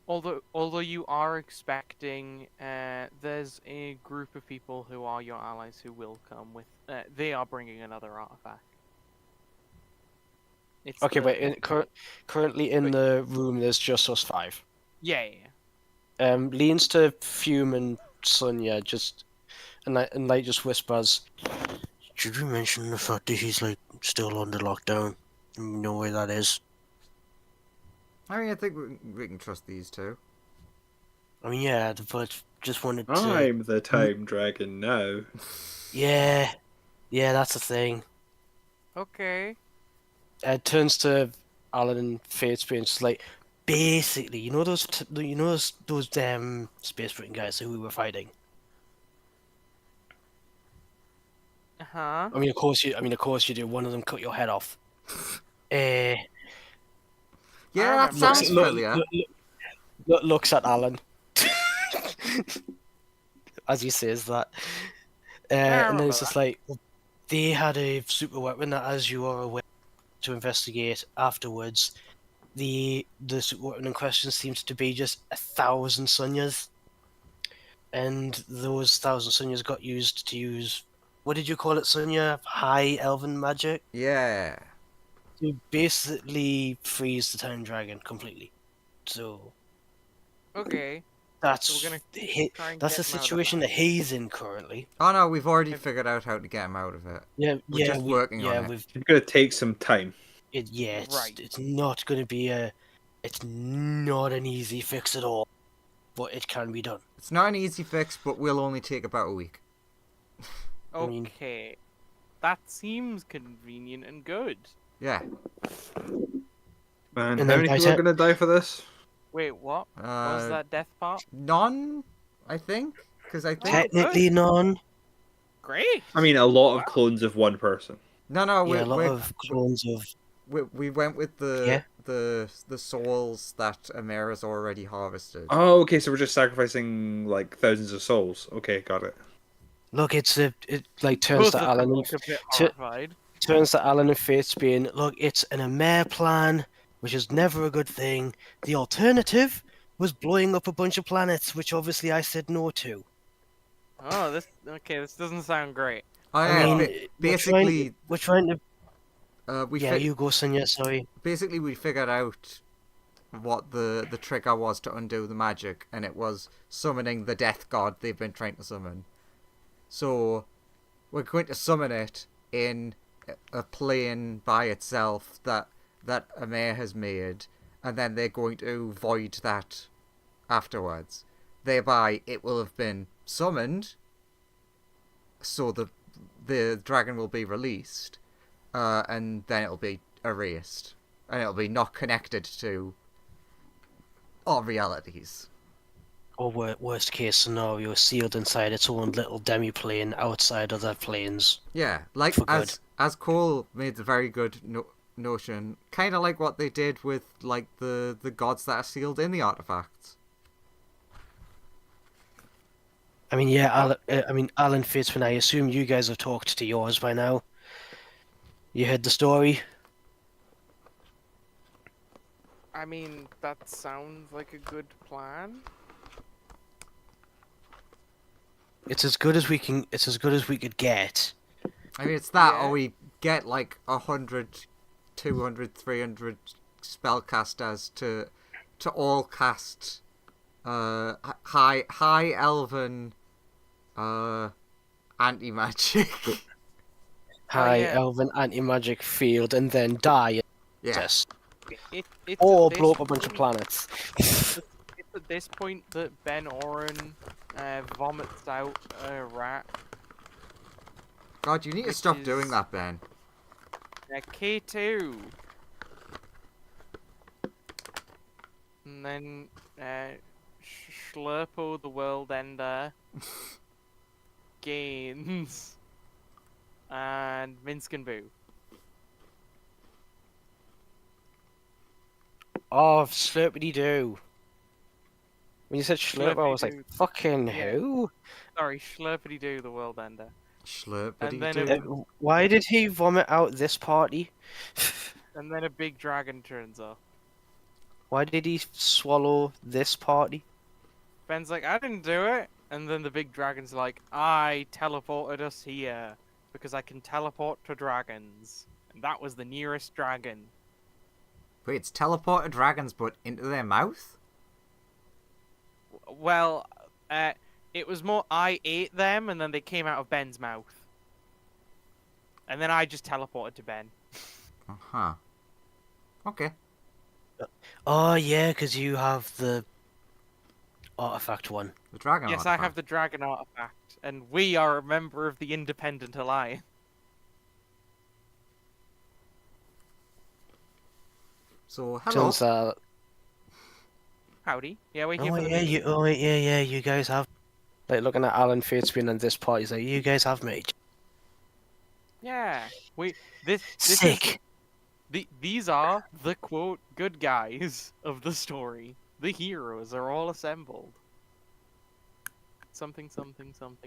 Although you are expecting, there's a group of people who are your allies who will come with. They are bringing another artifact. It's Okay, the- but currently in the room, there's just us five. yeah. Leans to Fume and Sonia, and like just whispers. Should we mention the fact that he's like still under lockdown? You know where that is. I mean, I think we can trust these two. I mean, yeah, but just wanted to. I'm the Time Dragon now. Yeah, that's the thing. Okay. Turns to Alan and Fatesby and just like, basically, you know those Space Britain guys who we were fighting. Huh. I mean, of course you do. One of them cut your head off. Yeah, I that remember. sounds familiar. Looks at Alan as he says that, and then it's just like they had a super weapon that, as you are aware, to investigate afterwards. The super weapon in question seems to be just 1,000 Sonyas, and those 1,000 Sonyas got used to use, what did you call it, Sonia? High Elven magic? Yeah. To basically freeze the Time Dragon completely. So Okay. that's So we're gonna try and that's the get him out of situation that he's in currently. Oh no, we've already figured out how to get him out of it. We're just working on it. It's gonna take some time. It's not going to be it's not an easy fix at all, but it can be done. It's not an easy fix, but will only take about a week. I mean- Okay. That seems convenient and good. Yeah. Man, And how then many by people are te- gonna die for this? Wait, what? What was that death part? None, I think, because I think Technically none. Great. I mean, a lot of clones of one person. no, Yeah, a lot of clones of. we went with Yeah. the souls that Amara's already harvested. Oh, okay, so we're just sacrificing like thousands of souls. Okay, got it. Look, it like turns Both to of Alan. them look a bit to- horrified. Turns to Alan and Fates being, look, it's an Amare plan. which is never a good thing. The alternative was blowing up a bunch of planets, which obviously I said no to. Oh, this doesn't sound great. Oh I yeah, mean, basically, we're trying to. we Yeah, you go, Sonia. Sorry. basically we figured out what the trigger was to undo the magic, and it was summoning the death god they've been trying to summon. So we're going to summon it in a plane by itself that Amir has made, and then they're going to void that afterwards. Thereby, it will have been summoned, so the dragon will be released, and then it'll be erased, and it'll be not connected to all realities. Or worst case scenario, sealed inside its own little demi-plane outside other planes. Yeah, like For good. as Cole made the very good notion, kind of like what they did with like the gods that are sealed in the artifacts. I mean, Alan Fitzman, I assume you guys have talked to yours by now. You heard the story? I mean, that sounds like a good plan. It's as good as we can. It's as good as we could get. I mean, it's that, Yeah. or we get like 100, 200, 300 spellcasters to all cast high elven anti magic. High yeah. elven anti-magic field, and then die. Yeah. Yes. It's Or at this blow up a bunch of point- planets. It's at this point that Ben Oren vomits out a rat. God, you need to Which stop is- doing that, Ben. K2. And then Schlurpo the World Ender gains. And Minsk and Boo. Oh, slurpity doo. When you said slurp, I was like, Slurpity-doo. fucking Yeah. who? Sorry, Schlurpity Doo the World Ender. Slurpity And then do. Why did he vomit out this party? And then a big dragon turns up. Why did he swallow this party? Ben's like, I didn't do it. And then the big dragon's like, I teleported us here because I can teleport to dragons. And that was the nearest dragon. Wait, it's teleported dragons, but into their mouth? Well, it was more I ate them and then they came out of Ben's mouth. And then I just teleported to Ben. Uh-huh. Okay. Oh yeah, because you have the artifact one. The dragon Yes, I have the dragon artifact. And we are a member of the Independent Alliance. So, hello. Turns Howdy. Yeah, we're here for the you guys have. Like looking at Alan Fatesman and this party, he's like, you guys have me. Yeah. This is Sick. these are the quote good guys of the story. The heroes are all assembled. Something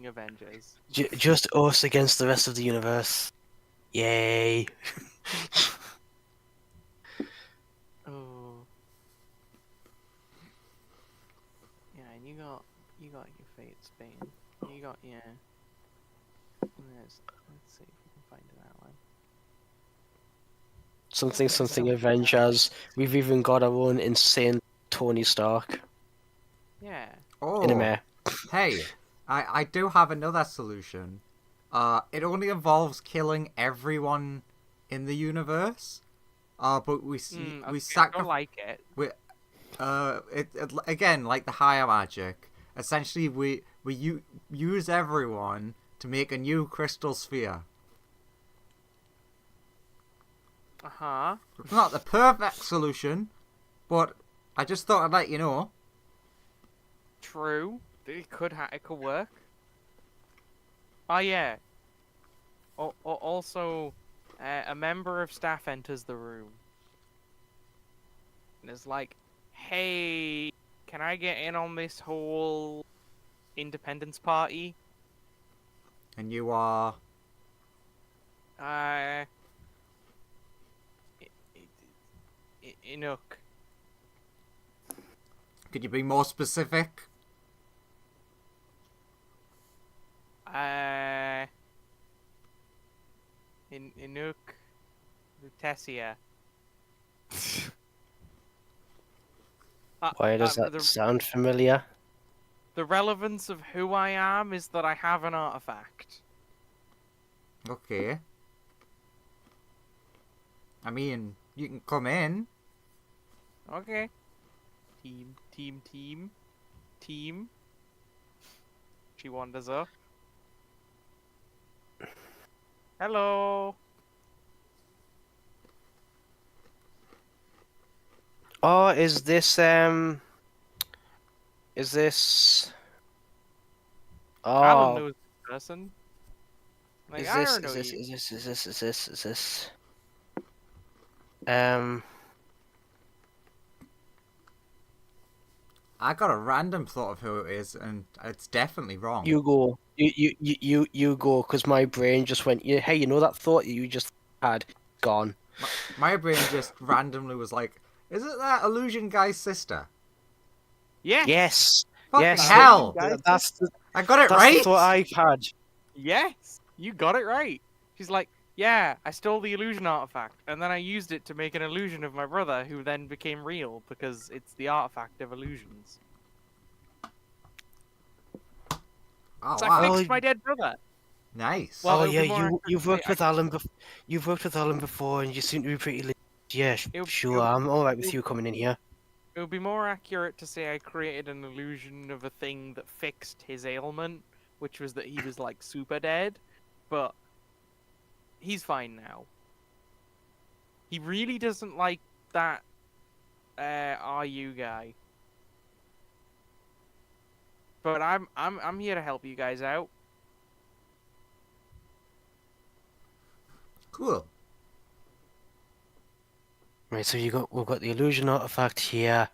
Avengers. Just us against the rest of the universe. Yay. Oh. Yeah, and you got your fate Spain. You got let's see if we can find an outline. Something Avengers. We've even got our own insane Tony Stark Yeah. Oh, in a mare. hey, I do have another solution. It only involves killing everyone in the universe. But we Okay, I sacrifice. don't like it. It again, like the higher magic. Essentially, we use everyone to make a new crystal sphere. Uh-huh. It's not the perfect solution, but I just thought I'd let you know. True. It could work. Oh yeah. Also, a member of staff enters the room and is like, "Hey, can I get in on this whole independence party?" And you are. Inuk. Could you be more specific? Inuk. Lutetia. Why does that sound familiar? The relevance of who I am is that I have an artifact. Okay. I mean, you can come in. Okay. Team. She wanders up. Hello. Oh, is this Alan Oh, knows the person. Like, is I this don't know you. is this um I got a random thought of who it is, and it's definitely wrong. you go. You go, because my brain just went, yeah, hey, you know that thought you just had? Gone. My brain just randomly was like, is it that illusion guy's sister? Yes. Yes. Fucking Yes. hell! That's the I got it that's right! the thought I've had. Yes. You got it right. She's like, yeah, I stole the illusion artifact, and then I used it to make an illusion of my brother, who then became real because it's the artifact of illusions. Oh, So I wow. fixed my dead brother. Nice. Well, Oh it would yeah, be more you've accurate worked to with Alan you've worked with Alan before, and you seem to be pretty. Yeah, It- sure. it- I'm all right with it- you coming in here. It would be more accurate to say I created an illusion of a thing that fixed his ailment, which was that he was like super dead, but he's fine now. He really doesn't like that RU guy. But I'm here to help you guys out. Cool. Right, so we've got the illusion artifact here.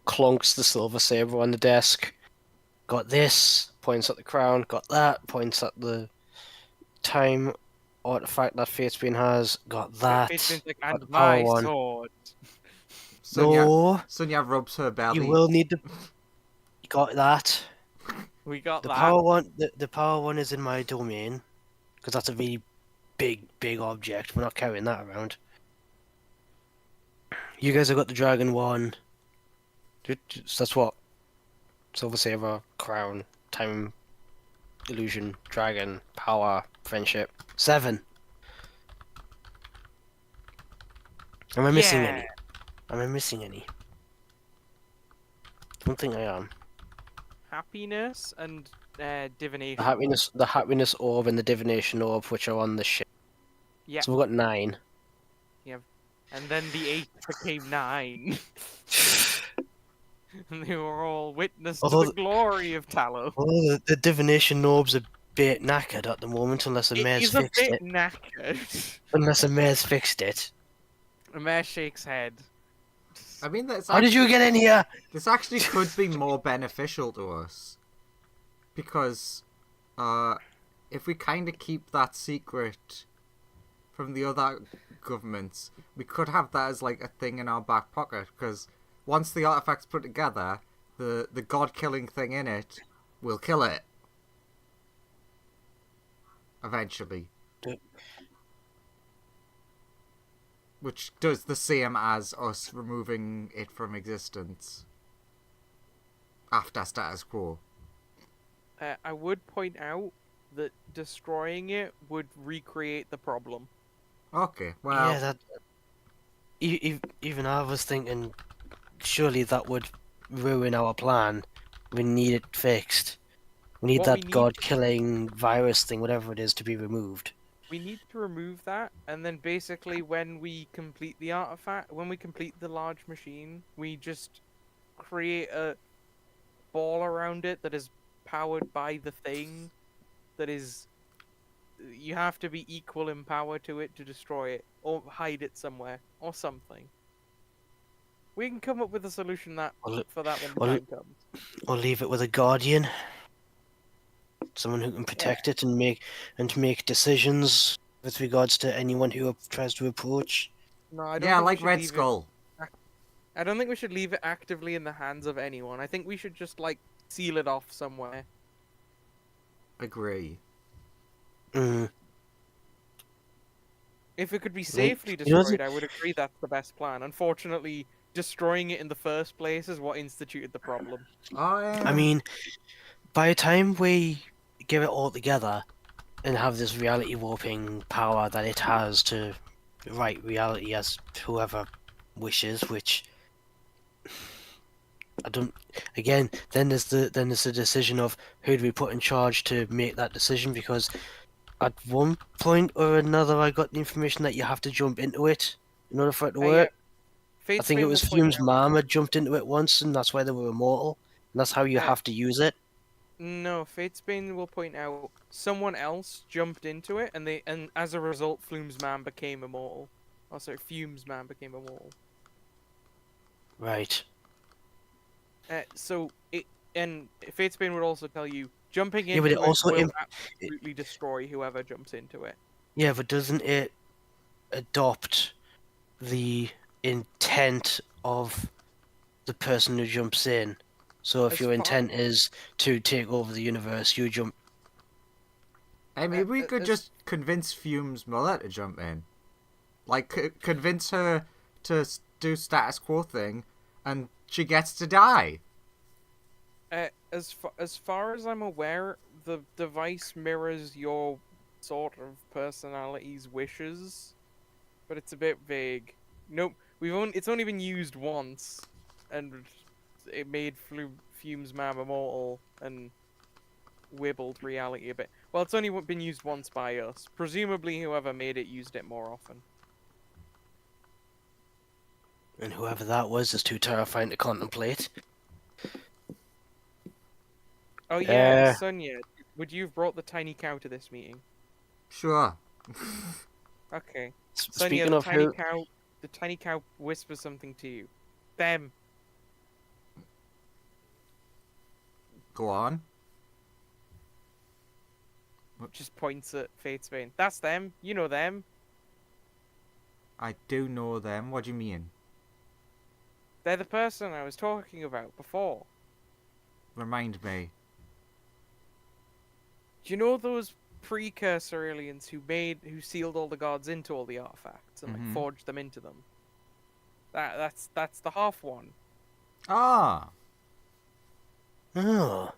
Clonks the silver saber on the desk. Got this. Points at the crown. Got that. Points at the time artifact that Fatesbean has. Got that. It's like, Got and the power my one. sword. Sonia No, rubs her belly. you will need the. You got that. We got The that. power one. The power one is in my domain, because that's a really big object. We're not carrying that around. You guys have got the dragon one. So that's what? Silver saber, crown, time, illusion, dragon, power, friendship. 7. Am I missing Yeah. any? Am I missing any? Don't think I am. Happiness and divination. The happiness orb and the divination orb, which are on the ship. Yeah. So we've got 9. And then the 8 became 9. And they were all witness Although to the glory of Talos. Oh, the divination orb's a bit knackered at the moment, unless a It mayor's is a fixed bit it. knackered. Unless a mayor's fixed it. The mayor shakes head. I mean, that's How did you get in here? this actually could be more beneficial to us. Because, if we kind of keep that secret from the other governments, we could have that as like a thing in our back pocket. Because once the artifact's put together, the god-killing thing in it will kill it. Eventually. Yep. Which does the same as us removing it from existence. After status quo. I would point out that destroying it would recreate the problem. Okay, well... Yeah, that. Even I was thinking, surely that would ruin our plan. We need it fixed. We need What that we need- god-killing virus thing, whatever it is, to be removed. We need to remove that, and then basically when we complete the artifact, when we complete the large machine, we just create a ball around it that is powered by the thing that is... You have to be equal in power to it to destroy it, or hide it somewhere, or something. We can come up with a solution for that when the Well, time comes. Or leave it with a guardian. Someone who can protect it and make decisions with regards to anyone who tries to approach. No, I don't Yeah, think we like should Red leave it Skull. I don't think we should leave it actively in the hands of anyone. I think we should just like seal it off somewhere. Agree. Mm. If it could be Like, safely you know, destroyed, I would agree that's the best plan. Unfortunately, destroying it in the first place is what instituted the problem. I mean, by the time we get it all together and have this reality warping power that it has to write reality as whoever wishes, which I don't. Again, then there's the decision of who do we put in charge to make that decision, because at one point or another I got the information that you have to jump into it in order for it to Yeah, work. Fate I think it Spain will was point Fume's out. mom had jumped into it once, and that's why they were immortal. And that's how you Uh, have to use it. No, Fate Spain will point out someone else jumped into it, and as a result, Flume's man became immortal. Oh, sorry, Fume's man became immortal. Right. So it and Fate Spain would also tell you jumping Yeah, but into it also will it, absolutely destroy whoever jumps into it. yeah, but doesn't it adopt the intent of the person who jumps in? So if As your far intent is to take over the universe, you jump. Hey, maybe we could as just convince Fume's mother to jump in. Like, convince her to do status quo thing, and she gets to die. as far as I'm aware, the device mirrors your sort of personality's wishes, but it's a bit vague. Nope, it's only been used once, and it made Fume's man immortal and wibbled reality a bit. Well, it's only been used once by us. Presumably, whoever made it used it more often. And whoever that was is too terrifying to contemplate. Oh yeah, Uh, Sonia, would you have brought the tiny cow to this meeting? Sure. Okay. Sonia, Speaking the of tiny who, cow, the tiny cow whispers something to you. Them. Go on. Just points at Fate's Vein. That's them. You know them. I do know them. What do you mean? They're the person I was talking about before. Remind me. Do you know those precursor aliens who sealed all the gods into all the artifacts and like Mhm. forged them into them? That's the half one. Ah. oh,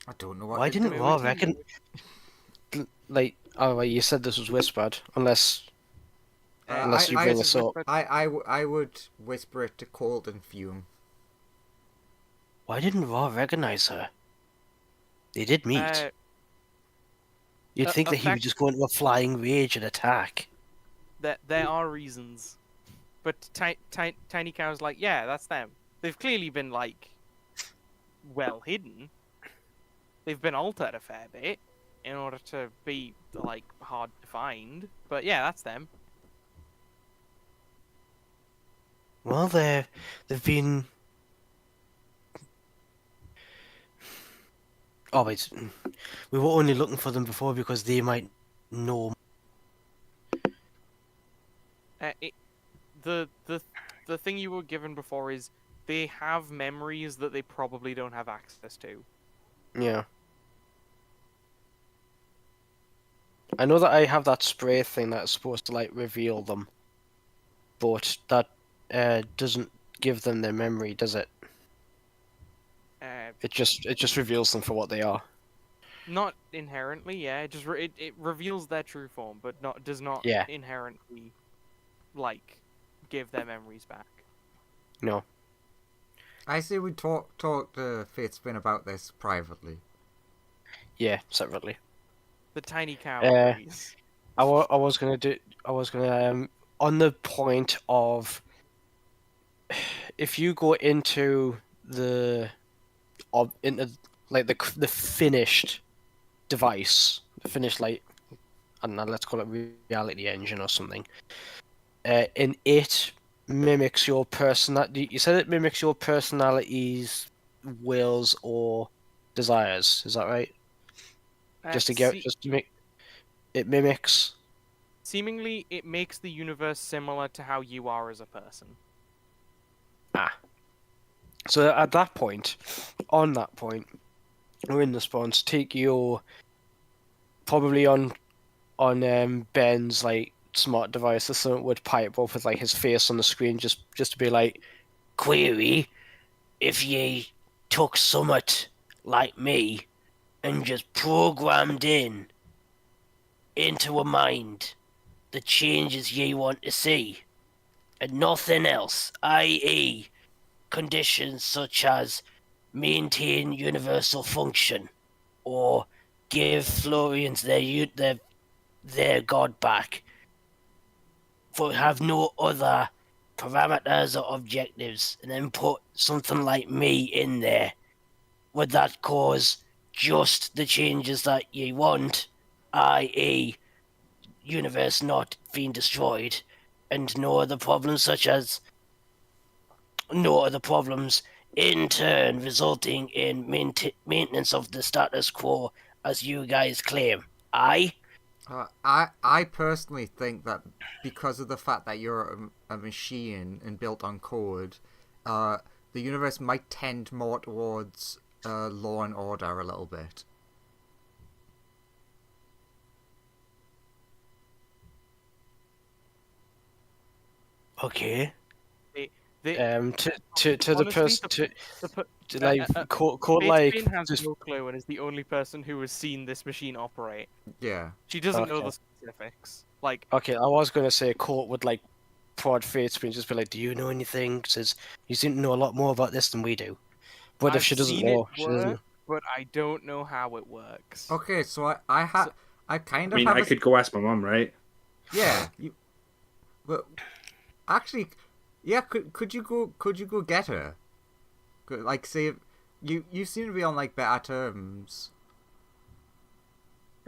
I don't know what why they're didn't doing. Raw reckon? Like, oh, right, you said this was whispered, unless unless you bring us up. I would whisper it to Cold and Fume. Why didn't Raw recognize her? They did meet. You'd think that he would just go into a flying rage and attack. There are reasons, but Tiny Cow's like, yeah, that's them. They've clearly been like, well hidden. They've been altered a fair bit in order to be like hard to find. But yeah, that's them. Well, they've been. Oh wait, we were only looking for them before because they might know. The thing you were given before is they have memories that they probably don't have access to. Yeah. I know that I have that spray thing that's supposed to like reveal them, but that doesn't give them their memory, does it? It just reveals them for what they are. Not inherently, yeah. It reveals their true form, but does not Yeah. inherently like give their memories back. No. I say we talk to Fatespin about this privately. Yeah, separately. The tiny cow, please. I was gonna on the point of if you go into like the finished device, the finished like I don't know, let's call it reality engine or something. And it mimics your personality. You said it mimics your personality's wills or desires. Is that right? Just to make it mimics. Seemingly, it makes the universe similar to how you are as a person. So at that point, on that point, or in response, take your probably on Ben's like smart device or something would pipe up with like his face on the screen just to be like, query, if ye took summat like me and just programmed into a mind the changes ye want to see and nothing else, i.e. conditions such as maintain universal function or give Florians their god back, for have no other parameters or objectives, and then put something like me in there. Would that cause just the changes that you want, i.e. universe not being destroyed, and no other problems in turn resulting in maintenance of the status quo as you guys claim? Aye? I personally think that because of the fact that you're a machine and built on code, the universe might tend more towards law and order a little bit. The, Okay. the, To the honestly, person the per- to like quote Faith like Spain has just no clue and is the only person who has seen this machine operate. Yeah. She doesn't know Okay. the specifics. Like, okay. I was gonna say Court would like prod Fate's and just be like, "Do you know anything?" Says you seem to know a lot more about this than we do. But if I've she doesn't seen it know, she doesn't. work, but I don't know how it works. Okay, so So- I kind I of mean, have I could go ask my mum, right? yeah, but actually, yeah, could you go get her? Like, say, you seem to be on like better terms.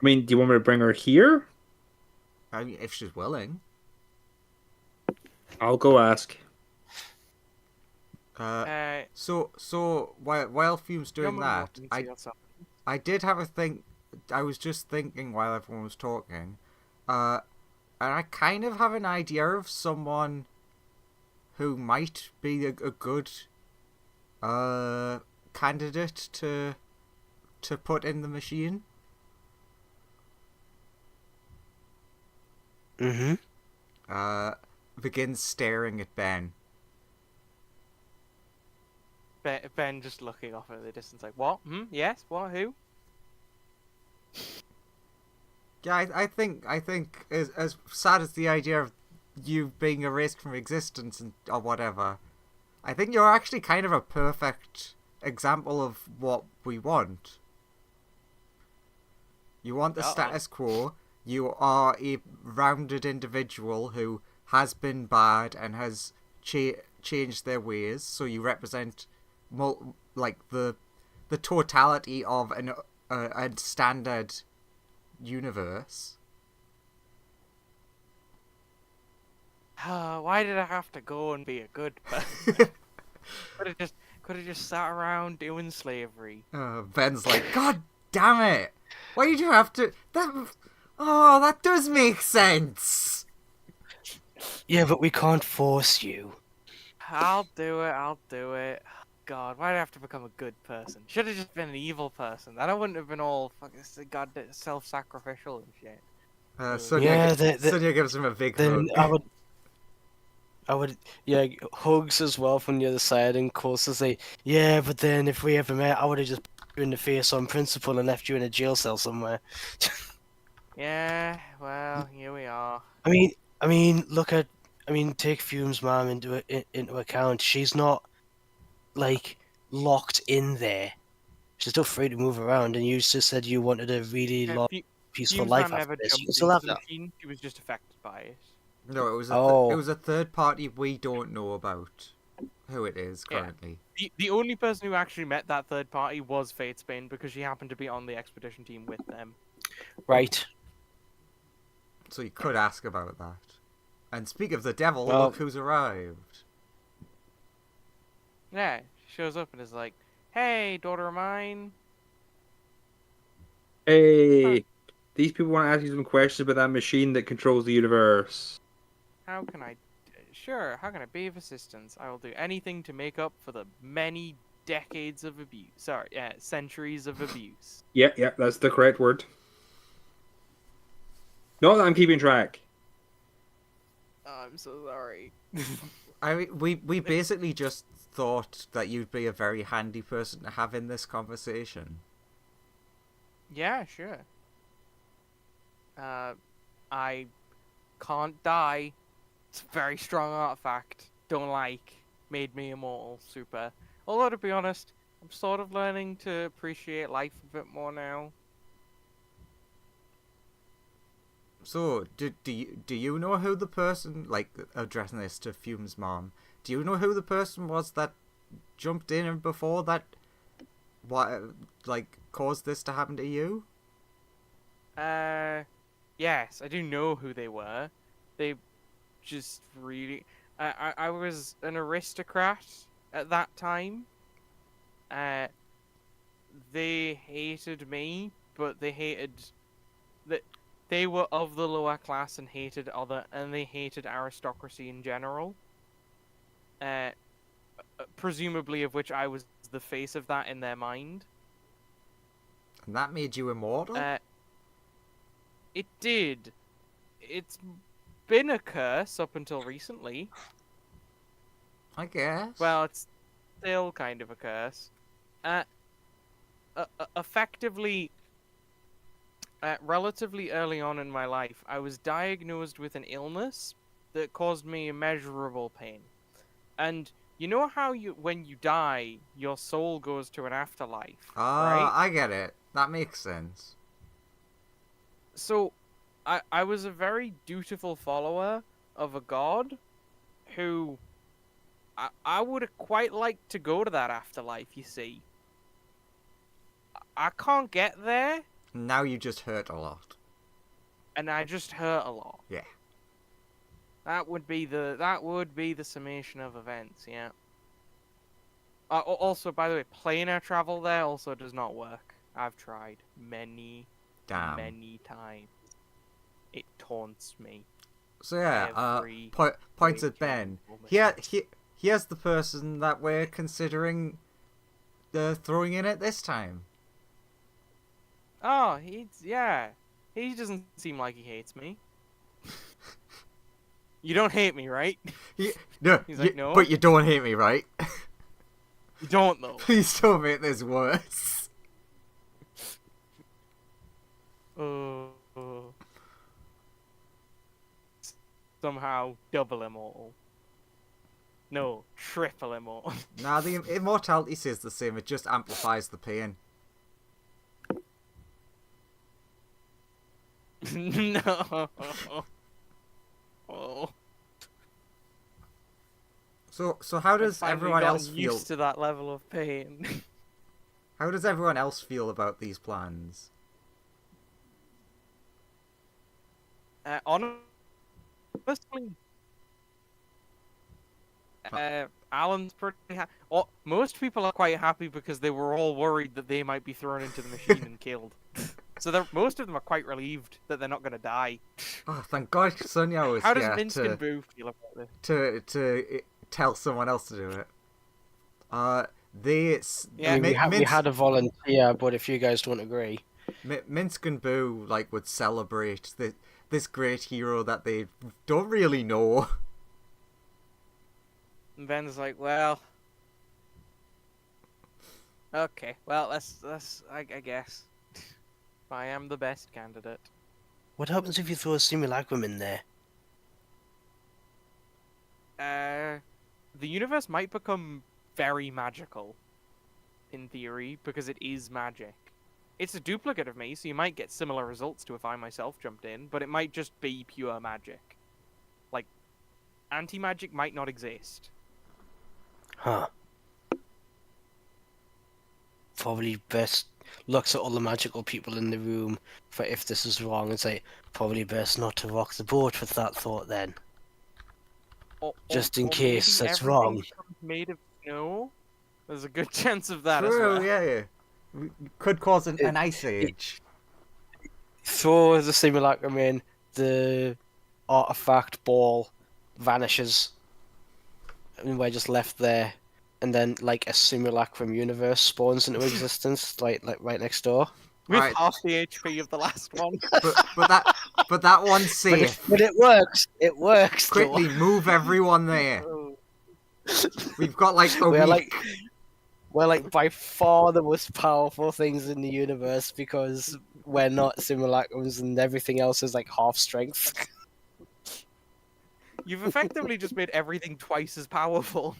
I mean, do you want me to bring her here? I mean, if she's willing. I'll go ask. So while Fume's you're doing more that, welcome to yourself. I did have a think. I was just thinking while everyone was talking, and I kind of have an idea of someone who might be a good candidate to put in the machine. Mm-hmm. Begins staring at Ben. Ben just looking off at the distance, like, what? Yes? What? Who? Yeah, I think as sad as the idea of you being erased from existence or whatever, I think you're actually kind of a perfect example of what we want. You want the status quo. You are a rounded individual who has been bad and has changed their ways. So you represent like the totality of a standard universe. Why did I have to go and be a good person? could have just sat around doing slavery. Ben's like, God damn it! Why did you have to? That does make sense. Yeah, but we can't force you. I'll do it. God, why did I have to become a good person? Should have just been an evil person. Then I wouldn't have been all fucking self-sacrificial and shit. Sonia gives him a big Then hug. I would, yeah, hugs as well from the other side, and Course to say, yeah, but then if we ever met, I would have just put you in the face on principle and left you in a jail cell somewhere. Yeah, well, here we are. Take Fume's mom into account. She's not like locked in there. She's still free to move around, and you just said you wanted a really long, peaceful Fumes life Man after never this. You jumped can still into have the that. machine. She was just affected by it. No, it was it was a third party we don't know about who it is currently. Yeah. The only person who actually met that third party was Fate Spain because she happened to be on the expedition team with them. Right. So you could ask about that. And speak of the devil, Well, look who's arrived. Yeah, she shows up and is like, "Hey, daughter of mine." Hey, These people want to ask you some questions about that machine that controls the universe. How can I? Sure. How can I be of assistance? I will do anything to make up for the many decades of abuse. Sorry, centuries of abuse. Yeah, that's the correct word. Not that I'm keeping track. Oh, I'm so sorry. I mean, we basically just thought that you'd be a very handy person to have in this conversation. Yeah, sure. I can't die. It's a very strong artifact. Don't like. Made me immortal. Super. Although, to be honest, I'm sort of learning to appreciate life a bit more now. So, do you know who the person, like, addressing this to Fume's mom, do you know who the person was that jumped in before that, caused this to happen to you? Yes, I do know who they were. They just really... I was an aristocrat at that time. They hated me, but they hated... They were of the lower class and they hated aristocracy in general. Presumably of which I was the face of that in their mind. And that made you immortal? It did. It's been a curse up until recently. I guess. Well, it's still kind of a curse. Effectively, relatively early on in my life, I was diagnosed with an illness that caused me immeasurable pain. And you know how when you die, your soul goes to an afterlife, right? I get it. That makes sense. So, I was a very dutiful follower of a god who I would have quite liked to go to that afterlife, you see. I can't get there, Now you just hurt a lot. and I just hurt a lot. Yeah. That would be the summation of events, yeah. Also, by the way, planar travel there also does not work. I've tried many times. It taunts me. So yeah, Every points at waking Ben. moment. Here's the person that we're considering throwing in at this time. Oh, he doesn't seem like he hates me. You don't hate me, right? No, He's like, no. But you don't hate me, right? You don't though. Please don't make this worse. Uh, somehow double immortal. No, triple immortal. Nah, the immortality stays the same. It just amplifies the pain. No. Oh. So how does I've finally everyone gotten else feel? used to that level of pain? How does everyone else feel about these plans? Honestly, Alan's pretty happy. Most people are quite happy because they were all worried that they might be thrown into the machine and killed. So most of them are quite relieved that they're not going to die. Oh, thank God Sonia was How does here Minsc and Boo feel about this? to tell someone else to do it. Yeah, We had a volunteer, but if you guys don't agree, Minsk and Boo would celebrate this great hero that they don't really know. And Ben's like, well, okay, well, I guess. I am the best candidate. what happens if you throw a simulacrum in there? The universe might become very magical, in theory, because it is magic. It's a duplicate of me, so you might get similar results to if I myself jumped in, but it might just be pure magic. Like, anti-magic might not exist. Huh. Probably best looks at all the magical people in the room for if this is wrong and say, probably best not to rock the boat with that thought then. Just in case maybe that's everything wrong. becomes made of snow. There's a good chance of that as True, well. yeah. Could cause an ice age. throw the simulacrum in, the artifact ball vanishes, and we're just left there. And then, like, a simulacrum universe spawns into existence, like right next door. With Alright. half the HP of the last one. But that one's safe. But it works. It works. Quickly move everyone there. Oh, We've got like a We're week. we're like by far the most powerful things in the universe because we're not simulacrums and everything else is like half strength. You've effectively just made everything twice as powerful.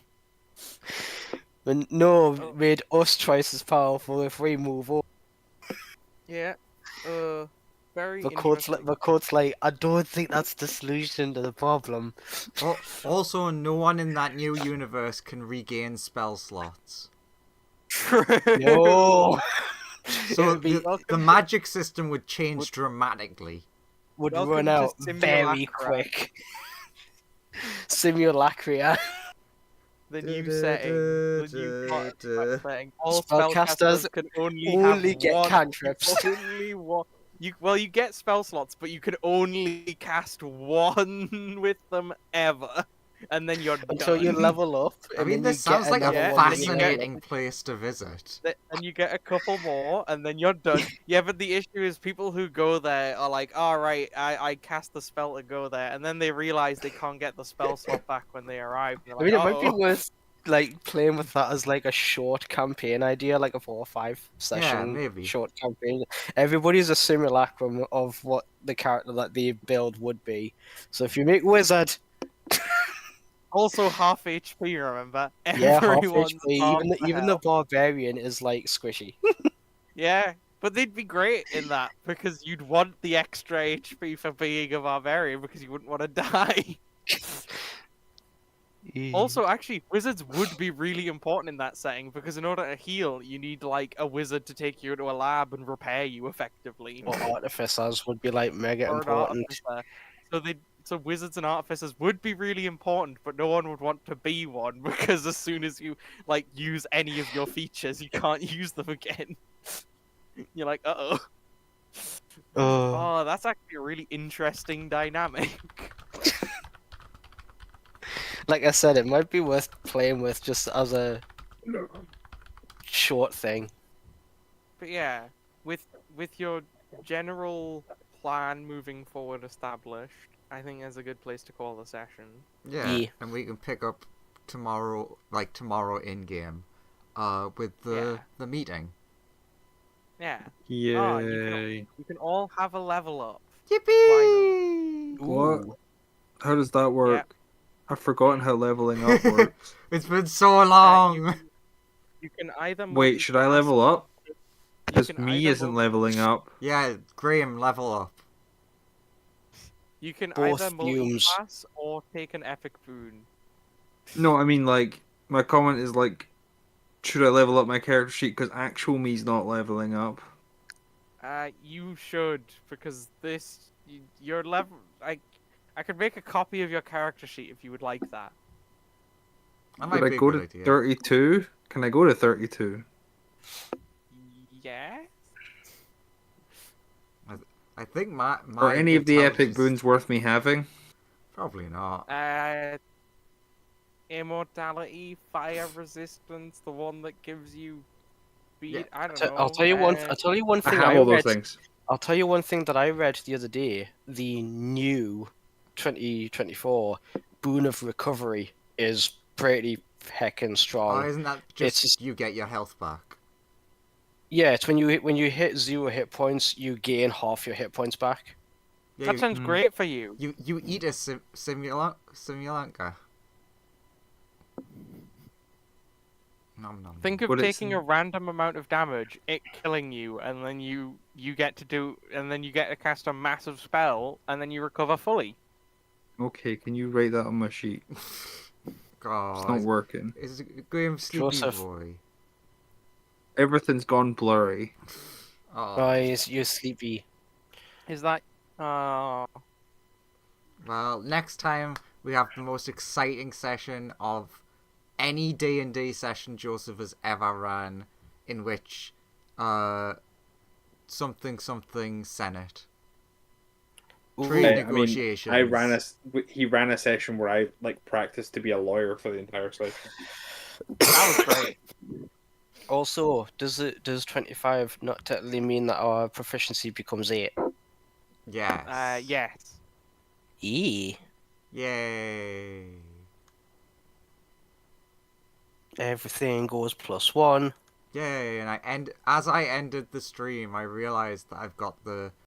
And no, made us twice as powerful if we move on. Yeah. Very The code's like, I don't think that's the solution to the problem. Also, no one in that new universe can regain spell slots. True. No, So It'd be- the magic system would change dramatically. would Welcome run to out very Simulacra. quick. Simulacria. The new setting. The new artifact setting. All Spellcasters spellcasters can only have get one, cantrips. Only one. You get spell slots, but you can only cast one with them ever, and then you're Until done. you level up. I and mean, then this you get sounds like a another one when you level up. fascinating place to visit. And you get a couple more, and then you're done. Yeah, but the issue is people who go there are like, all right, I cast the spell to go there, and then they realize they can't get the spell slot back when they arrive. And I mean, they're it like, might be worth like playing with that as like a short campaign idea, like a 4 or 5 session maybe. short campaign. Everybody's a simulacrum of what the character that they build would be. So if you make wizard, Also half HP, remember? yeah, half Everyone's HP. half Even the barbarian is like squishy. Yeah, but they'd be great in that because you'd want the extra HP for being a barbarian because you wouldn't want to die. Also, actually, wizards would be really important in that setting because in order to heal, you need like a wizard to take you to a lab and repair you effectively. or artificers would be like mega Or an important. artificer. So wizards and artificers would be really important, but no one would want to be one because as soon as you like use any of your features, you can't use them again. You're like, uh-oh. Oh, that's actually a really interesting dynamic. Like I said, it might be worth playing with just as a short thing. But yeah, with your general plan moving forward established, I think that's a good place to call the session. Yeah, and we can pick up tomorrow in game, with the meeting. Yeah. Yay. Oh, you can all have a level up. Yippee! What? Ooh. How does that work? I've forgotten how leveling up works. It's been so long. You can either Wait, should I multiclass- level up? you Because can me either isn't mul- leveling up. Yeah, Graham, level up. You can Both either fumes. multiclass or take an epic boon. No, I mean, like, my comment is, like, should I level up my character sheet? Because actual me's not leveling up. You should because your level. I could make a copy of your character sheet if you would like that. That might Could be I a go good to idea. 32? Can I go to 32? Yeah. I think my Are any of the epic intelligence- boons worth me having? Probably not. Immortality, fire resistance, the one that gives you speed. Yeah. I don't know. I'll tell you one. I'll tell you one I thing. have all those things. I'll tell you one thing that I read the other day. The new 2024 Boon of Recovery is pretty heckin' Oh, strong. isn't that just you get your health back? Yeah, it's when you hit 0 hit points, you gain half your hit points back. Yeah, That you, sounds great for you. you eat a simulanka. Nom nom. Think of But it's- taking a random amount of damage, it killing you, and then you get to cast a massive spell, and then you recover fully. Okay, can you write that on my sheet? God, It's not working. Is Graham sleepy Joseph. boy? Everything's gone blurry. Oh. Guys, you're sleepy. Is that? Oh, Well, next time we have the most exciting session of any D&D session Joseph has ever run, in which something Senate Trade I mean, negotiations. he ran a session where I like practiced to be a lawyer for the entire session. That was great. Also, does 25 not technically mean that our proficiency becomes 8? Yes. Yes. Yay. Everything goes +1. Yay! And as I ended the stream, I realized that I've got the